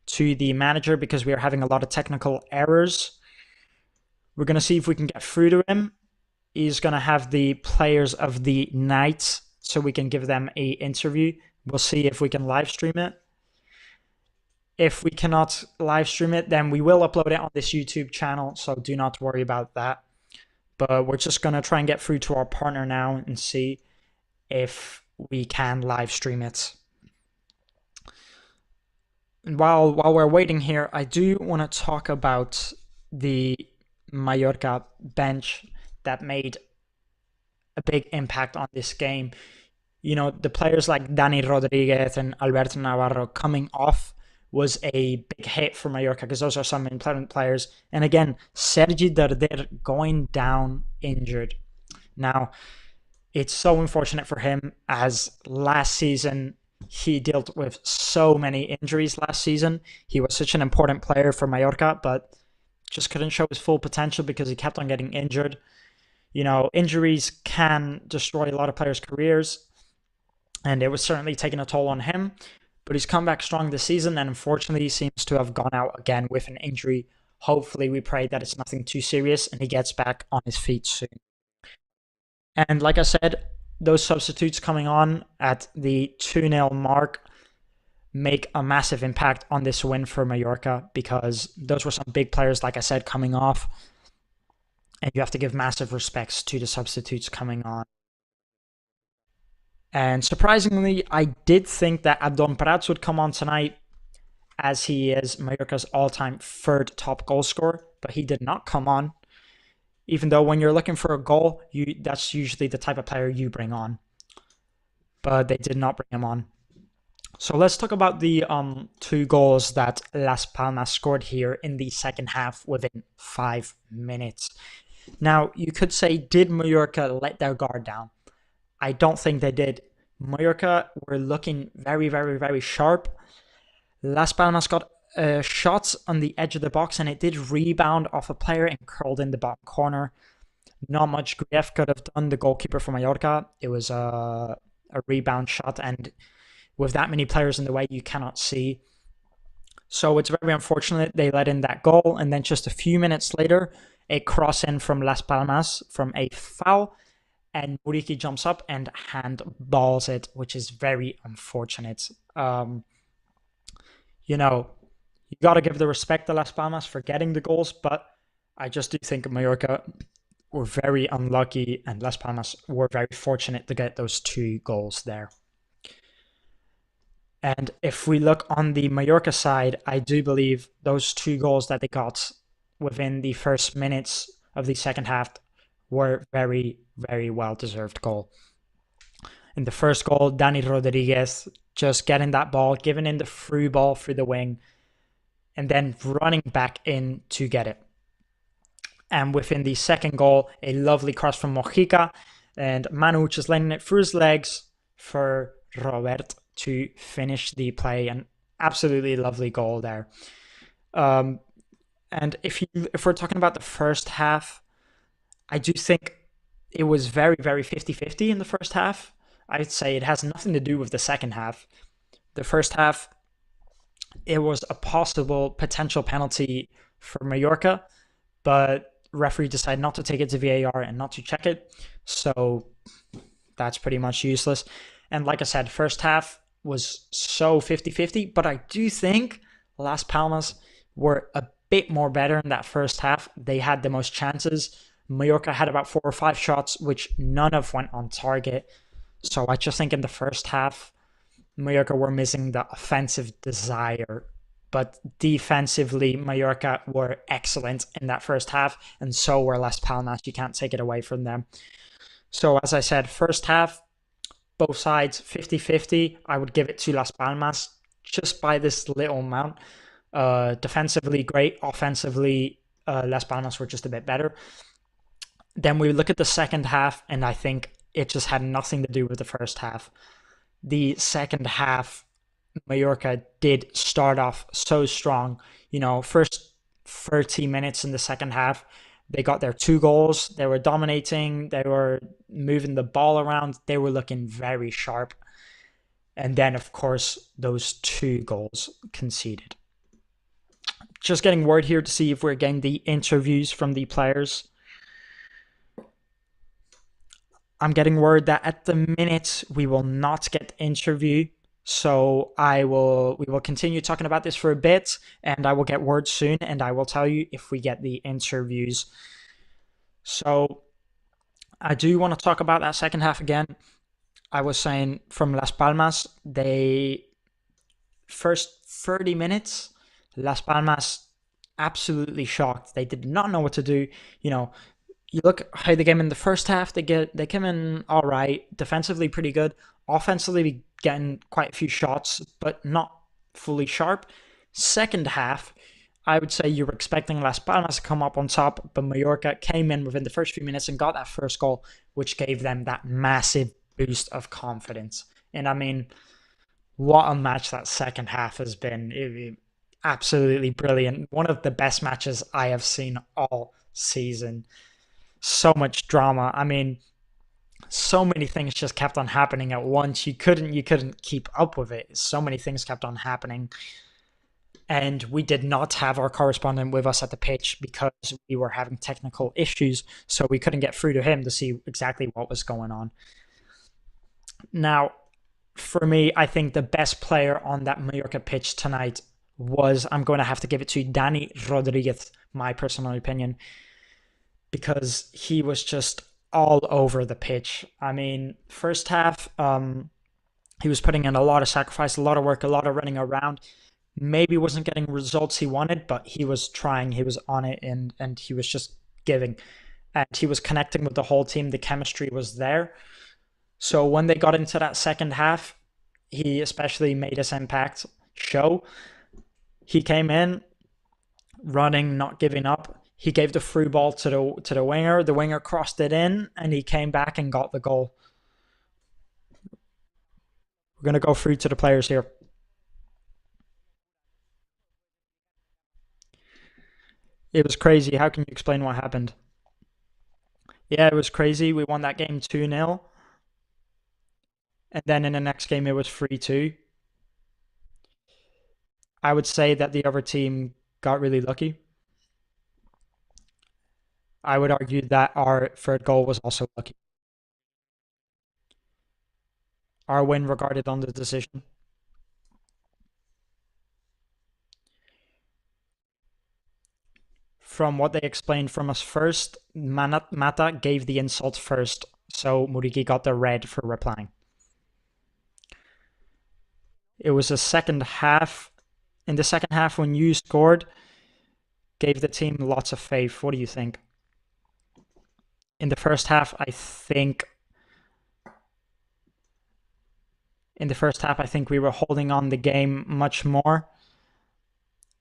to the manager, because we are having a lot of technical errors. We're going to see if we can get through to him. He's going to have the players of the night, so we can give them an interview. We'll see if we can live stream it. If we cannot live stream it, then we will upload it on this YouTube channel, so do not worry about that. But we're just going to try and get through to our partner now and see if we can live stream it. And while we're waiting here, I do want to talk about the Mallorca bench that made a big impact on this game. The players like Dani Rodriguez and Alberto Navarro coming off was a big hit for Mallorca, because those are some important players. And again, Sergi Darder going down injured. Now, it's so unfortunate for him, as last season he dealt with so many injuries last season. He was such an important player for Mallorca, but just couldn't show his full potential because he kept on getting injured. Injuries can destroy a lot of players' careers, and it was certainly taking a toll on him. But he's come back strong this season, and unfortunately he seems to have gone out again with an injury. Hopefully, we pray that it's nothing too serious and he gets back on his feet soon. And like I said, those substitutes coming on at the 2-0 mark make a massive impact on this win for Mallorca, because those were some big players, like I said, coming off. And you have to give massive respects to the substitutes coming on. And surprisingly, I did think that Adon Prats would come on tonight, as he is Mallorca's all-time third top goal scorer, but he did not come on. Even though when you're looking for a goal, that's usually the type of player you bring on. But they did not bring him on. So let's talk about the 2 goals that Las Palmas scored here in the second half within 5 minutes. Now, you could say, did Mallorca let their guard down? I don't think they did. Mallorca were looking very, very, very sharp. Las Palmas got shot on the edge of the box, and it did rebound off a player and curled in the bottom corner. Not much Grief could have done, the goalkeeper for Mallorca. It was a rebound shot, and with that many players in the way, you cannot see. So it's very unfortunate they let in that goal, and then just a few minutes later, a cross in from Las Palmas from a foul, and Muriqi jumps up and handballs it, which is very unfortunate. You know, you got to give the respect to Las Palmas for getting the goals, but I just do think Mallorca were very unlucky, and Las Palmas were very fortunate to get those 2 goals there. And if we look on the Mallorca side, I do believe those 2 goals that they got within the first minutes of the second half were very, very well-deserved goal. In the first goal, Dani Rodriguez just getting that ball, giving in the through ball through the wing, and then running back in to get it. And within the second goal, a lovely cross from Mojica, and Manu just letting it through his legs for Robert to finish the play. An absolutely lovely goal there. And if we're talking about the first half, I do think it was very, very 50-50 in the first half. I'd say it has nothing to do with the second half. The first half, it was a possible potential penalty for Mallorca, but referee decided not to take it to VAR and not to check it. So that's pretty much useless. And like I said, first half was so 50-50, but I do think Las Palmas were a bit more better in that first half. They had the most chances. Mallorca had about 4 or 5 shots, which none of went on target. So I just think in the first half, Mallorca were missing the offensive desire. But defensively, Mallorca were excellent in that first half, and so were Las Palmas. You can't take it away from them. So as I said, first half, both sides 50-50. I would give it to Las Palmas just by this little amount. Defensively, great. Offensively, Las Palmas were just a bit better. Then we look at the second half, and I think it just had nothing to do with the first half. The second half, Mallorca did start off so strong. First 30 minutes in the second half, they got their 2 goals. They were dominating. They were moving the ball around. They were looking very sharp. And then, of course, those 2 goals conceded. Just getting word here to see if we're getting the interviews from the players. I'm getting word that at the minute we will not get interview. So we will continue talking about this for a bit, and I will get word soon, and I will tell you if we get the interviews. So I do want to talk about that second half again. I was saying from Las Palmas, they first 30 minutes, Las Palmas absolutely shocked. They did not know what to do. You look how they came in the first half, they came in all right, defensively pretty good, offensively getting quite a few shots, but not fully sharp. Second half, I would say you were expecting Las Palmas to come up on top, but Mallorca came in within the first few minutes and got that first goal, which gave them that massive boost of confidence. And I mean, what a match that second half has been. Absolutely brilliant. One of the best matches I have seen all season. So much drama. I mean, so many things just kept on happening at once. You couldn't keep up with it. So many things kept on happening. And we did not have our correspondent with us at the pitch because we were having technical issues, so we couldn't get through to him to see exactly what was going on. Now, for me, I think the best player on that Mallorca pitch tonight I'm going to have to give it to Dani Rodriguez, my personal opinion, because he was just all over the pitch. I mean, first half, he was putting in a lot of sacrifice, a lot of work, a lot of running around. Maybe wasn't getting results he wanted, but he was trying, he was on it, and he was just giving. And he was connecting with the whole team. The chemistry was there. So when they got into that second half, he especially made his impact show. He came in, running, not giving up. He gave the through ball to the winger. The winger crossed it in, and he came back and got the goal. We're going to go through to the players here. It was crazy. How can you explain what happened? Yeah, it was crazy. We won that game 2-0. And then in the next game, it was 3-2. I would say that the other team got really lucky. I would argue that our third goal was also lucky. Our win regarded on the decision. From what they explained from us first, Mata gave the insult first, so Muriqi got the red for replying. It was the second half. In the second half, when you scored, gave the team lots of faith. What do you think? In the first half, I think we were holding on the game much more.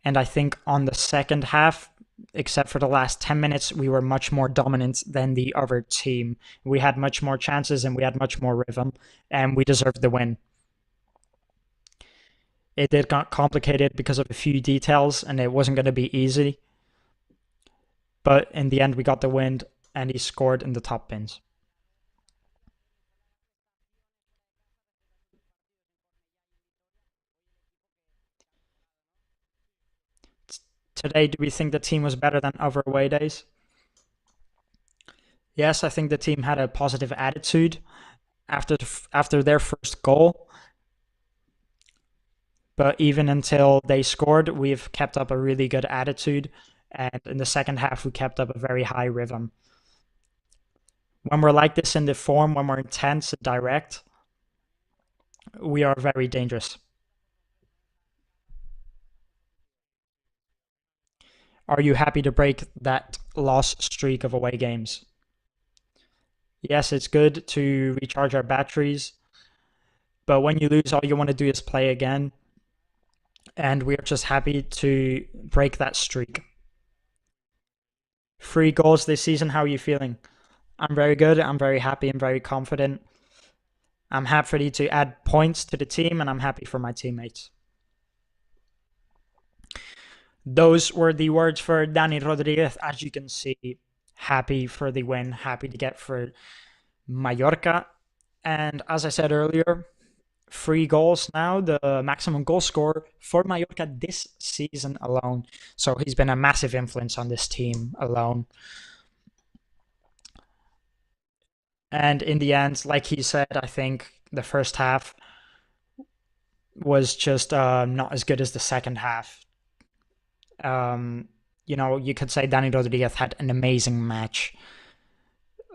And I think on the second half, except for the last 10 minutes, we were much more dominant than the other team. We had much more chances and we had much more rhythm, and we deserved the win. It did got complicated because of a few details, and it wasn't going to be easy. But in the end, we got the win, and he scored in the top bins. Today, do we think the team was better than other away days? Yes, I think the team had a positive attitude after their first goal. But even until they scored, we've kept up a really good attitude. And in the second half, we kept up a very high rhythm. When we're like this in the form, when we're intense and direct, we are very dangerous. Are you happy to break that loss streak of away games? Yes, it's good to recharge our batteries, but when you lose, all you want to do is play again. And we're just happy to break that streak. 3 goals this season. How are you feeling? I'm very good. I'm very happy. I'm very confident. I'm happy to add points to the team, and I'm happy for my teammates. Those were the words for Dani Rodriguez. As you can see, happy for the win, happy to get for Mallorca. And as I said earlier, 3 goals now, the maximum goal scorer for Mallorca this season alone. So he's been a massive influence on this team alone. And in the end, like he said, I think the first half was just not as good as the second half. You could say Dani Rodriguez had an amazing match.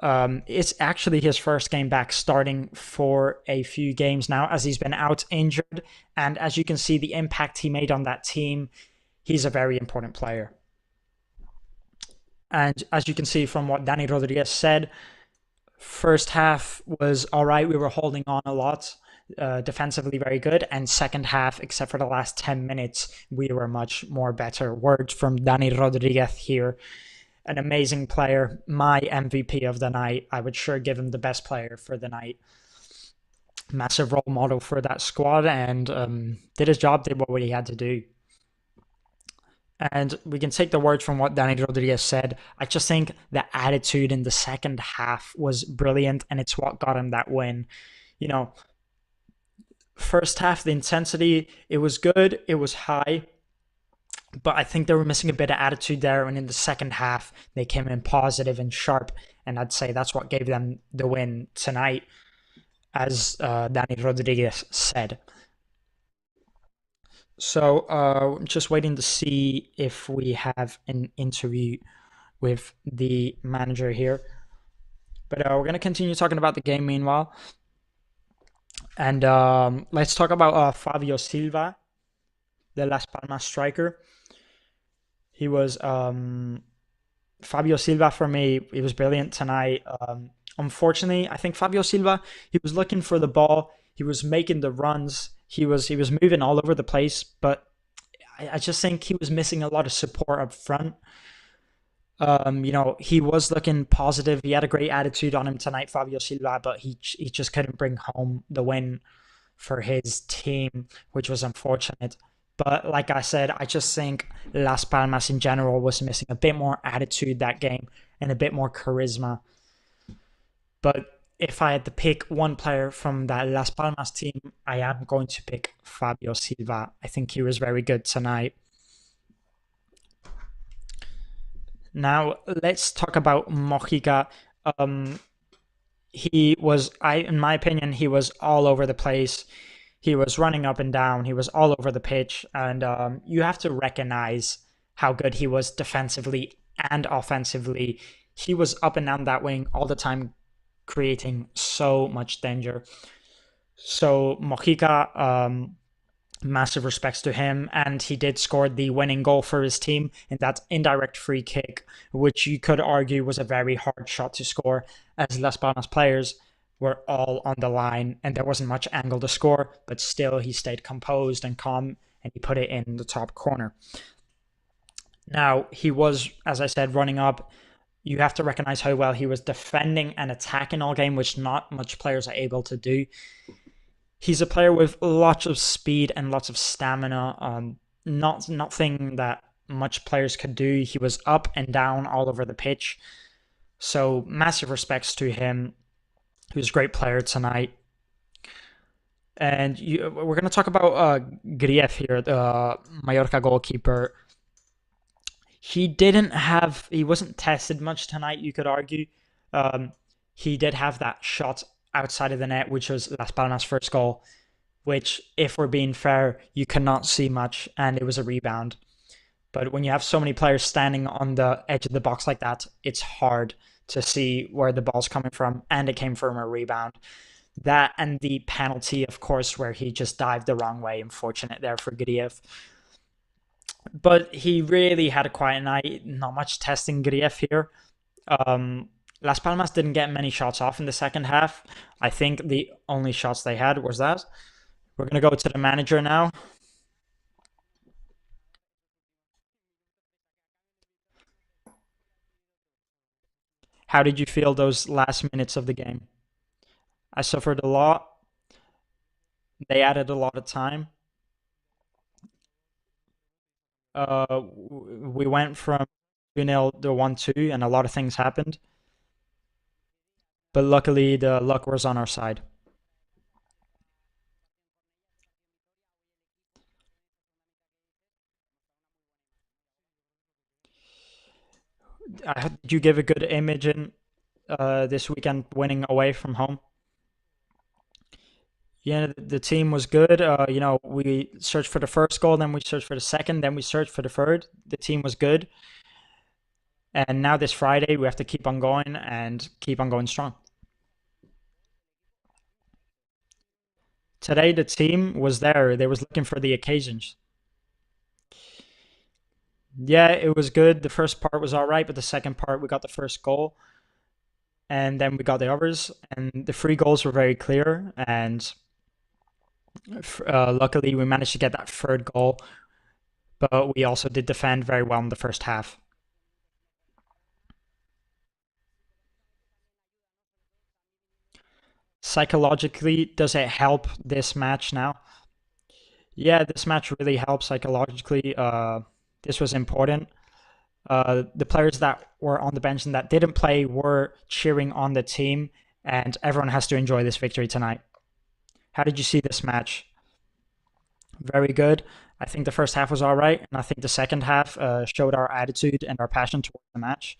It's actually his first game back starting for a few games now, as he's been out injured. And as you can see, the impact he made on that team, he's a very important player. And as you can see from what Dani Rodriguez said, first half was all right. We were holding on a lot. Defensively very good, and second half, except for the last 10 minutes, we were much more better. Words from Dani Rodriguez here. An amazing player, my MVP of the night. I would sure give him the best player for the night. Massive role model for that squad, and did his job, did what he had to do. And we can take the words from what Dani Rodriguez said. I just think the attitude in the second half was brilliant, and it's what got him that win. First half, the intensity, it was good, it was high, but I think they were missing a bit of attitude there. And in the second half, they came in positive and sharp, and I'd say that's what gave them the win tonight, as Dani Rodriguez said. So I'm just waiting to see if we have an interview with the manager here. But we're going to continue talking about the game meanwhile. And let's talk about Fabio Silva, the Las Palmas striker. He was Fabio Silva for me. He was brilliant tonight. Unfortunately, I think Fabio Silva, he was looking for the ball. He was making the runs. He was moving all over the place, but I just think he was missing a lot of support up front. He was looking positive. He had a great attitude on him tonight, Fabio Silva, but he just couldn't bring home the win for his team, which was unfortunate. But like I said, I just think Las Palmas in general was missing a bit more attitude that game and a bit more charisma. But if I had to pick one player from that Las Palmas team, I am going to pick Fabio Silva. I think he was very good tonight. Now let's talk about Mojica. Um, in my opinion, he was all over the place. He was running up and down. He was all over the pitch, and you have to recognize how good he was defensively and offensively. He was up and down that wing all the time, creating so much danger. So Mojica, massive respects to him, and he did score the winning goal for his team in that indirect free kick, which you could argue was a very hard shot to score, as Las Palmas players were all on the line and there wasn't much angle to score, but still he stayed composed and calm and he put it in the top corner. Now, he was, as I said, running up. You have to recognize how well he was defending and attacking all game, which not much players are able to do. He's a player with lots of speed and lots of stamina. Nothing that much players could do. He was up and down all over the pitch. So massive respects to him. He was a great player tonight. And we're going to talk about Grief here, the Mallorca goalkeeper. He wasn't tested much tonight, you could argue. He did have that shot outside of the net, which was Las Palmas' first goal, which, if we're being fair, you cannot see much, and it was a rebound. But when you have so many players standing on the edge of the box like that, it's hard to see where the ball's coming from, and it came from a rebound. That and the penalty, of course, where he just dived the wrong way. Unfortunate there for Grief. But he really had a quiet night. Not much testing Grief here. Las Palmas didn't get many shots off in the second half. I think the only shots they had was that. We're going to go to the manager now. How did you feel those last minutes of the game? I suffered a lot. They added a lot of time. We went from 2-0 to 1-2, and a lot of things happened. But luckily, the luck was on our side. Did you give a good image in this weekend winning away from home? Yeah, the team was good. We searched for the first goal, then we searched for the second, then we searched for the third. The team was good. And now this Friday, we have to keep on going and keep on going strong. Today, the team was there. They was looking for the occasions. Yeah, it was good. The first part was all right, but the second part, we got the first goal. And then we got the others. And the three goals were very clear. And luckily, we managed to get that third goal. But we also did defend very well in the first half. Psychologically, does it help this match now? Yeah, this match really helped psychologically. This was important. The players that were on the bench and that didn't play were cheering on the team, and everyone has to enjoy this victory tonight. How did you see this match? Very good. I think the first half was all right, and I think the second half showed our attitude and our passion towards the match.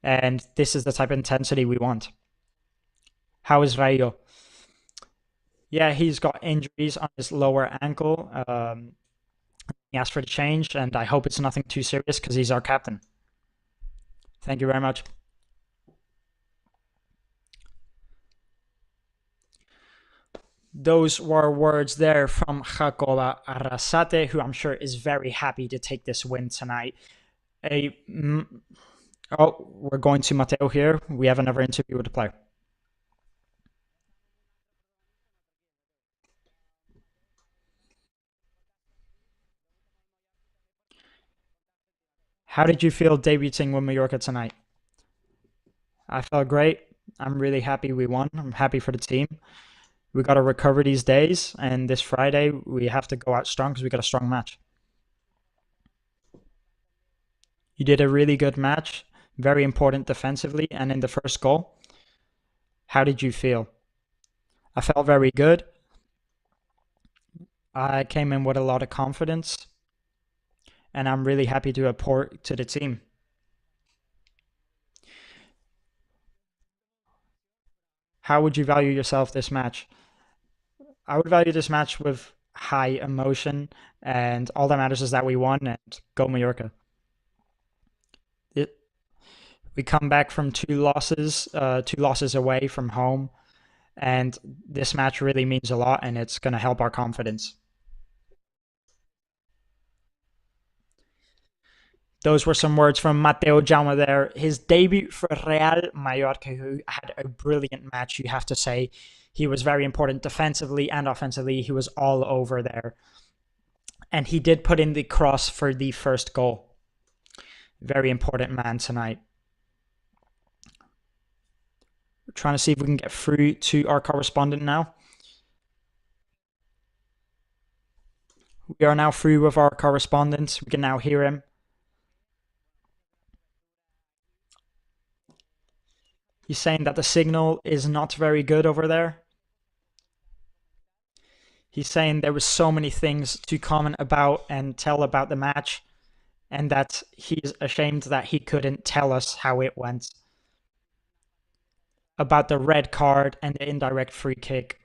And this is the type of intensity we want. How is Rayo? Yeah, he's got injuries on his lower ankle. He asked for the change, and I hope it's nothing too serious because he's our captain. Thank you very much. Those were words there from Jacoba Arrasate, who I'm sure is very happy to take this win tonight. We're going to Mateo here. We have another interview with the player. How did you feel debuting with Mallorca tonight? I felt great. I'm really happy we won. I'm happy for the team. We got to recover these days, and this Friday we have to go out strong because we got a strong match. You did a really good match, very important defensively, and in the first goal. How did you feel? I felt very good. I came in with a lot of confidence, and I'm really happy to report to the team. How would you value yourself this match? I would value this match with high emotion, and all that matters is that we won and go Mallorca. It, we come back from two losses away from home, and this match really means a lot, and it's going to help our confidence. Those were some words from Mateo Jaume there. His debut for Real Mallorca, who had a brilliant match, you have to say. He was very important defensively and offensively. He was all over there. And he did put in the cross for the first goal. Very important man tonight. We're trying to see if we can get through to our correspondent now. We are now through with our correspondent. We can now hear him. He's saying that the signal is not very good over there. He's saying there was so many things to comment about and tell about the match, and that he's ashamed that he couldn't tell us how it went. About the red card and the indirect free kick.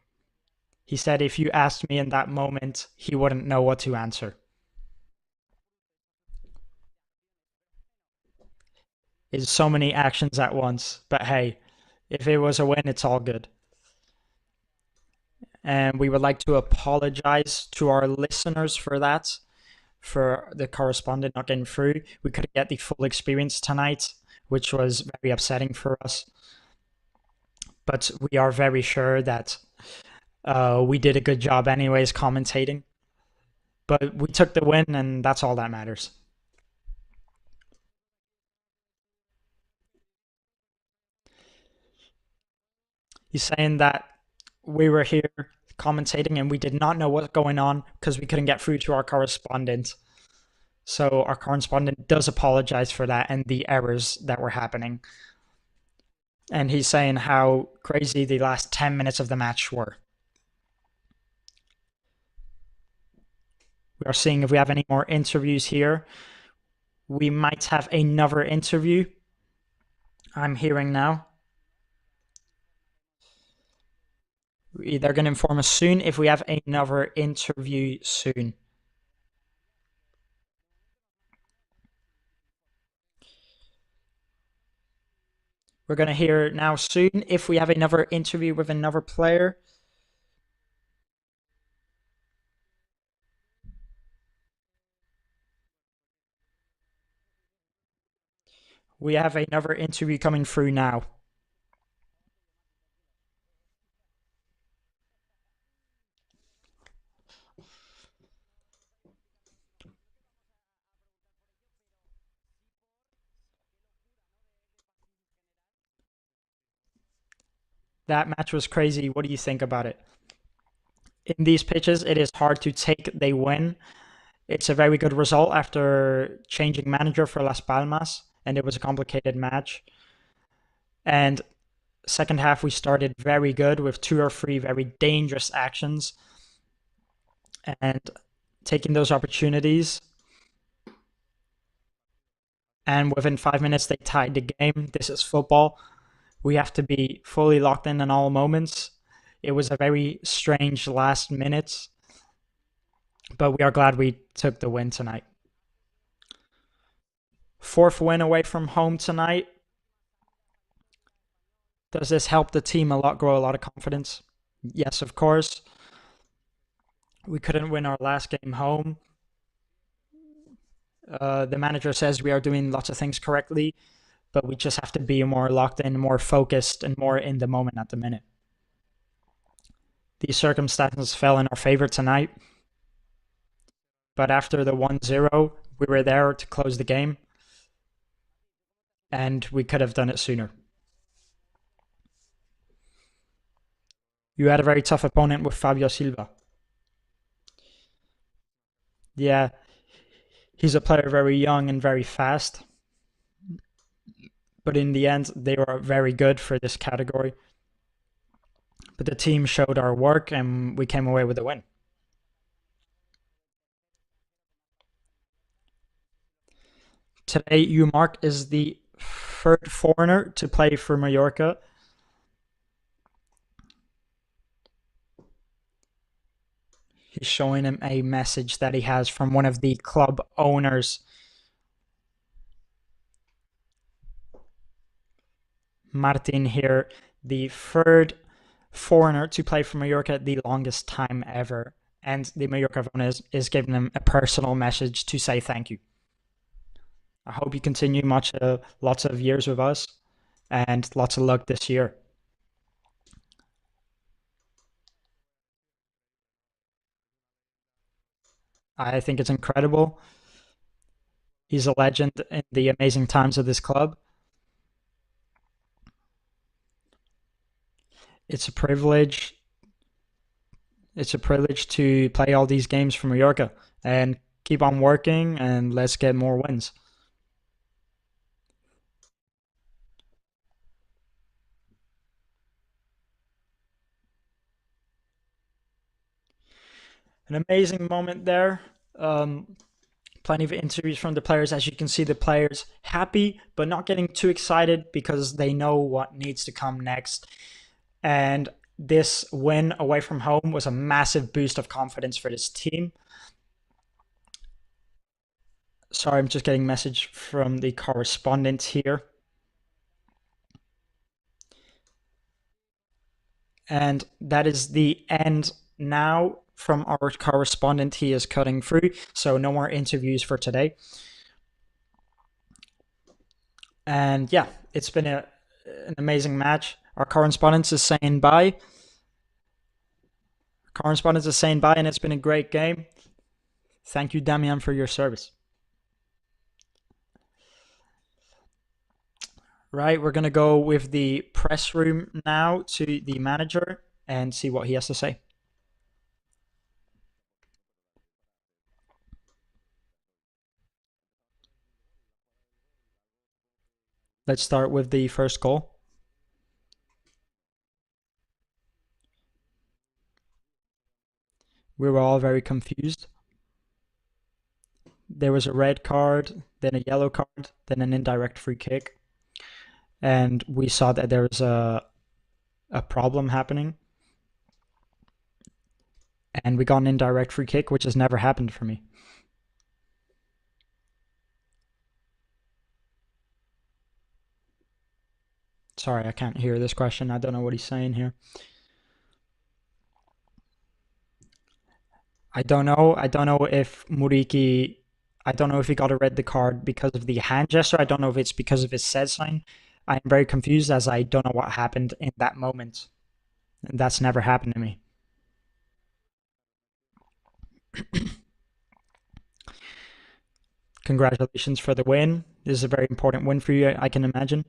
He said if you asked me in that moment, he wouldn't know what to answer. It's so many actions at once, but hey, if it was a win, it's all good. And we would like to apologize to our listeners for that, for the correspondent not getting through. We couldn't get the full experience tonight, which was very upsetting for us. But we are very sure that we did a good job anyways commentating. But we took the win, and that's all that matters. He's saying that we were here commentating and we did not know what's going on because we couldn't get through to our correspondent. So our correspondent does apologize for that and the errors that were happening. And he's saying how crazy the last 10 minutes of the match were. We are seeing if we have any more interviews here. We might have another interview. I'm hearing now. They're going to inform us soon if we have another interview soon. We're going to hear now soon if we have another interview with another player. We have another interview coming through now. That match was crazy. What do you think about it? In these pitches, it is hard to take they win. It's a very good result after changing manager for Las Palmas, and it was a complicated match. And second half, we started very good with two or three very dangerous actions and taking those opportunities. And within 5 minutes, they tied the game. This is football. We have to be fully locked in all moments. It was a very strange last minutes, but we are glad we took the win tonight. Fourth win away from home tonight. Does this help the team a lot, grow a lot of confidence? Yes, of course. We couldn't win our last game home. The manager says we are doing lots of things correctly, but we just have to be more locked in, more focused, and more in the moment at the minute. These circumstances fell in our favor tonight, but after the 1-0, we were there to close the game, and we could have done it sooner. You had a very tough opponent with Fabio Silva. Yeah, he's a player very young and very fast, but in the end, they were very good for this category. But the team showed our work and we came away with a win. Today, Umark is the third foreigner to play for Mallorca. He's showing him a message that he has from one of the club owners. Martin here, the third foreigner to play for Mallorca the longest time ever. And the Mallorca owners is giving him a personal message to say thank you. I hope you continue lots of years with us and lots of luck this year. I think it's incredible. He's a legend in the amazing times of this club. It's a privilege. It's a privilege to play all these games for Mallorca and keep on working and let's get more wins. An amazing moment there. Um, Plenty of interviews from the players. As you can see, the players happy, but not getting too excited because they know what needs to come next. And this win away from home was a massive boost of confidence for this team. Sorry, I'm just getting a message from the correspondent here. And that is the end now from our correspondent. He is cutting through, so no more interviews for today. And yeah, it's been an amazing match. Our correspondent is saying bye. Correspondent is saying bye, and it's been a great game. Thank you, Damian, for your service. Right, we're going to go with the press room now to the manager and see what he has to say. Let's start with the first goal. We were all very confused. There was a red card, then a yellow card, then an indirect free kick. And we saw that there was a problem happening. And we got an indirect free kick, which has never happened for me. Sorry, I can't hear this question. I don't know what he's saying here. I don't know. I don't know if Muriki. I don't know if he got a red card because of the hand gesture. I don't know if it's because of his said sign. I am very confused as I don't know what happened in that moment. And that's never happened to me. Congratulations for the win. This is a very important win for you, I can imagine.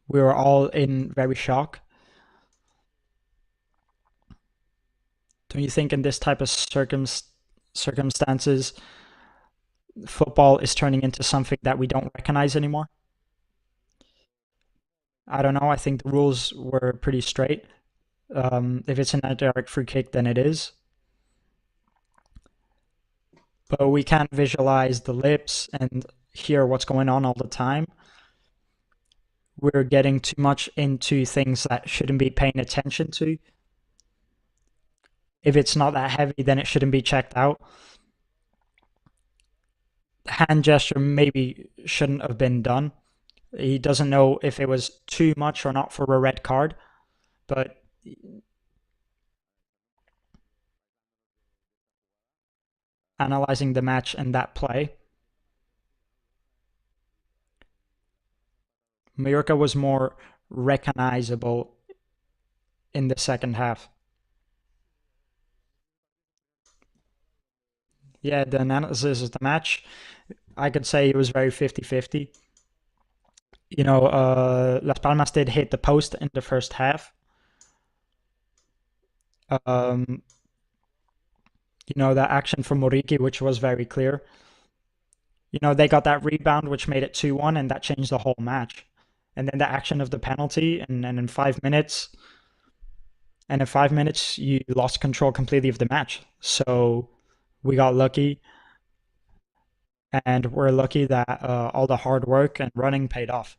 We were all in very shock. Don't you think in this type of circumstances, football is turning into something that we don't recognize anymore? I don't know. I think the rules were pretty straight. If it's an indirect free kick, then it is. But we can't visualize the lips and hear what's going on all the time. We're getting too much into things that shouldn't be paying attention to. If it's not that heavy, then it shouldn't be checked out. Hand gesture maybe shouldn't have been done. He doesn't know if it was too much or not for a red card, but analyzing the match and that play, Mallorca was more recognizable in the second half. Yeah, the analysis of the match, I could say it was very 50-50. Las Palmas did hit the post in the first half. Um, that action from Moriki, which was very clear. They got that rebound, which made it 2-1, and that changed the whole match. And then the action of the penalty, and in 5 minutes, you lost control completely of the match. So we got lucky, and we're lucky that all the hard work and running paid off.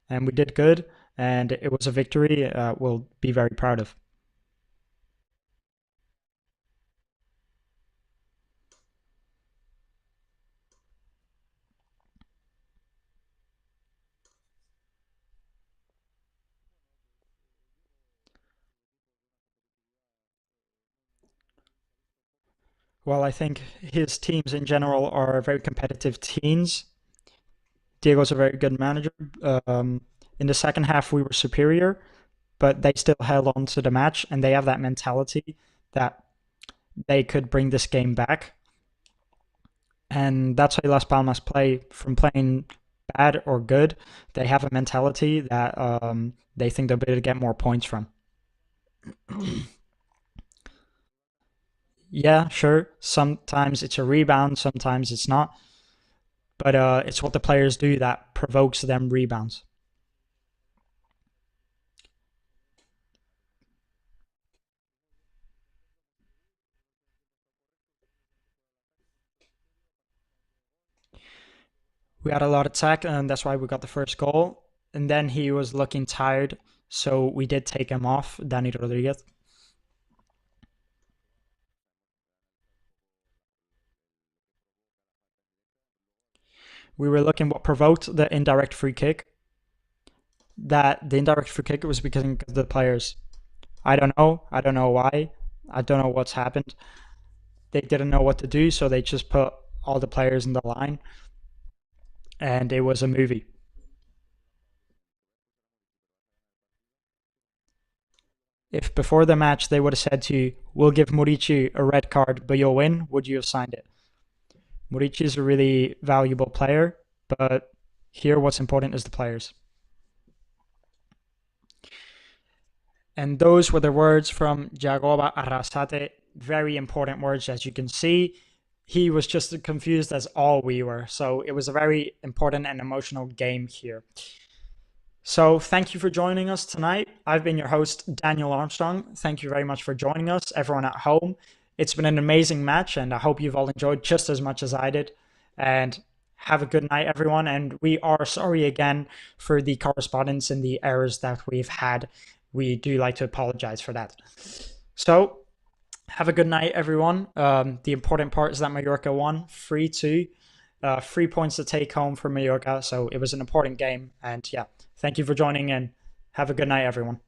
And we did good, and it was a victory we'll be very proud of. Well, I think his teams in general are very competitive teams. Diego's a very good manager. In the second half, we were superior, but they still held on to the match, and they have that mentality that they could bring this game back. And that's how Las Palmas play. From playing bad or good, they have a mentality that they think they'll be able to get more points from. Yeah, sure. Sometimes it's a rebound, sometimes it's not. But it's what the players do that provokes them rebounds. We had a lot of attack, and that's why we got the first goal. And then he was looking tired, so we did take him off, Danny Rodriguez. We were looking what provoked the indirect free kick. That the indirect free kick was because of the players. I don't know. I don't know why. I don't know what's happened. They didn't know what to do, so they just put all the players in the line, and it was a movie. If before the match they would have said to you, "We'll give Murici a red card, but you'll win," would you have signed it? Murici is a really valuable player, but here what's important is the players. And those were the words from Jagoba Arrasate. Very important words, as you can see. He was just as confused as all we were. So it was a very important and emotional game here. So thank you for joining us tonight. I've been your host, Daniel Armstrong. Thank you very much for joining us, everyone at home. It's been an amazing match, and I hope you've all enjoyed just as much as I did. And have a good night, everyone. And we are sorry again for the correspondence and the errors that we've had. We do like to apologize for that. So have a good night, everyone. The important part is that Mallorca won 3-2. 3 points to take home for Mallorca. So it was an important game. And yeah, thank you for joining in. Have a good night, everyone.